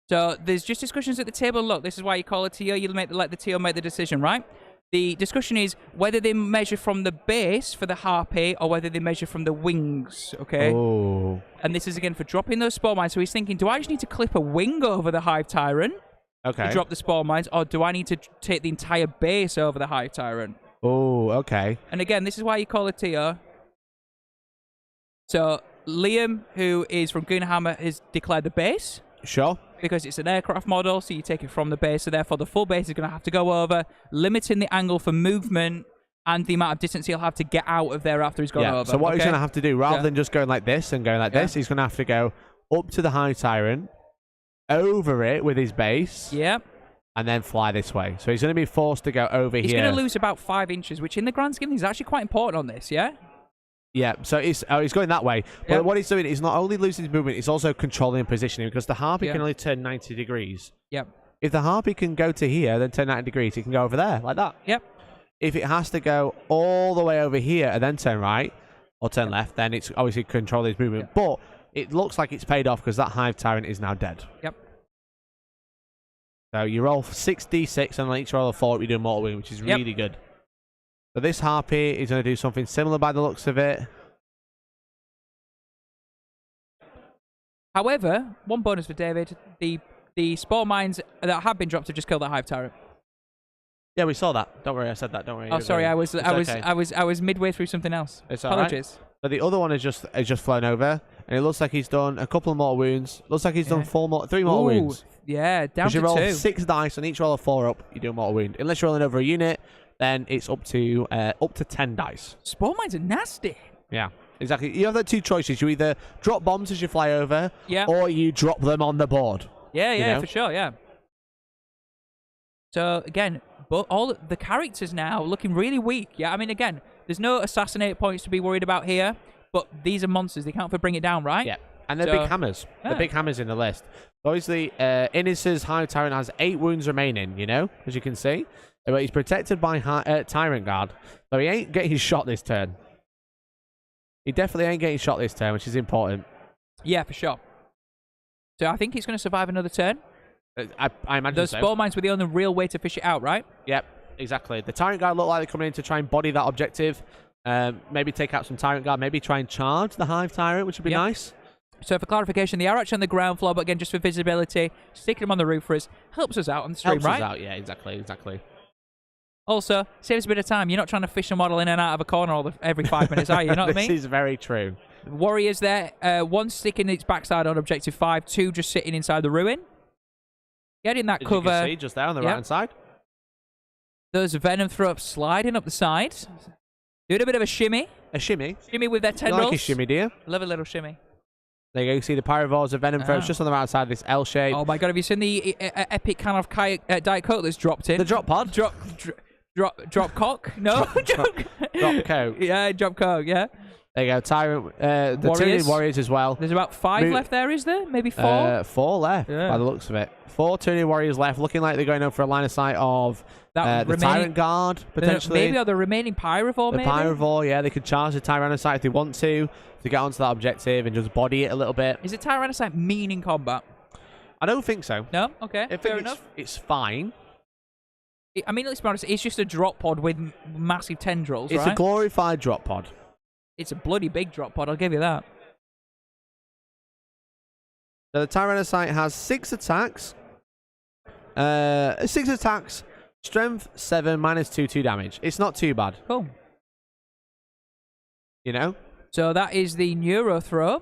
So there's just discussions at the table. Look, this is why you call a TO. You let the TO make the decision, right? The discussion is whether they measure from the base for the Harpy or whether they measure from the wings, okay? Oh. And this is, again, for dropping those spore mines. So he's thinking, do I just need to clip a wing over the Hive Tyrant to drop the spore mines, or do I need to take the entire base over the Hive Tyrant? Oh, okay. And again, this is why you call a TO. So Liam, who is from Goonhammer, has declared the base. Sure. Because it's an aircraft model, so you take it from the base, so therefore the full base is going to have to go over, limiting the angle for movement and the amount of distance he'll have to get out of there after he's gone over. So what he's going to have to do, rather than just going like this and going like this, he's going to have to go up to the High Tyrant, over it with his base, and then fly this way. So he's going to be forced to go over here. He's going to lose about 5 inches, which in the grand scheme is actually quite important on this, yeah? Yeah, so he's going that way. But what he's doing is not only losing his movement, he's also controlling and positioning, because the Harpy can only turn 90 degrees. Yep. If the Harpy can go to here, then turn 90 degrees, it can go over there, like that. Yep. If it has to go all the way over here and then turn right, or turn left, then it's obviously controlling his movement. Yep. But it looks like it's paid off, because that Hive Tyrant is now dead. Yep. So you roll 6d6, and on each roll of 4, you do a mortal wound, which is really good. So this Harpy is going to do something similar by the looks of it. However, one bonus for David, the spore mines that have been dropped have just killed that Hive Tyrant. Yeah, we saw that. Don't worry, I said that. Don't worry. Oh, sorry, I was midway through something else. It's Apologies. Right. But the other one has just flown over, and it looks like he's done a couple of mortal wounds. Looks like he's done 3 mortal wounds. Yeah, down to 2. You roll 6 dice, on each roll of 4 up, you do a mortal wound. Unless you're rolling over a unit, then it's up to 10 dice. Spore mines are nasty. Yeah, exactly. You have the 2 choices. You either drop bombs as you fly over, or you drop them on the board. Yeah, for sure, yeah. So, again, but all the characters now looking really weak. Yeah, I mean, again, there's no assassinate points to be worried about here, but these are monsters. They can't bring it down, right? Yeah, and they're big hammers. The big hammers in the list. Obviously, Innis's High Tyrant has 8 wounds remaining, as you can see. But he's protected by Tyrant Guard, so he ain't getting shot this turn. He definitely ain't getting shot this turn, which is important. Yeah, for sure. So I think he's going to survive another turn. I imagine those spore mines were the only real way to fish it out, right? Yep, exactly. The Tyrant Guard look like they're coming in to try and body that objective. Maybe take out some Tyrant Guard. Maybe try and charge the Hive Tyrant, which would be nice. So for clarification, they are actually on the ground floor, but again, just for visibility, sticking them on the roof for us helps us out on the stream, right? Helps us out, yeah, exactly. Also, saves a bit of time. You're not trying to fish a model in and out of a corner every 5 minutes, are you? You know what I mean? This is very true. Warriors there. 1 sticking its backside on objective 5. 2 just sitting inside the ruin. Getting that cover. You can see just there on the right-hand side. Those Venom throw-ups sliding up the side. Doing a bit of a shimmy. A shimmy? Shimmy with their tendrils. You like a shimmy, do you? Love a little shimmy. There you go. You see the Pyrovores of Venom throws just on the right side of this L shape. Oh my god, have you seen the epic kind of Diet Coke that's dropped in? The drop pod? Drop cock? No? Drop coke. Yeah, drop coke, yeah. There you go. Tyrant, the Tyranid Warriors as well. There's about 5 left there, is there? Maybe 4? 4 left, by the looks of it. 4 Tyranid Warriors left, looking like they're going over for a line of sight of the Tyrant Guard, potentially. Maybe, or the remaining Pyrovore, maybe? The Pyrovore, yeah. They could charge the Tyrannocyte if they want to get onto that objective and just body it a little bit. Is the Tyrannocyte mean in combat? I don't think so. No? Okay, fair enough. It's fine. I mean, let's be honest, it's just a drop pod with massive tendrils, It's a glorified drop pod. It's a bloody big drop pod, I'll give you that. So the Tyrannocyte has 6 attacks. 6 attacks, strength 7, -2 damage. It's not too bad. Cool. You know? So that is the Neuro Throw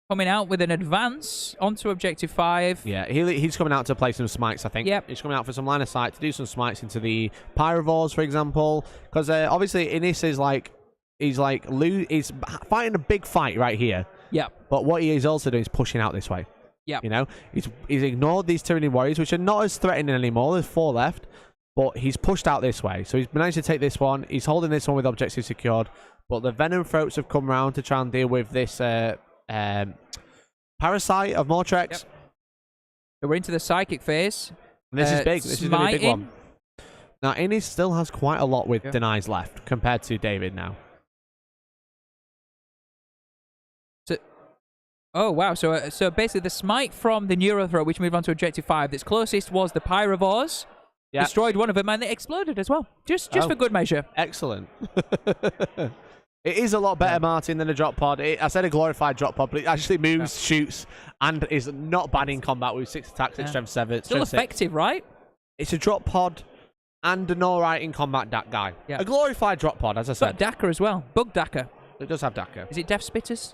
coming out with an advance onto Objective 5. Yeah, he's coming out to play some smites, I think. Yep. He's coming out for some line of sight to do some smites into the Pyrovores, for example. Because obviously, Innis is like, he's fighting a big fight right here. Yep. But what he is also doing is pushing out this way. Yep. You know, he's ignored these Tyranid warriors, which are not as threatening anymore. There's 4 left. But he's pushed out this way. So he's managed to take this one. He's holding this one with objective secured. But the Venom Throats have come round to try and deal with this Parasite of Mortrex. Yep. We're into the Psychic phase. And this is big. This is going to be a big one. Now, Innis still has quite a lot with denies left compared to David now. Oh, wow. So basically, the smite from the Neurothrow, which moved on to Objective 5, that's closest was the Pyrovores. Yep. Destroyed one of them, and it exploded as well. Just for good measure. Excellent. It is a lot better, Martin, than a drop pod. I said a glorified drop pod, but it actually moves, shoots, and is not bad in combat with 6 attacks, 6 strength 7. Still effective, right? It's a drop pod and an alright in combat DAC guy. Yeah. A glorified drop pod, as I said. Got DACA as well. Bug DACA. It does have DACA. Is it Death Spitters?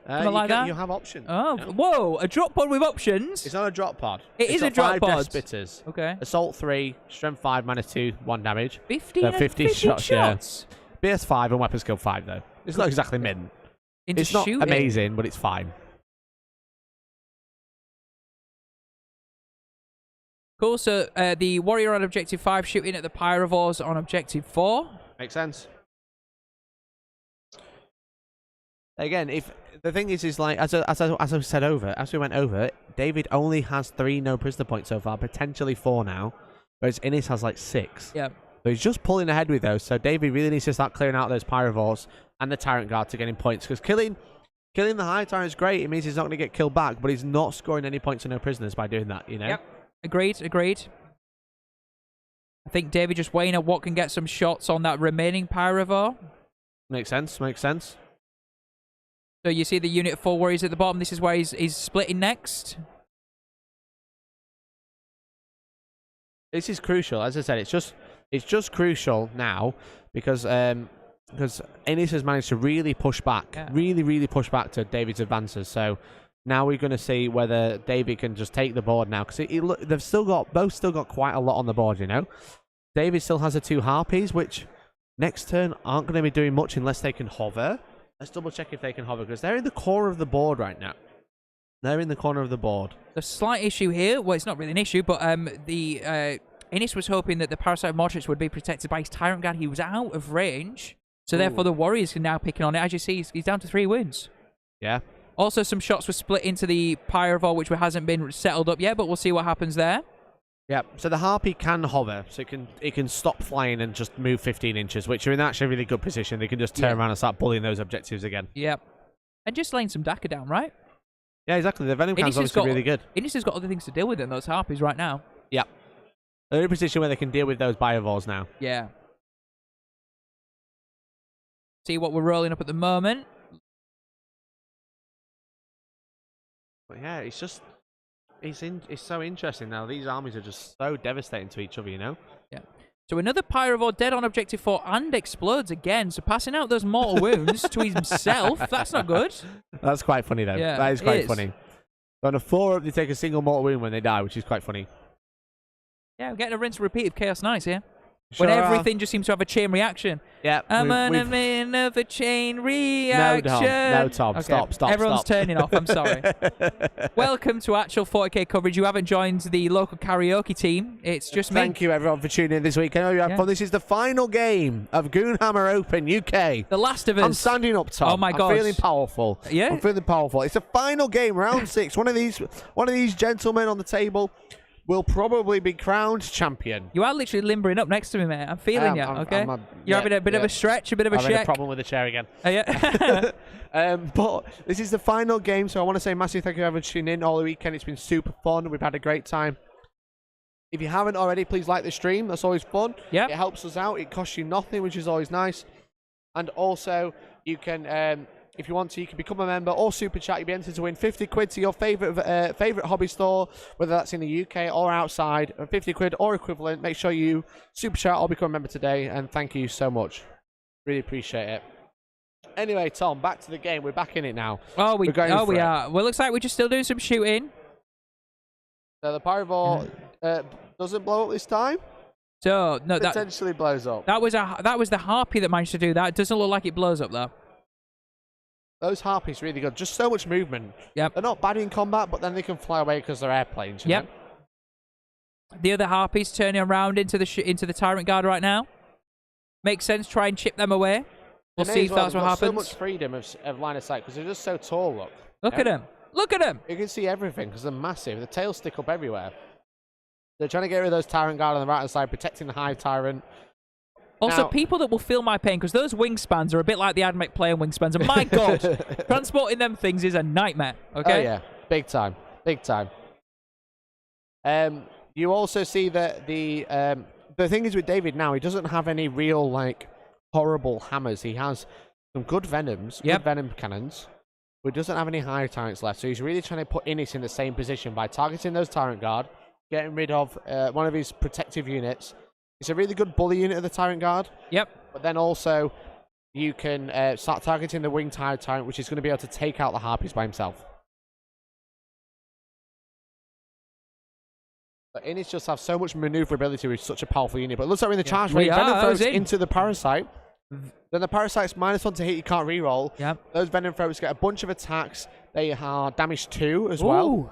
You have options. Oh, whoa! A drop pod with options. It's not a drop pod. It is a drop pod. 5 Death Spitters. Okay. Assault 3, Strength 5, -2, 1 damage. 50 shots. Yeah. BS 5 and weapon skill 5 though. It's not exactly mint. It's not amazing, but it's fine. Cool. So the warrior on Objective 5 shooting at the Pyrovores on Objective 4. Makes sense. Again, if the thing is like as we went over, David only has 3 no prisoner points so far, potentially 4 now, whereas Innis has like 6. Yeah. So he's just pulling ahead with those. So David really needs to start clearing out those Pyrovores and the Tyrant Guard to get him points, because killing the High Tyrant is great. It means he's not going to get killed back, but he's not scoring any points to no prisoners by doing that. You know. Yep. Agreed. I think David just weighing up what can get some shots on that remaining Pyrovore. Makes sense. So you see the unit of 4 warriors at the bottom. This is where he's splitting next. This is crucial. As I said, it's just crucial now because Innis has managed to really push back, really push back to David's advances. So now we're going to see whether David can just take the board now, because they've both still got quite a lot on the board. You know, David still has the 2 Harpies, which next turn aren't going to be doing much unless they can hover. Let's double check if they can hover, because they're in the corner of the board right now. They're in the corner of the board. The slight issue here, well, it's not really an issue, but Innis was hoping that the Parasite Mortrix would be protected by his Tyrant Guard. He was out of range, so therefore the Warriors can now pick on it. As you see, he's down to 3 wins. Yeah. Also, some shots were split into the Pyrovore, which hasn't been settled up yet, but we'll see what happens there. Yeah, so the Harpy can hover, so it can stop flying and just move 15 inches, which are in actually a really good position. They can just turn around and start bullying those objectives again. Yep. And just laying some DACA down, right? Yeah, exactly. The Venom Can's obviously really good. Innis has got other things to deal with than those Harpies right now. Yeah. They're in a position where they can deal with those Biovores now. Yeah. See what we're rolling up at the moment. But yeah, it's just... It's so interesting now. These armies are just so devastating to each other, you know? Yeah. So another Pyrovore dead on Objective 4 and explodes again. So passing out those mortal wounds to himself. That's not good. That's quite funny, though. Yeah, that is quite funny. So on a 4-up, they take a single mortal wound when they die, which is quite funny. Yeah, we're getting a rinse and repeat of Chaos Knights here. When everything just seems to have a chain reaction. Yeah. I'm an man of a chain reaction. No, Tom. Okay. Stop. Everyone's turning off. I'm sorry. Welcome to actual 40k coverage. You haven't joined the local karaoke team. It's just me. Thank you, everyone, for tuning in this week. I know you have fun. This is the final game of Goonhammer Open UK. The last of us. I'm standing up, Tom. Oh my God. I'm feeling powerful. Yeah. I'm feeling powerful. It's a final game, round 6. One of these gentlemen on the table will probably be crowned champion. You are literally limbering up next to me, mate. I'm feeling you, okay? You're having a bit of a stretch, a bit of a shake. I'm having a problem with the chair again. Yeah. But this is the final game, so I want to say massive thank you for tuning in all the weekend. It's been super fun. We've had a great time. If you haven't already, please like the stream. That's always fun. Yeah. It helps us out. It costs you nothing, which is always nice. And also, you can... if you want to, you can become a member or super chat. You'll be entered to win 50 quid to your favourite hobby store, whether that's in the UK or outside. 50 quid or equivalent. Make sure you super chat or become a member today. And thank you so much. Really appreciate it. Anyway, Tom, back to the game. We're back in it now. Oh, we are. Well, looks like we're just still doing some shooting. So the Pyrovore doesn't blow up this time. So no, that potentially blows up. That was the Harpy that managed to do that. It doesn't look like it blows up though. Those Harpies really good. Just so much movement. Yep. They're not bad in combat, but then they can fly away because they're airplanes. You know? The other Harpies turning around into the Tyrant Guard right now. Makes sense. Try and chip them away. We'll see if that's what happens. So much freedom of line of sight because they're just so tall. Look at them. Look at them. You can see everything because they're massive. The tails stick up everywhere. They're trying to get rid of those Tyrant Guard on the right-hand side, protecting the Hive Tyrant. Also, now, people that will feel my pain, because those wingspans are a bit like the Admech player wingspans. And my God, transporting them things is a nightmare. Okay? Oh, yeah. Big time. Big time. You also see that the thing is with David now, he doesn't have any real, like, horrible hammers. He has some good venoms, good venom cannons, but he doesn't have any Hive Tyrants left. So he's really trying to put Innis in the same position by targeting those Tyrant Guard, getting rid of one of his protective units. It's a really good bully unit of the Tyrant Guard. Yep. But then also, you can start targeting the Winged Hive Tyrant, which is going to be able to take out the Harpies by himself. But Innis just have so much maneuverability with such a powerful unit. But it looks like we're in the charge phase. Venom throws into the Parasite. Then the Parasite's -1 to hit, you can't reroll. Yep. Those Venom throws get a bunch of attacks. They are damage 2 as well.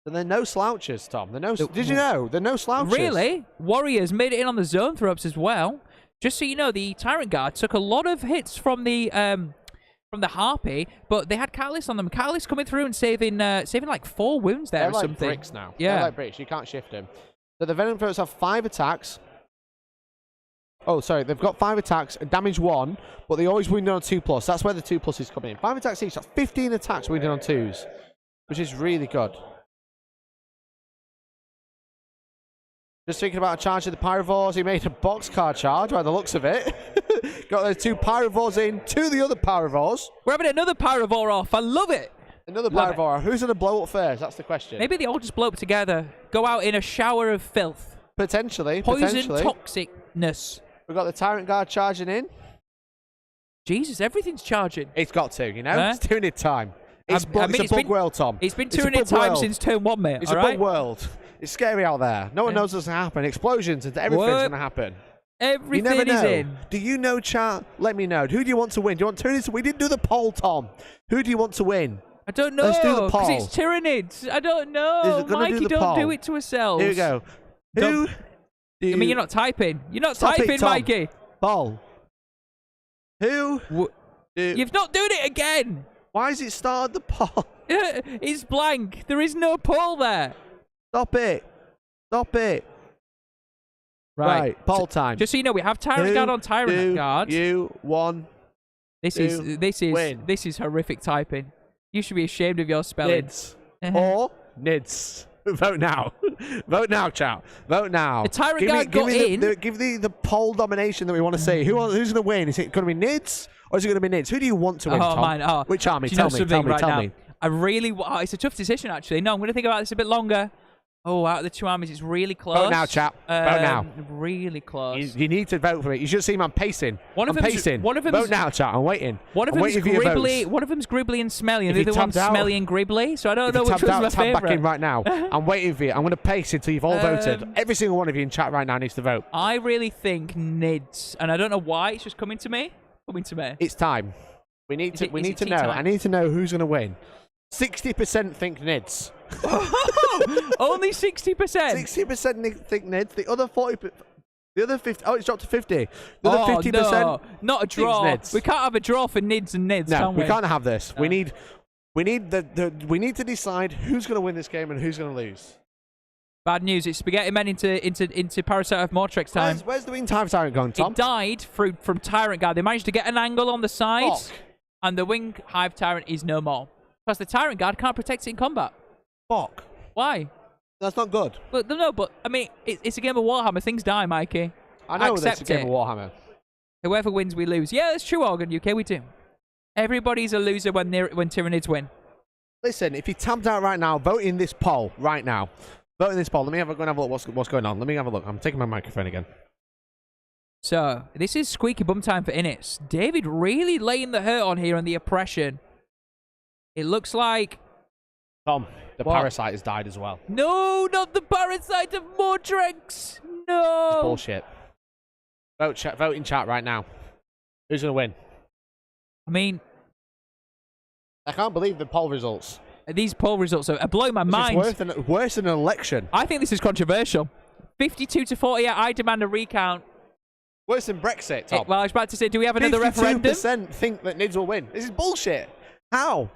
And they're no slouches, Tom. Did you know? They're no slouches. Really? Warriors made it in on the zone throws as well. Just so you know, the Tyrant Guard took a lot of hits from the Harpy, but they had Catalyst on them. Catalyst coming through and saving like 4 wounds there. They're or like something. bricks now. Yeah. They're like bricks. You can't shift them. So the Venom throws have 5 attacks. Oh, sorry. They've got 5 attacks, damage 1, but they always wounded on 2+. That's where the 2+ is coming in. 5 attacks each. That's 15 attacks wounded on 2s, which is really good. Just thinking about a charge of the Pyrovores. He made a boxcar charge by the looks of it. Got those 2 Pyrovores in to the other Pyrovores. We're having another Pyrovore off. I love it. Another Pyrovore. Who's going to blow up first? That's the question. Maybe they all just blow up together. Go out in a shower of filth. Potentially. Poison toxicness. We've got the Tyrant Guard charging in. Jesus, everything's charging. It's got to, you know? It's Tyranid time. It's a bug world, Tom. It's been Tyranid time since turn 1, mate. It's a bug world. It's scary out there. No one knows what's going to happen. Explosions and everything's going to happen. Everything is in. Do you know, chat? Let me know. Who do you want to win? Do you want Tyranids? We didn't do the poll, Tom. Who do you want to win? I don't know. Let's do the poll. Because it's Tyranids. I don't know. Mikey, don't do it to ourselves. Here we go. I mean, you're not typing. You're not typing, Mikey. Poll. Who? You've not done it again. Why has it started the poll? It's blank. There is no poll there. Stop it. Stop it. Right. Poll time. Just so you know, we have Tyrant Guard on Tyrant Guard. You won. This is horrific typing. You should be ashamed of your spelling. Nids. Or Nids. Vote now. Vote now, chat. Vote now. The Tyrant Guard got in. Give the poll domination that we want to see. Who's going to win? Is it going to be Nids or is it going to be Nids? Who do you want to win, Tom? Which army? Tell me. I really... it's a tough decision, actually. No, I'm going to think about this a bit longer. Oh, out of the 2 armies, it's really close. Vote now, chap. Vote now. Really close. You need to vote for it. You should see him. I'm pacing. One of them. Vote now, chat. I'm waiting. One of them's Gribbly and Smelly, and the other one's Smelly and Gribbly. So I don't know which one's my favourite. Tab back in right now. I'm waiting for you. I'm going to pace until you've all voted. Every single one of you in chat right now needs to vote. I really think Nids, and I don't know why. It's just coming to me. It's time. We need to know. I need to know who's going to win. 60% think Nids. Only 60%. 60% think Nids. The other 40%. The other 50. Oh, it's dropped to 50. The other 50%. No, not a draw. We can't have a draw for Nids and Nids. No, can we? We can't have this. No. We need to decide who's going to win this game and who's going to lose. Bad news. It's Spaghetti Men into Parasite of Mortrex time. Where's the Winged Hive Tyrant gone, Tom? It died from Tyrant Guard. They managed to get an angle on the side, and the Winged Hive Tyrant is no more. Because the Tyrant Guard can't protect it in combat. Fuck. Why? That's not good. But I mean, it's a game of Warhammer. Things die, Mikey. I know it's a game of Warhammer. Whoever wins, we lose. Yeah, that's true, Organ UK. We do. Everybody's a loser when Tyranids win. Listen, if you tabbed out right now, vote in this poll right now. Vote in this poll. Let me go and have a look what's going on. Let me have a look. I'm taking my microphone again. So, this is squeaky bum time for Innis. David really laying the hurt on here on the oppression. It looks like... Tom, the What? parasite has died as well. No, not the parasite of Mordrex. No. It's bullshit. Vote in chat right now. Who's going to win? I mean, I can't believe the poll results. these poll results are blowing my mind. It's worse than an election. I think this is controversial. 52 to 48, I demand a recount. Worse than Brexit, Tom. Well, I was about to say, do we have another referendum? 52% think that Nids will win. This is bullshit. How?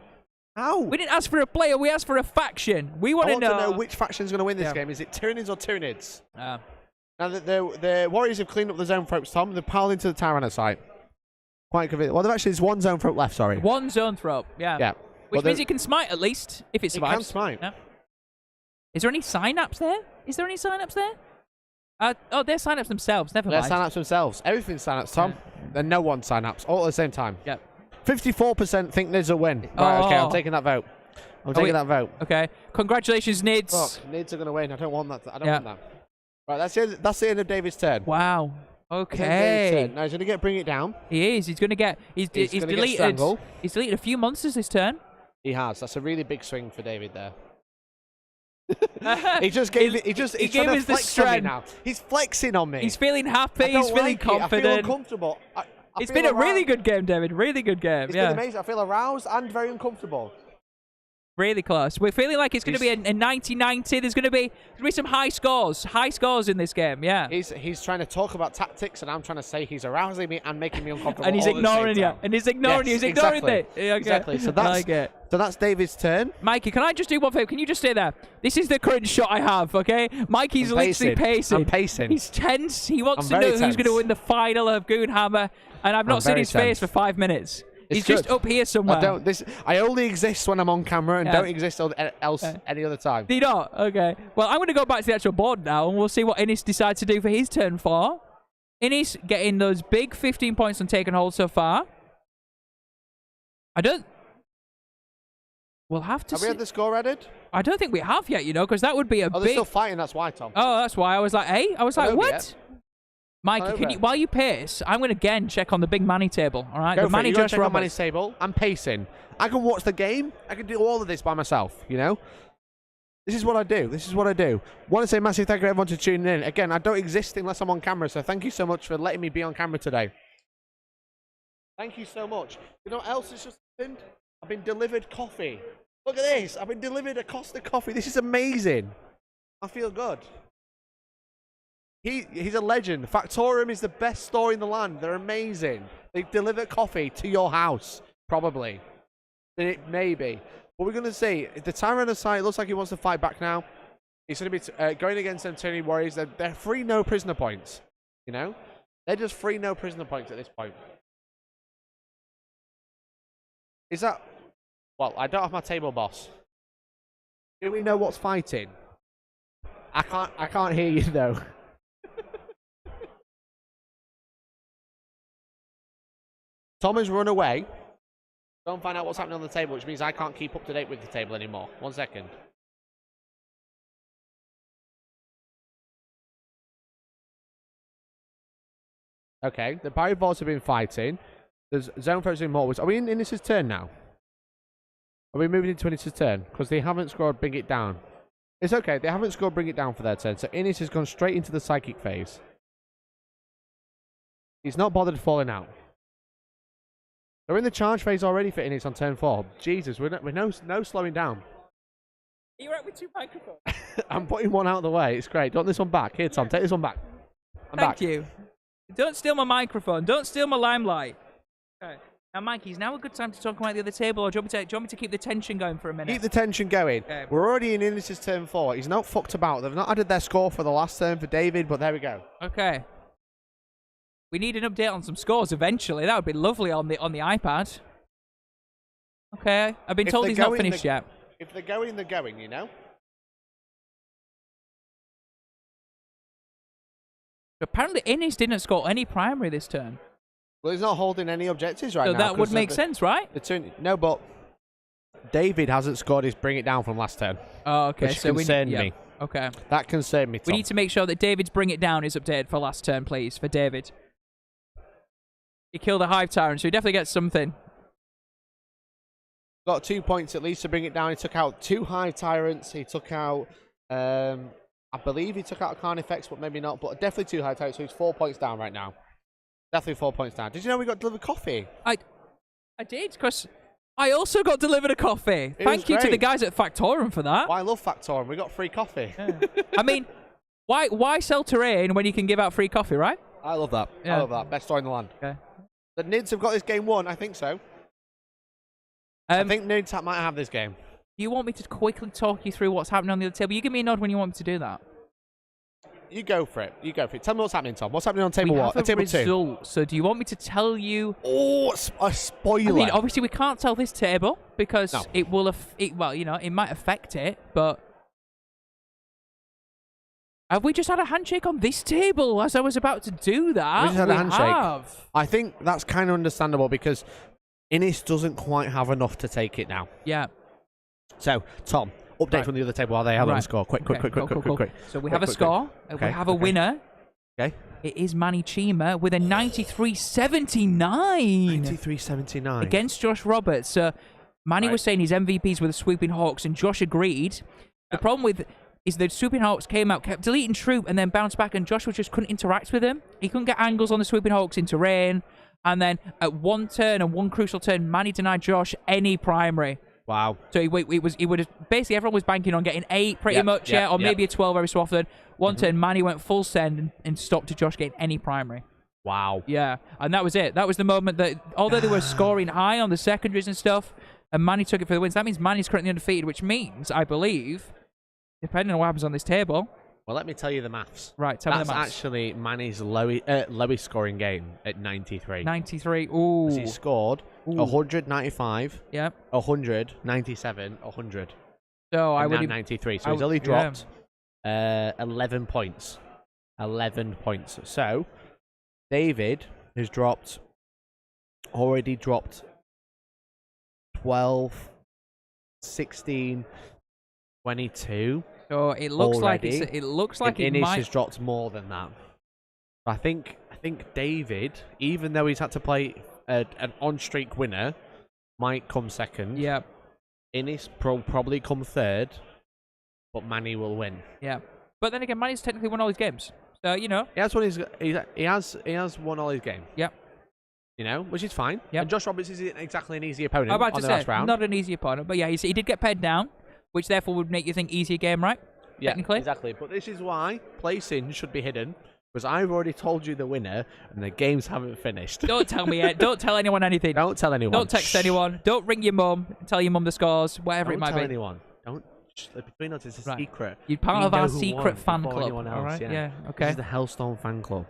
How? We didn't ask for a player, we asked for a faction. We want I to want to know which faction's going to win this Yeah. game. Is it Tyranids or Tyranids? know. Now that the Warriors have cleaned up the zone throats, Tom, they're piling into the Tyrannid site. Quite convinced. Well, there's one zone throat left, sorry. One zone throw, yeah. Yeah. Which means it can smite at least, if it survives. It can smite. Yeah. Is there any synapse there? Is there any synapse there? Oh, they're synapse themselves, never They're mind. synapse themselves. Everything's synapse, Tom. And no one synapse, all at the same time. Yep. 54% think Nids will win. Right, okay, I'm taking that vote. I'm taking that vote. Okay. Congratulations, Nids. Fuck, Nids are going to win. I don't want that. I don't want that. Right, that's the end of David's turn. Wow. Okay. Now he's going to bring it down. He is. He's going to get. He's deleted. He's deleted a few monsters this turn. He has. That's a really big swing for David there. He just gave it. He gave us the strength now. He's flexing on me. He's feeling happy. He's feeling confident. I feel uncomfortable. It's been a really good game, David. Really good game. It's been amazing. I feel aroused and very uncomfortable. Really close. We're feeling like it's going to be a 90-90. There's going to be some high scores. High scores in this game, yeah. He's trying to talk about tactics, and I'm trying to say he's arousing me and making me uncomfortable. And he's ignoring you. And he's ignoring you. He's ignoring it. Okay. Exactly. So that's David's turn. Mikey, can I just do one favor? Can you just stay there? This is the current shot I have, okay? Mikey's literally pacing. I'm pacing. He's tense. He wants to know who's going to win the final of Goonhammer, and I've not seen his face for 5 minutes. He's just up here somewhere. I only exist when I'm on camera and don't exist any other time. Do you not? Okay. Well, I'm going to go back to the actual board now, and we'll see what Innis decides to do for his turn 4. Innis getting those big 15 points on taken hold so far. We'll have to see. Have we had the score added? I don't think we have yet, because that would be a big... Oh, they're still fighting, that's why, Tom. Oh, that's why. I was like, hey? I was like, what? Mikey, while you pace, I'm going to again check on the big Manny table, all right? Go the for it. Manny You go just check on Manny's table. I'm pacing. I can watch the game. I can do all of this by myself, This is what I do. Want to say massive thank you everyone to tuning in. Again, I don't exist unless I'm on camera, so thank you so much for letting me be on camera today. Thank you so much. You know what else has just happened? I've been delivered coffee. Look at this. I've been delivered a Costa coffee. This is amazing. I feel good. He's a legend. Factorum is the best store in the land. They're amazing. They deliver coffee to your house, probably. Maybe. What we're going to see, the Tyranids side looks like he wants to fight back now. He's going to be going against them Tyranids Warriors. They're free no prisoner points. They're just free no prisoner points at this point. Is that... Well, I don't have my table boss. Do we know what's fighting? I can't hear you though. Tom has run away. Go and find out what's happening on the table, which means I can't keep up to date with the table anymore. 1 second. Okay, the Barry Balls have been fighting. There's zone throws in more. Are we in Innis's turn now? Are we moving into Innis's turn? Because they haven't scored Bring It Down. It's okay, they haven't scored Bring It Down for their turn. So Innis has gone straight into the psychic phase. He's not bothered falling out. We're in the charge phase already for Innis on turn 4. Jesus, we're no slowing down. You're right with 2 microphones. I'm putting one out of the way. It's great. Don't this one back. Here, Tom, take this one back. Thank you. Don't steal my microphone. Don't steal my limelight. Okay. Now, Mikey, is now a good time to talk about the other table, or do you want me to keep the tension going for a minute? Keep the tension going. Okay. We're already in Innis's turn 4. He's not fucked about. They've not added their score for the last turn for David, but there we go. Okay. We need an update on some scores eventually. That would be lovely on the iPad. Okay. I've been told he's not finished yet. If they're going, they're going, Apparently, Innis didn't score any primary this turn. Well, he's not holding any objectives right now. So that would make sense, right? No, but David hasn't scored his Bring It Down from last turn. Oh, okay. Which concerned me. Okay. That concerned me, Tom. We need to make sure that David's Bring It Down is updated for last turn, please, for David. He killed a Hive Tyrant, so he definitely gets something. Got 2 points at least to bring it down. He took out 2 Hive Tyrants. He took out, I believe he took out a Carnifex, but maybe not. But definitely 2 Hive Tyrants, so he's 4 points down right now. Definitely 4 points down. Did you know we got delivered coffee? I did, because I also got delivered a coffee. Thank you to the guys at Factorum for that. Well, I love Factorum. We got free coffee. Yeah. I mean, why sell terrain when you can give out free coffee, right? I love that. Yeah. I love that. Best store in the land. Okay. The Nids have got this game won. I think so. I think Nids might have this game. Do you want me to quickly talk you through what's happening on the other table? You give me a nod when you want me to do that. You go for it. You go for it. Tell me what's happening, Tom. What's happening on table what? Table two. So do you want me to tell you? Oh, a spoiler. I mean, obviously we can't tell this table because No. it will. Well, you know, it might affect it. But have we just had a handshake on this table as I was about to do that? We just had a handshake. Have. I think that's kind of understandable because Innis doesn't quite have enough to take it now. Yeah. So, Tom, update from the other table while they have on the score. Quick. So we have a score. We have a winner. Okay. It is Manny Chima with a 93.79. 93.79. Against Josh Roberts. So Manny was saying his MVPs were the Swooping Hawks, and Josh agreed. The problem with is the Swooping Hawks came out, kept deleting troop, and then bounced back, and Josh just couldn't interact with him. He couldn't get angles on the Swooping Hawks in terrain. And then at one turn and one crucial turn, Manny denied Josh any primary. Wow. So he would have basically everyone was banking on getting 8 pretty much, or maybe a 12 every so often. One turn, Manny went full send and stopped Josh getting any primary. Wow. Yeah, and that was it. That was the moment that, although they were scoring high on the secondaries and stuff, and Manny took it for the wins, that means Manny's currently undefeated, which means, I believe, depending on what happens on this table. Well, let me tell you the maths. Right, tell me the maths. That's actually Manny's lowest scoring game at 93. 93, ooh. He scored 195, 197, 100. So I would 93. So he's only dropped 11 points. 11 points. So David has already dropped 12, 16, 22. So it looks already. like it looks like it Innis might. has dropped more than that. I think David, even though he's had to play an on-streak winner, might come second. Yeah. Innis probably come third, but Manny will win. Yeah. But then again, Manny's technically won all his games, so you know. He has won all his games. Yep. You know, which is fine. Yep. And Josh Roberts isn't exactly an easy opponent. I'm about to say, last round. not an easy opponent, but yeah, he did get paired down, which therefore would make you think easier game, right? Yeah, technically. Exactly. But this is why placing should be hidden, because I've already told you the winner, and the games haven't finished. Don't tell me yet. Don't tell anyone anything. Don't tell anyone. Don't text anyone. Don't ring your mum and tell your mum the scores, whatever Don't it might tell be. anyone. Don't. Between us, it's a secret. You're part of know our who secret won fan before club. anyone else, All right. Yeah. Okay. This is the Hellstorm fan club.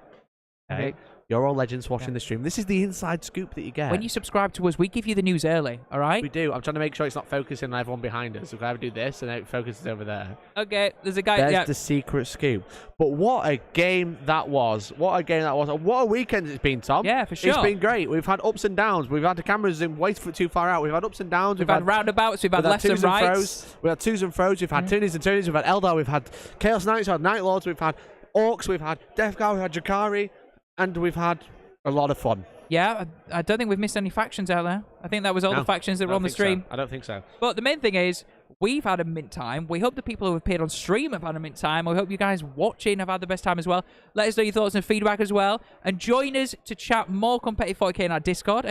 Okay. You're all legends watching the stream. This is the inside scoop that you get. When you subscribe to us, we give you the news early. All right. We do. I'm trying to make sure it's not focusing on everyone behind us. If I do this, and it focuses over there. Okay. There's a guy. There's the secret scoop. But what a game that was! What a game that was! And what a weekend it's been, Tom. Yeah, for sure. It's been great. We've had ups and downs. We've had the cameras in way too far out. We've had ups and downs. We've had roundabouts. We've had lefts and rights. We've had twos and throws. We've had toonies and toonies. We've had Eldar. We've had Chaos Knights. We've had Night Lords. We've had Orcs. We've had Death Guard. We've had Jakari, and we've had a lot of fun. Yeah, I don't think we've missed any factions out there. I think that was all the factions that were on the stream. I don't think so. But the main thing is, we've had a mint time. We hope the people who have appeared on stream have had a mint time. We hope you guys watching have had the best time as well. Let us know your thoughts and feedback as well. And join us to chat more competitive 40k in our Discord,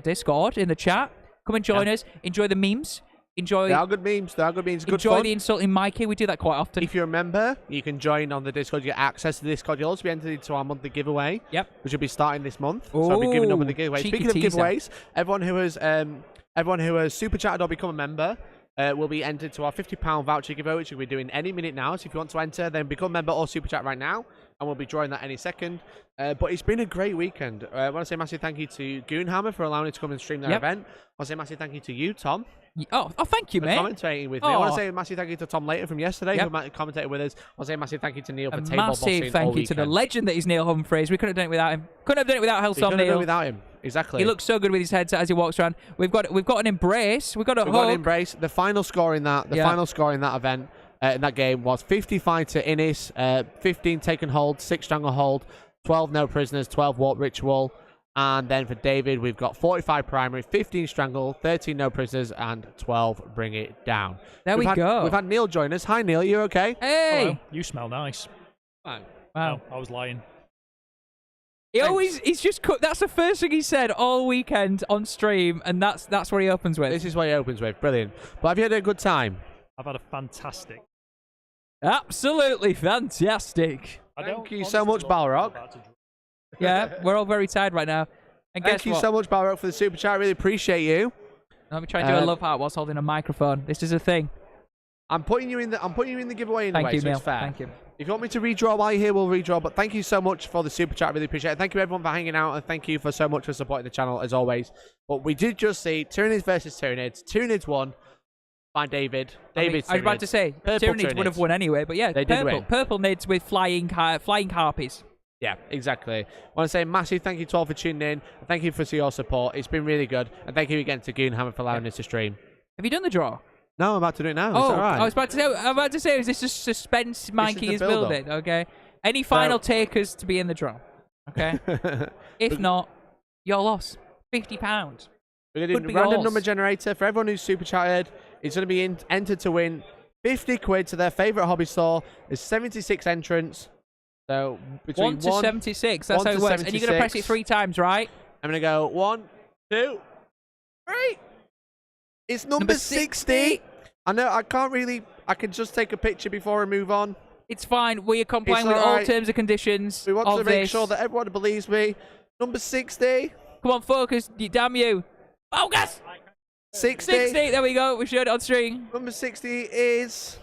!Discord in the chat. Come and join us. Enjoy the memes. Enjoy. They are good memes. They are good memes. Good enjoy fun. the insulting Mikey. We do that quite often. If you're a member, you can join on the Discord. You get access to the Discord. You'll also be entered into our monthly giveaway. Yep. Which will be starting this month. So I'll be giving up with the giveaway. Cheeky Speaking teaser. of giveaways, everyone who has super chatted or become a member will be entered to our £50 voucher giveaway, which we'll be doing any minute now. So if you want to enter, then become a member or super chat right now, and we'll be drawing that any second. But it's been a great weekend. I want to say a massive thank you to Goonhammer for allowing us to come and stream their event. I want to say a massive thank you to you, Tom. Oh, thank you, for mate. commentating with me. I want to say a massive thank you to Tom Later from yesterday, who commentated with us. I want to say a massive thank you to Neil for table bossing massive thank you to the legend that is Neil Humphreys. We couldn't have done it without him. Couldn't have done it without Hellstorm Neil. Neil. Couldn't have done it without him. Exactly. He looks so good with his headset as he walks around. We've got an embrace. We've got a hug. Got an embrace. The final score in that. Final score in that event. In that game was 55 to Innis, 15 taken hold, 6 stranglehold, 12 no prisoners, 12 warp ritual, And then for David, we've got 45 primary, 15 strangle, 13 no prisoners, and 12 bring it down. There we go. We've had Neil join us. Hi, Neil. You okay? Hey! Hello. You smell nice. Fine. Wow. No, I was lying. He's just that's the first thing he said all weekend on stream, and that's what he opens with. This is what he opens with. Brilliant. But have you had a good time? I've had a fantastic. Absolutely fantastic. Thank you so much, Balrog. Yeah, we're all very tired right now. And Thank guess you what? so much, Balrog, for the super chat. I really appreciate you. Let me try and do a love heart whilst holding a microphone. This is a thing. I'm putting you in the giveaway anyway, Thank you, so Neil. it's fair. Thank you. If you want me to redraw while you're here, we'll redraw. But thank you so much for the super chat. I really appreciate it. Thank you, everyone, for hanging out. And thank you for so much for supporting the channel, as always. But we did just see Tyranids versus Tyranids. Tyranids won by David. I was about to say, Tyranids would have won anyway. But yeah, they did win. Purple Nids with flying harpies. Yeah, exactly. I want to say massive thank you to all for tuning in. Thank you for your support. It's been really good. And thank you again to Goonhammer for allowing us to stream. Have you done the draw? No, I'm about to do it now. Oh, it's all right. I was about to say, is this just suspense Mikey is build-up. building? Okay. Any final takers to be in the draw? Okay. If not, your loss. £50. We're going to do a random number generator for everyone who's super chatted. It's going to be entered to win 50 quid to their favourite hobby store. There's 76 entrants. So between 1 to 76. That's how it works. And you're going to press it 3 times, right? I'm going to go 1, 2, 3. It's number 60. I know I can't really. I can just take a picture before I move on. It's fine. We are complying with all terms and conditions. We want to make sure that everyone believes me. Number 60. Come on, focus. Damn you. Focus. 60. 60. There we go. We showed it on stream. Number 60 is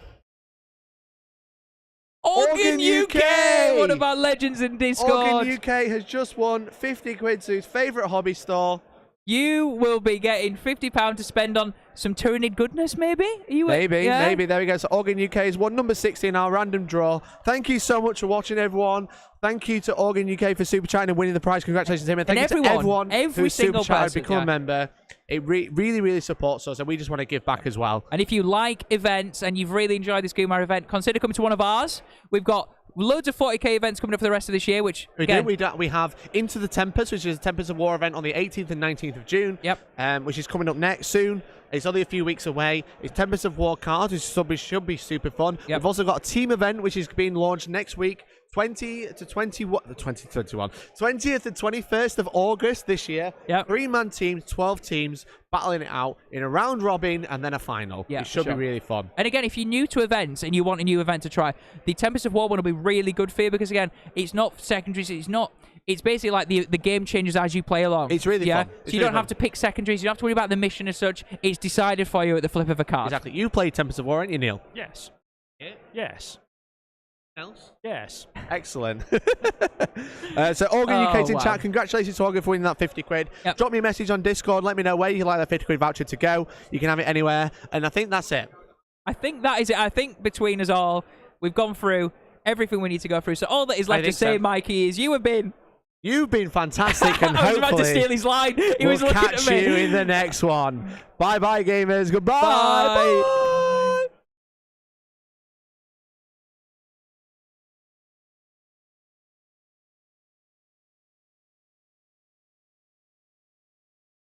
Organ UK. One of our legends in Discord. Organ UK has just won 50 quid to his favourite hobby store. You will be getting £50 to spend on some Tyranid goodness, maybe? Maybe. There we go. So Organ UK has won number 60 in our random draw. Thank you so much for watching, everyone. Thank you to Organ UK for super chatting and winning the prize. Congratulations to him. And thank you to everyone who's super chatted, become a member. It really, really supports us, and we just want to give back as well. And if you like events and you've really enjoyed this Goonhammer event, consider coming to one of ours. We've got loads of 40k events coming up for the rest of this year, which we have Into the Tempest, which is a Tempest of War event on the 18th and 19th of June. Yep. Which is coming up next soon. It's only a few weeks away. It's Tempest of War cards, which should be super fun. Yep. We've also got a team event which is being launched next week, 20th to 21st of August this year. Yep. 3-man teams, 12 teams, battling it out in a round robin and then a final. Yeah, it should be really fun. And again, if you're new to events and you want a new event to try, the Tempest of War one will be really good for you because again, it's not secondaries, it's basically like the game changes as you play along. It's really fun. So you don't have to pick secondaries, you don't have to worry about the mission as such. It's decided for you at the flip of a card. Exactly. You played Tempest of War, haven't you, Neil? Yes. Yeah. Yes. Else? Yes. Excellent. So Organ UK's in chat. Congratulations to Organ for winning that 50 quid. Yep. Drop me a message on Discord. Let me know where you like that 50 quid voucher to go. You can have it anywhere. And I think that's it. I think that is it. I think between us all, we've gone through everything we need to go through. So all that is left to say, Mikey, is you've been fantastic, and I was about to hopefully steal his line. He was we'll looking catch at me. you in the next one. Bye-bye, gamers. Goodbye. Bye.